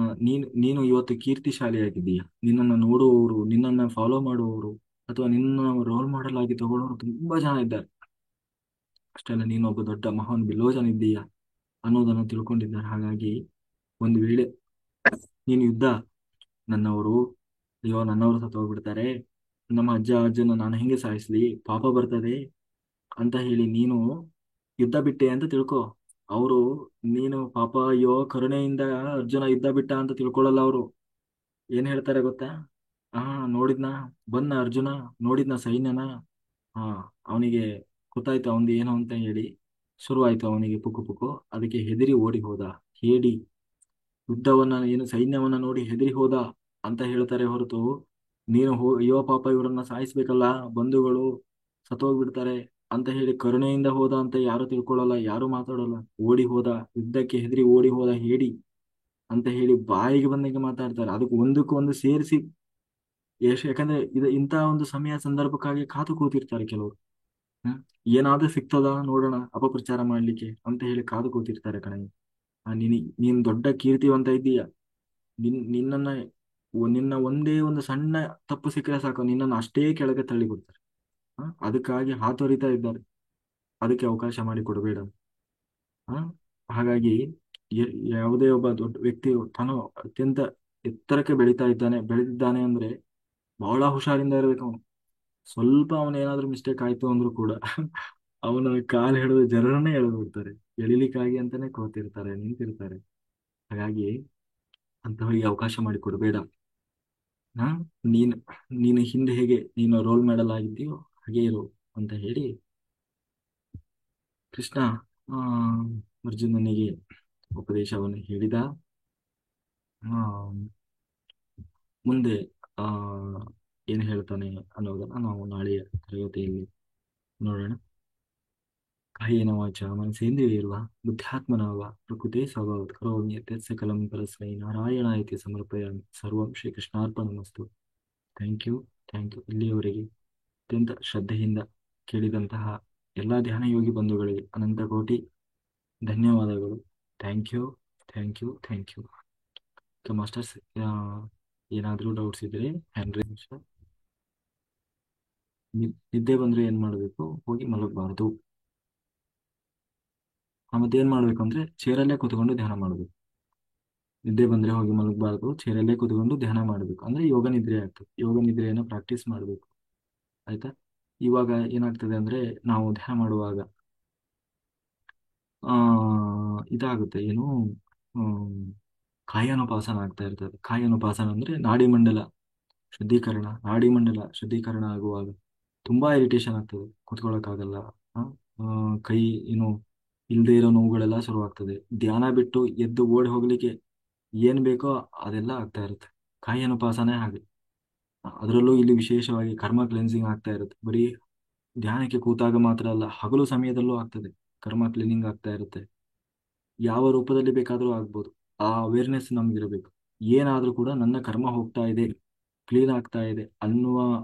ನೀನು ಇವತ್ತು ಕೀರ್ತಿಶಾಲಿಯಾಗಿದ್ದೀಯ. ನಿನ್ನನ್ನು ನೋಡುವವರು, ನಿನ್ನನ್ನು ಫಾಲೋ ಮಾಡುವವರು, ಅಥವಾ ನಿನ್ನ ರೋಲ್ ಮಾಡೆಲ್ ಆಗಿ ತಗೊಳ್ಳೋರು ತುಂಬಾ ಜನ ಇದ್ದಾರೆ. ಅಷ್ಟೆಲ್ಲ ನೀನು ಒಬ್ಬ ದೊಡ್ಡ ಮಹಾನ್ ಬಿಲ್ಲೋಜನಿದ್ದೀಯ ಅನ್ನೋದನ್ನು ತಿಳ್ಕೊಂಡಿದ್ದಾರೆ. ಹಾಗಾಗಿ ಒಂದು ವೇಳೆ ನೀನು ಯುದ್ಧ, ನನ್ನವರು ಅಯ್ಯೋ ನನ್ನವರು ಸತ್ತು ಹೋಗ್ಬಿಡ್ತಾರೆ, ನಮ್ಮ ಅಜ್ಜನ ನಾನು ಹೆಂಗೆ ಸಾಯಿಸ್ಲಿ, ಪಾಪ ಬರ್ತದೆ ಅಂತ ಹೇಳಿ ನೀನು ಯುದ್ಧ ಬಿಟ್ಟೆ ಅಂತ ತಿಳ್ಕೊ. ಅವರು ನೀನು ಪಾಪ ಅಯ್ಯೋ ಕರುಣೆಯಿಂದ ಅರ್ಜುನ ಯುದ್ಧ ಬಿಟ್ಟ ಅಂತ ತಿಳ್ಕೊಳ್ಳಲ್ಲ. ಅವರು ಏನ್ ಹೇಳ್ತಾರೆ ಗೊತ್ತಾ? ಹಾ, ನೋಡಿದ್ನ, ಬಂದ ಅರ್ಜುನ, ನೋಡಿದ್ನ ಸೈನ್ಯನ, ಹಾ ಅವನಿಗೆ ಗೊತ್ತಾಯ್ತು ಅವನ್ದು ಏನು ಅಂತ ಹೇಳಿ ಶುರುವಾಯ್ತು ಅವನಿಗೆ ಪುಕ್ಕು ಪುಕ್ಕು. ಅದಕ್ಕೆ ಹೆದರಿ ಓಡಿ ಹೋದ ಹೇಳಿ ಯುದ್ಧವನ್ನ ಏನು ಸೈನ್ಯವನ್ನ ನೋಡಿ ಹೆದರಿ ಹೋದ ಅಂತ ಹೇಳ್ತಾರೆ ಹೊರತು ನೀನು ಅಯ್ಯೋ ಪಾಪ ಇವರನ್ನ ಸಾಯಿಸ್ಬೇಕಲ್ಲ, ಬಂಧುಗಳು ಸತ್ತೋಗ್ಬಿಡ್ತಾರೆ ಅಂತ ಹೇಳಿ ಕರುಣೆಯಿಂದ ಹೋದ ಅಂತ ಯಾರು ತಿಳ್ಕೊಳ್ಳಲ್ಲ, ಯಾರು ಮಾತಾಡಲ್ಲ. ಓಡಿ ಹೋದ, ಯುದ್ಧಕ್ಕೆ ಹೆದರಿ ಓಡಿ ಹೋದ ಹೇಳಿ ಅಂತ ಹೇಳಿ ಬಾಯಿಗೆ ಬಂದಂಗೆ ಮಾತಾಡ್ತಾರೆ. ಅದಕ್ಕೆ ಒಂದಕ್ಕೂ ಒಂದು ಸೇರಿಸಿ ಯಾಕಂದ್ರೆ ಇಂಥ ಒಂದು ಸಮಯ ಸಂದರ್ಭಕ್ಕಾಗಿ ಕಾದು ಕೂತಿರ್ತಾರೆ ಕೆಲವರು. ಹ್ಮ್ ಏನಾದ್ರೂ ಸಿಗ್ತದ ನೋಡೋಣ ಅಪಪ್ರಚಾರ ಮಾಡ್ಲಿಕ್ಕೆ ಅಂತ ಹೇಳಿ ಕಾದು ಕೂತಿರ್ತಾರೆ ಕಣೆ. ನೀನ್ ದೊಡ್ಡ ಕೀರ್ತಿವಂತ ಇದ್ದೀಯ. ನಿನ್ನನ್ನ ನಿನ್ನ ಒಂದೇ ಒಂದು ಸಣ್ಣ ತಪ್ಪು ಸಿಕ್ಕರೆ ಸಾಕು, ನಿನ್ನನ್ನು ಅಷ್ಟೇ ಕೆಳಗೆ ತಳ್ಳಿ ಬಿಡ್ತಾರೆ. ಅದಕ್ಕಾಗಿ ಹಾತೊರಿತಾ ಇದ್ದಾರೆ. ಅದಕ್ಕೆ ಅವಕಾಶ ಮಾಡಿ ಕೊಡಬೇಡ. ಹ ಹಾಗಾಗಿ ಯಾವುದೇ ಒಬ್ಬ ದೊಡ್ಡ ವ್ಯಕ್ತಿ ತಾನು ಅತ್ಯಂತ ಎತ್ತರಕ್ಕೆ ಬೆಳೆದಿದ್ದಾನೆ ಅಂದ್ರೆ ಬಹಳ ಹುಷಾರಿಂದ ಇರ್ಬೇಕು ಅವನು. ಸ್ವಲ್ಪ ಅವನೇನಾದ್ರೂ ಮಿಸ್ಟೇಕ್ ಆಯ್ತು ಅಂದ್ರೂ ಕೂಡ ಅವನ ಕಾಲು ಹಿಡಿದು ಜನರನ್ನೇ ಎಳೆದು ಬಿಡ್ತಾರೆ. ಎಳಿಲಿಕ್ಕಾಗಿ ಅಂತಾನೆ ಕೂತಿರ್ತಾರೆ, ನಿಂತಿರ್ತಾರೆ. ಹಾಗಾಗಿ ಅಂತವರಿಗೆ ಅವಕಾಶ ಮಾಡಿ ಕೊಡಬೇಡ. ಹಾ ನೀನ್ ನೀನು ಹಿಂದೆ ಹೇಗೆ ನೀನು ರೋಲ್ ಮಾಡೆಲ್ ಆಗಿದ್ದೀಯೋ ಹಾಗೆ ಇರು ಅಂತ ಹೇಳಿ ಕೃಷ್ಣ ಆ ಅರ್ಜುನನಿಗೆ ಉಪದೇಶವನ್ನು ಹೇಳಿದ. ಆ ಮುಂದೆ ಆ ಏನು ಹೇಳ್ತಾನೆ ಅನ್ನೋದನ್ನ ನಾವು ನಾಳೆಯ ತರಗತಿಯಲ್ಲಿ ನೋಡೋಣ. ಕಾಯೇನ ವಾಚ ಮನಸೇಂದ್ರಿಯೈರ್ವಾ ಬುದ್ಧ್ಯಾತ್ಮನಾ ವಾ ಪ್ರಕೃತೆ ಸ್ವಭಾವಾತ್ ಕರೋಮಿ ಯತ್ ಸಕಲಂ ಪರಸ್ಮೈ ನಾರಾಯಣಾಯತಿ ಸಮರ್ಪಯಾಮಿ. ಸರ್ವಂ ಶ್ರೀಕೃಷ್ಣಾರ್ಪಣಮಸ್ತು. Thank you, thank you. ಇಲ್ಲಿಯವರೆಗೆ ಅತ್ಯಂತ ಶ್ರದ್ಧೆಯಿಂದ ಕೇಳಿದಂತಹ ಎಲ್ಲ ಧ್ಯಾನ ಯೋಗಿ ಬಂಧುಗಳಿಗೆ ಅನಂತ ಕೋಟಿ ಧನ್ಯವಾದಗಳು. Thank you, thank you, thank you. Masters, ಏನಾದರೂ ಡೌಟ್ಸ್ ಇದ್ರೆ ಹ್ಯಾಂಡ್ ರೈಸ್. ನಿದ್ದೆ ಬಂದ್ರೆ ಏನ್ ಮಾಡಬೇಕು? ಹೋಗಿ ಮಲಗಬಾರ್ದು. ಮತ್ತೆ ಏನ್ ಮಾಡ್ಬೇಕು ಅಂದ್ರೆ ಚೇರಲ್ಲೇ ಕೂತ್ಕೊಂಡು ಧ್ಯಾನ ಮಾಡಬೇಕು. ನಿದ್ದೆ ಬಂದ್ರೆ ಹೋಗಿ ಮಲಗಬಾರ್ದು, ಚೇರಲ್ಲೇ ಕೂತ್ಕೊಂಡು ಧ್ಯಾನ ಮಾಡಬೇಕು. ಅಂದ್ರೆ ಯೋಗ ನಿದ್ರೆ ಆಗ್ತದೆ. ಯೋಗ ನಿದ್ರೆಯನ್ನು ಪ್ರಾಕ್ಟೀಸ್ ಮಾಡಬೇಕು. ಆಯ್ತಾ? ಇವಾಗ ಏನಾಗ್ತದೆ ಅಂದ್ರೆ ನಾವು ಧ್ಯಾನ ಮಾಡುವಾಗ ಆ ಇದಾಗುತ್ತೆ ಏನು, ಆಮ್, ಕಾಯಾನುಪಾಸನ ಆಗ್ತಾ ಇರ್ತದೆ. ಕಾಯಾನುಪಾಸನ ಅಂದ್ರೆ ನಾಡಿ ಮಂಡಲ ಶುದ್ಧೀಕರಣ ಆಗುವಾಗ ತುಂಬಾ ಇರಿಟೇಷನ್ ಆಗ್ತದೆ, ಕುತ್ಕೊಳ್ಳೋಕ್ಕಾಗಲ್ಲ. ಆ, ಆ, ಕೈ ಏನು ಇಲ್ಲದೆ ಇರೋ ನೋವುಗಳೆಲ್ಲ ಶುರುವಾಗ್ತದೆ. ಧ್ಯಾನ ಬಿಟ್ಟು ಎದ್ದು ಓಡಿ ಹೋಗ್ಲಿಕ್ಕೆ ಏನ್ ಬೇಕೋ ಅದೆಲ್ಲ ಆಗ್ತಾ ಇರುತ್ತೆ. ಕಾಯಾನುಪಾಸನೆ ಹಾಗೆ. ಅದರಲ್ಲೂ ಇಲ್ಲಿ ವಿಶೇಷವಾಗಿ ಕರ್ಮ ಕ್ಲೆನ್ಸಿಂಗ್ ಆಗ್ತಾ ಇರುತ್ತೆ. ಬರೀ ಧ್ಯಾನಕ್ಕೆ ಕೂತಾಗ ಮಾತ್ರ ಅಲ್ಲ, ಹಗಲು ಸಮಯದಲ್ಲೂ ಆಗ್ತದೆ. ಕರ್ಮ ಕ್ಲೀನಿಂಗ್ ಆಗ್ತಾ ಇರುತ್ತೆ. ಯಾವ ರೂಪದಲ್ಲಿ ಬೇಕಾದರೂ ಆಗ್ಬೋದು. ಆ ಅವೇರ್ನೆಸ್ ನಮ್ಗಿರಬೇಕು. ಏನಾದ್ರೂ ಕೂಡ ನನ್ನ ಕರ್ಮ ಹೋಗ್ತಾ ಇದೆ, ಕ್ಲೀನ್ ಆಗ್ತಾ ಇದೆ ಅನ್ನುವ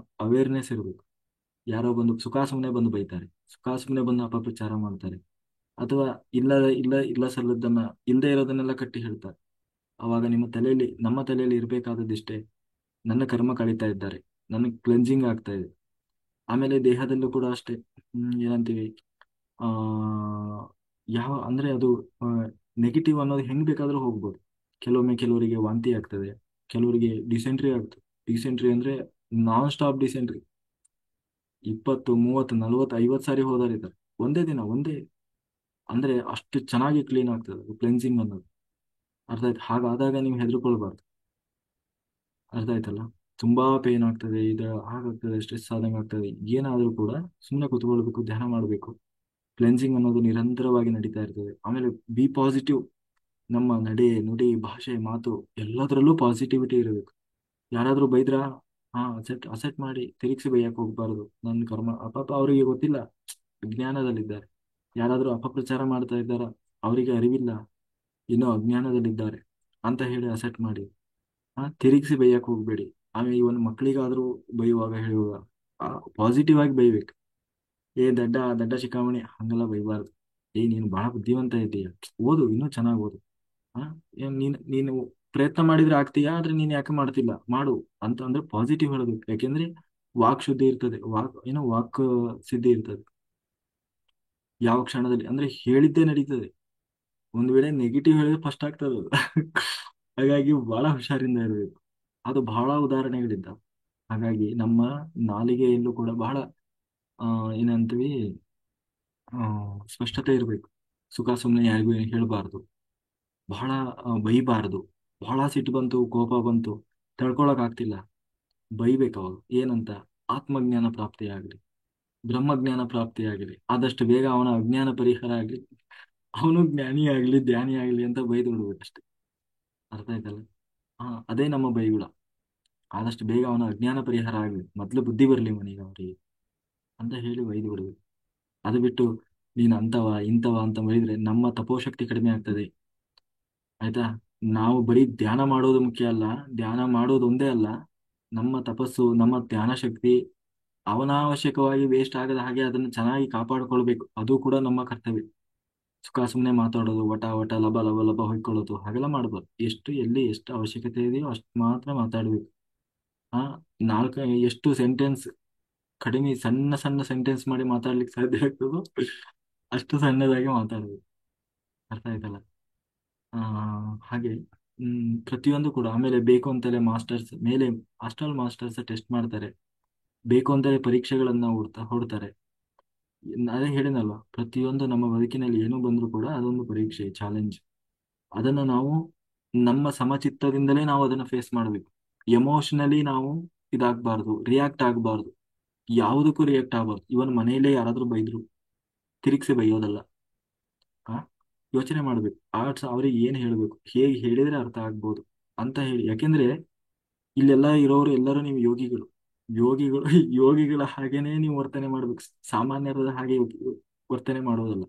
ಅವೇರ್ನೆಸ್ ಇರಬೇಕು. ಯಾರೋ ಬಂದು ಸುಖಾಸುಮ್ಮನೆ ಬಂದು ಬೈತಾರೆ, ಸುಖಾಸುಮ್ಮನೆ ಬಂದು ಅಪಪ್ರಚಾರ ಮಾಡ್ತಾರೆ, ಅಥವಾ ಇಲ್ಲ ಇಲ್ಲ ಇಲ್ಲ ಸಲ್ಲದನ್ನ ಇಲ್ಲದೆ ಇರೋದನ್ನೆಲ್ಲ ಕಟ್ಟಿ ಹೇಳ್ತಾರೆ. ಅವಾಗ ನಮ್ಮ ತಲೆಯಲ್ಲಿ ಇರಬೇಕಾದದ್ದಿಷ್ಟೇ, ನನ್ನ ಕರ್ಮ ಕಳೀತಾ ಇದ್ದಾರೆ, ನನ್ನ ಕ್ಲೆನ್ಸಿಂಗ್ ಆಗ್ತಾ ಇದೆ. ಆಮೇಲೆ ದೇಹದಲ್ಲೂ ಕೂಡ ಅಷ್ಟೇ. ಏನಂತೀವಿ, ಆ ಅಂದ್ರೆ ಅದು ನೆಗೆಟಿವ್ ಅನ್ನೋದು ಹೆಂಗ್ ಬೇಕಾದ್ರೂ ಹೋಗ್ಬೋದು. ಕೆಲವೊಮ್ಮೆ ಕೆಲವರಿಗೆ ವಾಂತಿ ಆಗ್ತದೆ, ಕೆಲವರಿಗೆ ಡಿಸೆಂಟ್ರಿ ಆಗ್ತದೆ. ಡಿಸೆಂಟ್ರಿ ಅಂದ್ರೆ ನಾನ್ ಸ್ಟಾಪ್ ಡಿಸೆಂಟ್ರಿ. 20 30 40 50 ಸಾರಿ ಹೋದವರಿದ್ದಾರೆ. ಒಂದೇ ದಿನ ಒಂದೇ, ಅಂದ್ರೆ ಅಷ್ಟು ಚೆನ್ನಾಗಿ ಕ್ಲೀನ್ ಆಗ್ತದೆ ಕ್ಲೆನ್ಸಿಂಗ್ ಅನ್ನೋದು. ಅರ್ಥ ಆಯ್ತು? ಹಾಗಾದಾಗ ನೀವು ಹೆದರ್ಕೊಳ್ಬಾರ್ದು. ಅರ್ಥ ಆಯ್ತಲ್ಲ? ತುಂಬಾ ಪೇನ್ ಆಗ್ತದೆ, ಇದು ಹಾಗಾಗ್ತದೆ, ಸ್ಟ್ರೆಸ್ ಆದಂಗೆ ಆಗ್ತದೆ, ಏನಾದ್ರೂ ಕೂಡ ಸುಮ್ಮನೆ ಕೂತ್ಕೊಳ್ಬೇಕು, ಧ್ಯಾನ ಮಾಡಬೇಕು. ಕ್ಲೆನ್ಸಿಂಗ್ ಅನ್ನೋದು ನಿರಂತರವಾಗಿ ನಡೀತಾ ಇರ್ತದೆ. ಆಮೇಲೆ ಬಿ ಪಾಸಿಟಿವ್. ನಮ್ಮ ನಡೆ ನುಡಿ ಭಾಷೆ ಮಾತು ಎಲ್ಲದರಲ್ಲೂ ಪಾಸಿಟಿವಿಟಿ ಇರಬೇಕು. ಯಾರಾದ್ರೂ ಬೈದ್ರಾ, ಹಾ ಅಸೆಟ್ ಅಸೆಟ್ ಮಾಡಿ ತಿರುಗಿಸಿ ಬೈಯಕ್ ಹೋಗ್ಬಾರ್ದು. ನನ್ನ ಕರ್ಮ ಅಪಾಪ, ಅವರಿಗೆ ಗೊತ್ತಿಲ್ಲ, ಅಜ್ಞಾನದಲ್ಲಿದ್ದಾರೆ. ಯಾರಾದ್ರೂ ಅಪಪ್ರಚಾರ ಮಾಡ್ತಾ ಇದ್ದಾರ, ಅವರಿಗೆ ಅರಿವಿಲ್ಲ, ಇನ್ನೂ ಅಜ್ಞಾನದಲ್ಲಿದ್ದಾರೆ ಅಂತ ಹೇಳಿ ಅಸೆಟ್ ಮಾಡಿ. ತಿರುಗಿಸಿ ಬೈಯಕ್ ಹೋಗ್ಬೇಡಿ. ಆಮೇಲೆ ಇವನ್ ಮಕ್ಕಳಿಗಾದ್ರೂ ಬೈಯುವಾಗ ಹೇಳುವಾಗ ಪಾಸಿಟಿವ್ ಆಗಿ ಬೈಬೇಕು. ಏ ದಡ್ಡ ದಡ್ಡ ಶಿಖಾಮಣಿ ಹಂಗೆಲ್ಲ ಬೈಬಾರ್ದು. ಏ ನೀನು ಬಹಳ ಬುದ್ಧಿವಂತ ಇದ್ದೀಯ, ಓದು, ಇನ್ನೂ ಚೆನ್ನಾಗಿ ಓದು. ಆ ನೀನು ಪ್ರಯತ್ನ ಮಾಡಿದ್ರೆ ಆಗ್ತೀಯಾ, ಆದ್ರೆ ನೀನ್ ಯಾಕೆ ಮಾಡ್ತಿಲ್ಲ, ಮಾಡು ಅಂತ ಅಂದ್ರೆ ಪಾಸಿಟಿವ್ ಹೇಳಬೇಕು. ಯಾಕೆಂದ್ರೆ ವಾಕ್ ಶುದ್ಧಿ ಇರ್ತದೆ, ವಾಕ್ ಸಿದ್ಧಿ ಇರ್ತದೆ ಯಾವ ಕ್ಷಣದಲ್ಲಿ, ಅಂದ್ರೆ ಹೇಳಿದ್ದೇ ನಡೀತದೆ. ಒಂದ್ ವೇಳೆ ನೆಗೆಟಿವ್ ಹೇಳಿದ್ರೆ ಫಸ್ಟ್ ಆಗ್ತದೆ ಅದು. ಹಾಗಾಗಿ ಬಹಳ ಹುಷಾರಿಂದ ಇರಬೇಕು. ಅದು ಬಹಳ ಉದಾಹರಣೆಗಳಿದ್ದ. ಹಾಗಾಗಿ ನಮ್ಮ ನಾಲಿಗೆಯಲ್ಲೂ ಕೂಡ ಬಹಳ ಆ ಏನಂತೀವಿ, ಆ ಸ್ಪಷ್ಟತೆ ಇರಬೇಕು. ಸುಖ ಸುಮ್ಮನೆ ಯಾರಿಗೂ ಏನು ಹೇಳಬಾರ್ದು, ಬಹಳ ಬೈಬಾರ್ದು. ಬಹಳ ಸಿಟ್ಟು ಬಂತು, ಕೋಪ ಬಂತು, ತಡ್ಕೊಳಕ್ ಆಗ್ತಿಲ್ಲ, ಬೈಬೇಕು ಅವಾಗ. ಏನಂತ? ಆತ್ಮಜ್ಞಾನ ಪ್ರಾಪ್ತಿಯಾಗಲಿ, ಬ್ರಹ್ಮಜ್ಞಾನ ಪ್ರಾಪ್ತಿಯಾಗಲಿ, ಆದಷ್ಟು ಬೇಗ ಅವನ ಅಜ್ಞಾನ ಪರಿಹಾರ ಆಗಲಿ, ಅವನು ಜ್ಞಾನಿ ಆಗ್ಲಿ ಧ್ಯಾನಿ ಆಗ್ಲಿ ಅಂತ ಬೈದು ಬಿಡ್ಬೇಕಷ್ಟೆ. ಅರ್ಥ ಆಯ್ತಲ್ಲ? ಅದೇ ನಮ್ಮ ಬೈಗುಳ. ಆದಷ್ಟು ಬೇಗ ಅವನ ಅಜ್ಞಾನ ಪರಿಹಾರ ಆಗ್ಲಿ, ಮೊದ್ಲು ಬುದ್ಧಿ ಬರ್ಲಿ ಮನೆಗೆ ಅವರಿಗೆ ಅಂತ ಹೇಳಿ ಬೈದು ಬಿಡ್ಬೇಕು. ಅದು ಬಿಟ್ಟು ನೀನ್ ಅಂತವ ಇಂತವ ಅಂತ ಬೈದ್ರೆ ನಮ್ಮ ತಪೋಶಕ್ತಿ ಕಡಿಮೆ ಆಗ್ತದೆ. ಆಯ್ತಾ? ನಾವು ಬರೀ ಧ್ಯಾನ ಮಾಡೋದು ಮುಖ್ಯ ಅಲ್ಲ, ಧ್ಯಾನ ಮಾಡೋದು ಒಂದೇ ಅಲ್ಲ, ನಮ್ಮ ತಪಸ್ಸು, ನಮ್ಮ ಧ್ಯಾನ ಶಕ್ತಿ ಅನಾವಶ್ಯಕವಾಗಿ ವೇಸ್ಟ್ ಆಗದ ಹಾಗೆ ಅದನ್ನು ಚೆನ್ನಾಗಿ ಕಾಪಾಡಿಕೊಳ್ಬೇಕು. ಅದು ಕೂಡ ನಮ್ಮ ಕರ್ತವ್ಯ. ಸುಖ ಸುಮ್ಮನೆ ಮಾತಾಡೋದು, ವಟ ವಟ ಲಬ ಲಬ ಲಬ ಹೊಯ್ಕೊಳ್ಳೋದು ಹಾಗೆಲ್ಲ ಮಾಡ್ಬಾರ್ದು. ಎಷ್ಟು ಎಲ್ಲಿ ಎಷ್ಟು ಅವಶ್ಯಕತೆ ಇದೆಯೋ ಅಷ್ಟು ಮಾತ್ರ ಮಾತಾಡ್ಬೇಕು. ಆ ನಾಲ್ಕು ಎಷ್ಟು ಸೆಂಟೆನ್ಸ್ ಕಡಿಮೆ, ಸಣ್ಣ ಸಣ್ಣ ಸೆಂಟೆನ್ಸ್ ಮಾಡಿ ಮಾತಾಡ್ಲಿಕ್ಕೆ ಸಾಧ್ಯ ಆಗ್ತದೋ ಅಷ್ಟು ಸಣ್ಣದಾಗಿ ಮಾತಾಡ್ಬೇಕು. ಅರ್ಥ ಆಯ್ತಲ್ಲ? ಆ ಹಾಗೆ ಪ್ರತಿಯೊಂದು ಕೂಡ. ಆಮೇಲೆ ಬೇಕು ಅಂತಲೇ ಮಾಸ್ಟರ್ಸ್ ಮೇಲೆ, ಹಾಸ್ಟೆಲ್ ಮಾಸ್ಟರ್ಸ್ ಟೆಸ್ಟ್ ಮಾಡ್ತಾರೆ, ಬೇಕು ಅಂತಲೇ ಪರೀಕ್ಷೆಗಳನ್ನ ಹೊಡ್ತಾರೆ. ಅದೇ ಹೇಳಿನಲ್ವಾ, ಪ್ರತಿಯೊಂದು ನಮ್ಮ ಬದುಕಿನಲ್ಲಿ ಏನು ಬಂದ್ರೂ ಕೂಡ ಅದೊಂದು ಪರೀಕ್ಷೆ, ಚಾಲೆಂಜ್. ಅದನ್ನು ನಾವು ನಮ್ಮ ಸಮಚಿತ್ತದಿಂದಲೇ ನಾವು ಅದನ್ನು ಫೇಸ್ ಮಾಡಬೇಕು. ಎಮೋಷನಲಿ ನಾವು ಇದಾಗಬಾರ್ದು, ರಿಯಾಕ್ಟ್ ಆಗಬಾರ್ದು, ಯಾವುದಕ್ಕೂ ರಿಯಾಕ್ಟ್ ಆಗಬಾರ್ದು. ಇವನ್ ಮನೆಯಲ್ಲೇ ಯಾರಾದ್ರೂ ಬೈದ್ರು ತಿರುಗಿಸಿ ಬೈಯೋದಲ್ಲ. ಆ ಯೋಚನೆ ಮಾಡ್ಬೇಕು, ಅವ್ರಿಗೆ ಏನ್ ಹೇಳ್ಬೇಕು, ಹೇಗೆ ಹೇಳಿದ್ರೆ ಅರ್ಥ ಆಗ್ಬೋದು ಅಂತ ಹೇಳಿ. ಯಾಕೆಂದ್ರೆ ಇಲ್ಲೆಲ್ಲ ಇರೋರು ಎಲ್ಲರೂ ನೀವು ಯೋಗಿಗಳು. ಯೋಗಿಗಳು ಯೋಗಿಗಳ ಹಾಗೇನೆ ನೀವು ವರ್ತನೆ ಮಾಡ್ಬೇಕು. ಸಾಮಾನ್ಯರ ಹಾಗೆ ವರ್ತನೆ ಮಾಡೋದಲ್ಲ.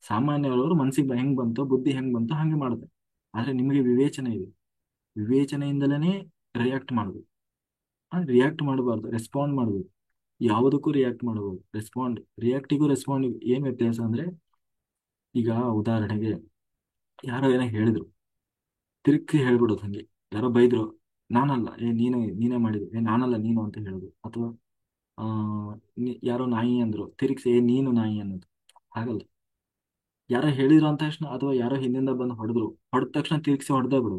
ಸಾಮಾನ್ಯರವರು ಮನ್ಸಿಗೆ ಹೆಂಗ್ ಬಂತೋ, ಬುದ್ಧಿ ಹೆಂಗ್ ಬಂತೋ ಹಂಗೆ ಮಾಡುತ್ತೆ. ಆದ್ರೆ ನಿಮಗೆ ವಿವೇಚನೆ ಇದೆ, ವಿವೇಚನೆಯಿಂದಲೇ ರಿಯಾಕ್ಟ್ ಮಾಡ್ಬೇಕು. ರಿಯಾಕ್ಟ್ ಮಾಡಬಾರ್ದು, ರೆಸ್ಪಾಂಡ್ ಮಾಡ್ಬೇಕು. ಯಾವುದಕ್ಕೂ ರಿಯಾಕ್ಟ್ ಮಾಡಬಹುದು. ರಿಯಾಕ್ಟಿಗೂ ರೆಸ್ಪಾಂಡಿಗೂ ಏನ್ ವ್ಯತ್ಯಾಸ ಅಂದ್ರೆ, ಈಗ ಉದಾಹರಣೆಗೆ ಯಾರೋ ಏನೋ ಹೇಳಿದ್ರು, ತಿರುಗಿ ಹೇಳ್ಬಿಡೋದು ಹಂಗೆ. ಯಾರೋ ಬೈದ್ರು, ನಾನಲ್ಲ, ನೀನೇ ಮಾಡಿದ್ರು, ನಾನಲ್ಲ ನೀನು ಅಂತ ಹೇಳೋದು. ಅಥವಾ ಆ ಯಾರೋ ನಾಯಿ ಅಂದ್ರು, ತಿರುಗಿಸಿ ನೀನು ನಾಯಿ ಅನ್ನೋದು. ಹಾಗಲ್ಲ. ಯಾರೋ ಹೇಳಿದ್ರು ಅಂತ ತಕ್ಷಣ, ಅಥವಾ ಯಾರೋ ಹಿಂದಿಂದ ಬಂದು ಹೊಡೆದ ತಕ್ಷಣ ತಿರುಗಿಸಿ ಹೊಡೆದೇ ಬಿಡು.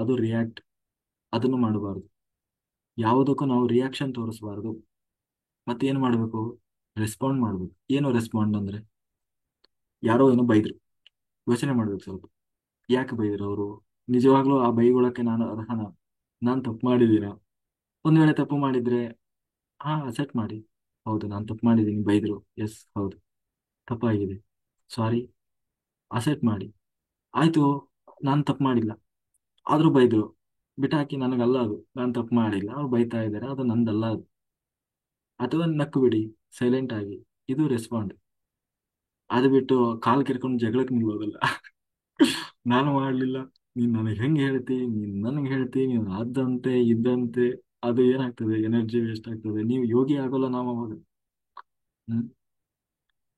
ಅದು ರಿಯಾಕ್ಟ್. ಅದನ್ನು ಮಾಡಬಾರ್ದು. ಯಾವುದಕ್ಕೂ ನಾವು ರಿಯಾಕ್ಷನ್ ತೋರಿಸಬಾರ್ದು. ಮತ್ತೆ ಏನ್ ಮಾಡ್ಬೇಕು? ರೆಸ್ಪಾಂಡ್ ಮಾಡ್ಬೇಕು. ಏನು ರೆಸ್ಪಾಂಡ್ ಅಂದ್ರೆ, ಯಾರೋ ಏನೋ ಬೈದ್ರು, ಯೋಚನೆ ಮಾಡ್ಬೇಕು ಸ್ವಲ್ಪ. ಯಾಕೆ ಬೈದ್ರು ಅವರು? ನಿಜವಾಗ್ಲೂ ಆ ಬೈಗೊಳಕ್ಕೆ ನಾನು ಅರ್ಹನ? ನಾನು ತಪ್ಪು ಮಾಡಿದ್ದೀನ? ಒಂದ್ ವೇಳೆ ತಪ್ಪು ಮಾಡಿದ್ರೆ, ಅಸೆಟ್ ಮಾಡಿ, ಹೌದು ನಾನು ತಪ್ಪು ಮಾಡಿದ್ದೀನಿ, ಬೈದ್ರು, ಎಸ್ ಹೌದು ತಪ್ಪಾಗಿದೆ, ಸಾರಿ, ಅಸೆಟ್ ಮಾಡಿ. ಆಯ್ತು, ನಾನು ತಪ್ಪು ಮಾಡಿಲ್ಲ, ಆದ್ರೂ ಬೈದ್ರು, ಬಿಟ್ಟಾಕಿ, ನನಗಲ್ಲ ಅದು, ನಾನು ತಪ್ಪು ಮಾಡಿಲ್ಲ, ಅವ್ರು ಬೈತಾ ಇದ್ದಾರೆ, ಅದು ನಂದಲ್ಲ ಅದು. ಅಥವಾ ನಕ್ಕು ಬಿಡಿ, ಸೈಲೆಂಟ್ ಆಗಿ. ಇದು ರೆಸ್ಪಾಂಡ್. ಅದು ಬಿಟ್ಟು ಕಾಲ್ ಕೆರ್ಕೊಂಡು ಜಗಳಕ್ಕೆ ನಿಲ್ಲೋದಲ್ಲ. ನಾನು ಮಾಡ್ಲಿಲ್ಲ, ನೀನ್ ನನಗೆ ಹೆಂಗ್ ಹೇಳ್ತಿ, ನೀನ್ ನನಗೆ ಹೇಳ್ತಿ, ನೀನ್ ಅದಂತೆ ಇದ್ದಂತೆ. ಅದು ಏನಾಗ್ತದೆ, ಎನರ್ಜಿ ವೇಸ್ಟ್ ಆಗ್ತದೆ, ನೀವು ಯೋಗಿ ಆಗೋಲ್ಲ ನಾವು ಅವಾಗ. ಹ್ಮ್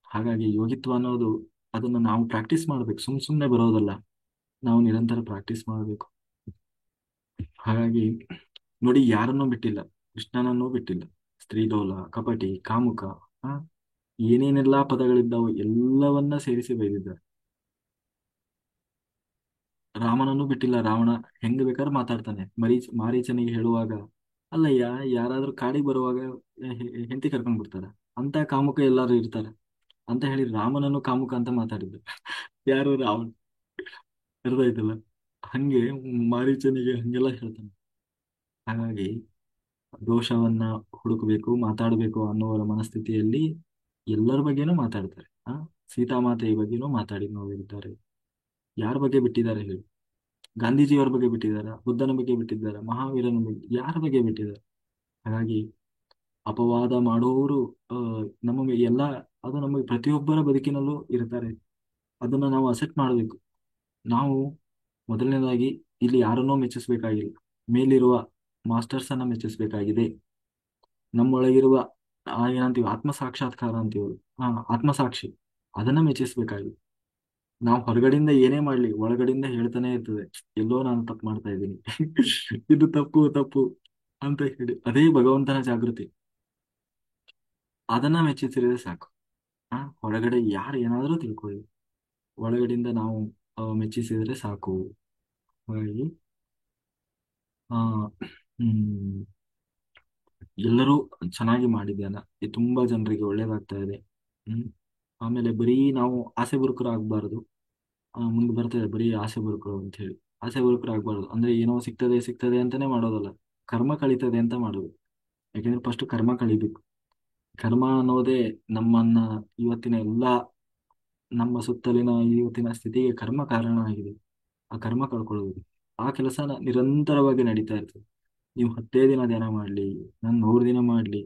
ಹಾಗಾಗಿ ಯೋಗಿತ್ವ ಅನ್ನೋದು, ಅದನ್ನ ನಾವು ಪ್ರಾಕ್ಟೀಸ್ ಮಾಡ್ಬೇಕು, ಸುಮ್ನೆ ಬರೋದಲ್ಲ. ನಾವು ನಿರಂತರ ಪ್ರಾಕ್ಟೀಸ್ ಮಾಡಬೇಕು. ಹಾಗಾಗಿ ನೋಡಿ, ಯಾರನ್ನೂ ಬಿಟ್ಟಿಲ್ಲ, ಕೃಷ್ಣನನ್ನೂ ಬಿಟ್ಟಿಲ್ಲ. ಸ್ತ್ರೀಲೋಲ, ಕಪಟಿ, ಕಾಮುಕ, ಆ ಏನೇನೆಲ್ಲಾ ಪದಗಳಿದ್ದಾವು ಎಲ್ಲವನ್ನ ಸೇರಿಸಿ ಬೈದಿದ್ದಾರೆ. ರಾಮನನ್ನು ಬಿಟ್ಟಿಲ್ಲ. ರಾವಣ ಹೆಂಗ್ ಬೇಕಾದ್ರೆ ಮಾತಾಡ್ತಾನೆ. ಮಾರೀಚನಿಗೆ ಹೇಳುವಾಗ ಅಲ್ಲಯ್ಯ, ಯಾರಾದ್ರೂ ಕಾಡಿಗೆ ಬರುವಾಗ ಹೆಂಡತಿ ಕರ್ಕೊಂಡ್ ಬಿಡ್ತಾರ? ಅಂತ ಕಾಮುಕ ಎಲ್ಲಾರು ಇರ್ತಾರೆ ಅಂತ ಹೇಳಿ ರಾಮನನ್ನು ಕಾಮುಕ ಅಂತ ಮಾತಾಡಿದ್ರು. ಯಾರು? ರಾವಣ. ಅರ್ಥ ಆಯ್ತಲ್ಲ? ಹಂಗೆ ಮಾರೀಚನಿಗೆ ಹಂಗೆಲ್ಲ ಹೇಳ್ತಾನೆ. ಹಾಗಾಗಿ ದೋಷವನ್ನ ಹುಡುಕಬೇಕು, ಮಾತಾಡಬೇಕು ಅನ್ನುವರ ಮನಸ್ಥಿತಿಯಲ್ಲಿ ಎಲ್ಲರ ಬಗ್ಗೆನೂ ಮಾತಾಡ್ತಾರೆ. ಸೀತಾಮಾತೆಯ ಬಗ್ಗೆನೂ ಮಾತಾಡಿ ನೋಡಿದ್ದಾರೆ. ಯಾರ ಬಗ್ಗೆ ಬಿಟ್ಟಿದ್ದಾರೆ ಹೇಳಿ? ಗಾಂಧೀಜಿಯವರ ಬಗ್ಗೆ ಬಿಟ್ಟಿದ್ದಾರ? ಬುದ್ಧನ ಬಗ್ಗೆ ಬಿಟ್ಟಿದ್ದಾರ? ಮಹಾವೀರನ ಬಗ್ಗೆ ಯಾರ ಬಗ್ಗೆ ಬಿಟ್ಟಿದ್ದಾರೆ? ಹಾಗಾಗಿ ಅಪವಾದ ಮಾಡುವವರು ಆ, ಎಲ್ಲ ಅದು ನಮಗೆ ಪ್ರತಿಯೊಬ್ಬರ ಬದುಕಿನಲ್ಲೂ ಇರ್ತಾರೆ. ಅದನ್ನ ನಾವು ಅಸೆಪ್ಟ್ ಮಾಡಬೇಕು. ನಾವು ಮೊದಲನೇದಾಗಿ ಇಲ್ಲಿ ಯಾರನ್ನೋ ಮೆಚ್ಚಿಸ್ಬೇಕಾಗಿಲ್ಲ, ಮೇಲಿರುವ ಮಾಸ್ಟರ್ಸ್ ಅನ್ನ ಮೆಚ್ಚಿಸ್ಬೇಕಾಗಿದೆ. ನಮ್ಮೊಳಗಿರುವ ಏನಂತೀವಿ, ಆತ್ಮ ಸಾಕ್ಷಾತ್ಕಾರ ಅಂತೀವಿ. ಆತ್ಮಸಾಕ್ಷಿ, ಅದನ್ನ ಮೆಚ್ಚಿಸ್ಬೇಕಾಗಿದೆ. ನಾವು ಹೊರಗಡೆಯಿಂದ ಏನೇ ಮಾಡ್ಲಿ, ಒಳಗಡೆಯಿಂದ ಹೇಳ್ತಾನೆ ಇರ್ತದೆ, ಎಲ್ಲೋ ನಾನು ತಪ್ಪು ಮಾಡ್ತಾ ಇದ್ದೀನಿ. ಇದು ತಪ್ಪು ತಪ್ಪು ಅಂತ ಹೇಳಿ, ಅದೇ ಭಗವಂತನ ಜಾಗೃತಿ. ಅದನ್ನ ಮೆಚ್ಚಿಸಿದ್ರೆ ಸಾಕು. ಹೊರಗಡೆ ಯಾರು ಏನಾದ್ರೂ ತಿಳ್ಕೊಳ್ಳಿ, ಒಳಗಡೆಯಿಂದ ನಾವು ಮೆಚ್ಚಿಸಿದ್ರೆ ಸಾಕು. ಹಾಗಾಗಿ ಆ ಹ್ಮ್ ಎಲ್ಲರೂ ಚೆನ್ನಾಗಿ ಮಾಡಿದ್ಯಾನ, ಇದು ತುಂಬಾ ಜನರಿಗೆ ಒಳ್ಳೇದಾಗ್ತಾ ಇದೆ. ಹ್ಮ್ ಆಮೇಲೆ ಬರೀ ನಾವು ಆಸೆ ಬುರುಕರು ಆಗ್ಬಾರ್ದು. ಮುಂದೆ ಬರ್ತದೆ ಬರೀ ಆಸೆ ಬುರುಕರು ಅಂತ ಹೇಳಿ. ಆಸೆ ಬುರುಕರು ಆಗ್ಬಾರ್ದು ಅಂದ್ರೆ ಏನೋ ಸಿಗ್ತದೆ ಸಿಗ್ತದೆ ಅಂತಾನೆ ಮಾಡೋದಲ್ಲ, ಕರ್ಮ ಕಳೀತದೆ ಅಂತ ಮಾಡೋದು. ಯಾಕೆಂದ್ರೆ ಫಸ್ಟ್ ಕರ್ಮ ಕಳಿಬೇಕು. ಕರ್ಮ ಅನ್ನೋದೇ ನಮ್ಮನ್ನ ಇವತ್ತಿನ ಎಲ್ಲಾ, ನಮ್ಮ ಸುತ್ತಲಿನ ಇವತ್ತಿನ ಸ್ಥಿತಿಗೆ ಕರ್ಮ ಕಾರಣ ಆಗಿದೆ. ಆ ಕರ್ಮ ಕಳ್ಕೊಳ್ಳೋದು, ಆ ಕೆಲಸನ ನಿರಂತರವಾಗಿ ನಡೀತಾ ಇರ್ತದೆ. ನೀವು 10 ದಿನ ಧ್ಯಾನ ಮಾಡ್ಲಿ, ನಾನು 100 ದಿನ ಮಾಡ್ಲಿ,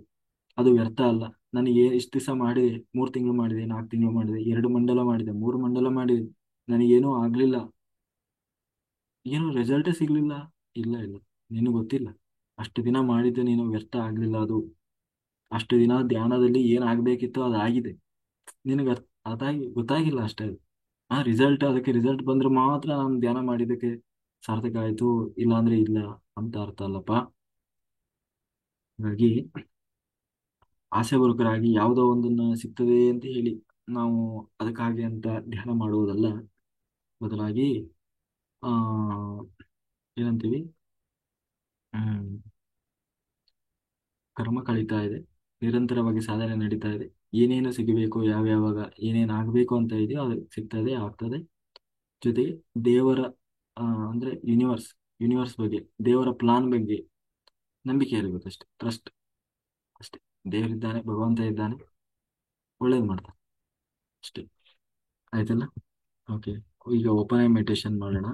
ಅದು ವ್ಯರ್ಥ ಅಲ್ಲ. ನನಗೆ ಇಷ್ಟು ದಿವಸ ಮಾಡಿದೆ, 3 ತಿಂಗಳು ಮಾಡಿದೆ, 4 ತಿಂಗಳು ಮಾಡಿದೆ, 2 ಮಂಡಲ ಮಾಡಿದೆ, 3 ಮಂಡಲ ಮಾಡಿದೆ, ನನಗೇನೂ ಆಗ್ಲಿಲ್ಲ, ಏನು ರಿಸಲ್ಟೇ ಸಿಗ್ಲಿಲ್ಲ. ಇಲ್ಲ ಇಲ್ಲ, ನಿನಗೆ ಗೊತ್ತಿಲ್ಲ. ಅಷ್ಟು ದಿನ ಮಾಡಿದ್ದು ನೀನು ವ್ಯರ್ಥ ಆಗ್ಲಿಲ್ಲ ಅದು. ಅಷ್ಟು ದಿನ ಧ್ಯಾನದಲ್ಲಿ ಏನ್ ಆಗ್ಬೇಕಿತ್ತು ಅದಾಗಿದೆ. ನಿನಗೆ ಅದಾಗಿ ಗೊತ್ತಾಗಿಲ್ಲ ಅಷ್ಟೇ. ಅದಕ್ಕೆ ರಿಸಲ್ಟ್ ಬಂದ್ರೆ ಮಾತ್ರ ನಾನು ಧ್ಯಾನ ಮಾಡಿದ್ದಕ್ಕೆ ಸಾರ್ಥಕ ಆಯ್ತು, ಇಲ್ಲ ಅಂದ್ರೆ ಇಲ್ಲ ಅಂತ ಅರ್ಥ ಅಲ್ಲಪ್ಪ. ಹಾಗಾಗಿ ಆಸೆ ಬರುಕರಾಗಿ ಯಾವುದೋ ಒಂದನ್ನ ಸಿಗ್ತದೆ ಅಂತ ಹೇಳಿ ನಾವು ಅದಕ್ಕಾಗಿ ಅಂತ ಧ್ಯಾನ ಮಾಡುವುದಲ್ಲ. ಬದಲಾಗಿ ಆ ಏನಂತೀವಿ, ಹ್ಮ್ ಕರ್ಮ ಕಳೀತಾ ಇದೆ, ನಿರಂತರವಾಗಿ ಸಾಧನೆ ನಡೀತಾ ಇದೆ. ಏನೇನು ಸಿಗಬೇಕು, ಯಾವ್ಯಾವಾಗ ಏನೇನು ಆಗ್ಬೇಕು ಅಂತ ಇದೆಯೋ ಅದು ಸಿಗ್ತದೆ, ಆಗ್ತದೆ. ಜೊತೆಗೆ ದೇವರ ಅಂದ್ರೆ ಯೂನಿವರ್ಸ್ ಬಗ್ಗೆ, ದೇವರ ಪ್ಲಾನ್ ಬಗ್ಗೆ ನಂಬಿಕೆ ಇರಬೇಕು ಅಷ್ಟೇ, ಟ್ರಸ್ಟ್ ಅಷ್ಟೇ. ದೇವರಿದ್ದಾನೆ, ಭಗವಂತ ಇದ್ದಾನೆ, ಒಳ್ಳೇದು ಮಾಡ್ತಾನೆ ಅಷ್ಟೇ. ಆಯ್ತಲ್ಲ? ಓಕೆ, ಈಗ ಓಪನ್ ಐ ಮೆಡಿಟೇಷನ್ ಮಾಡೋಣ.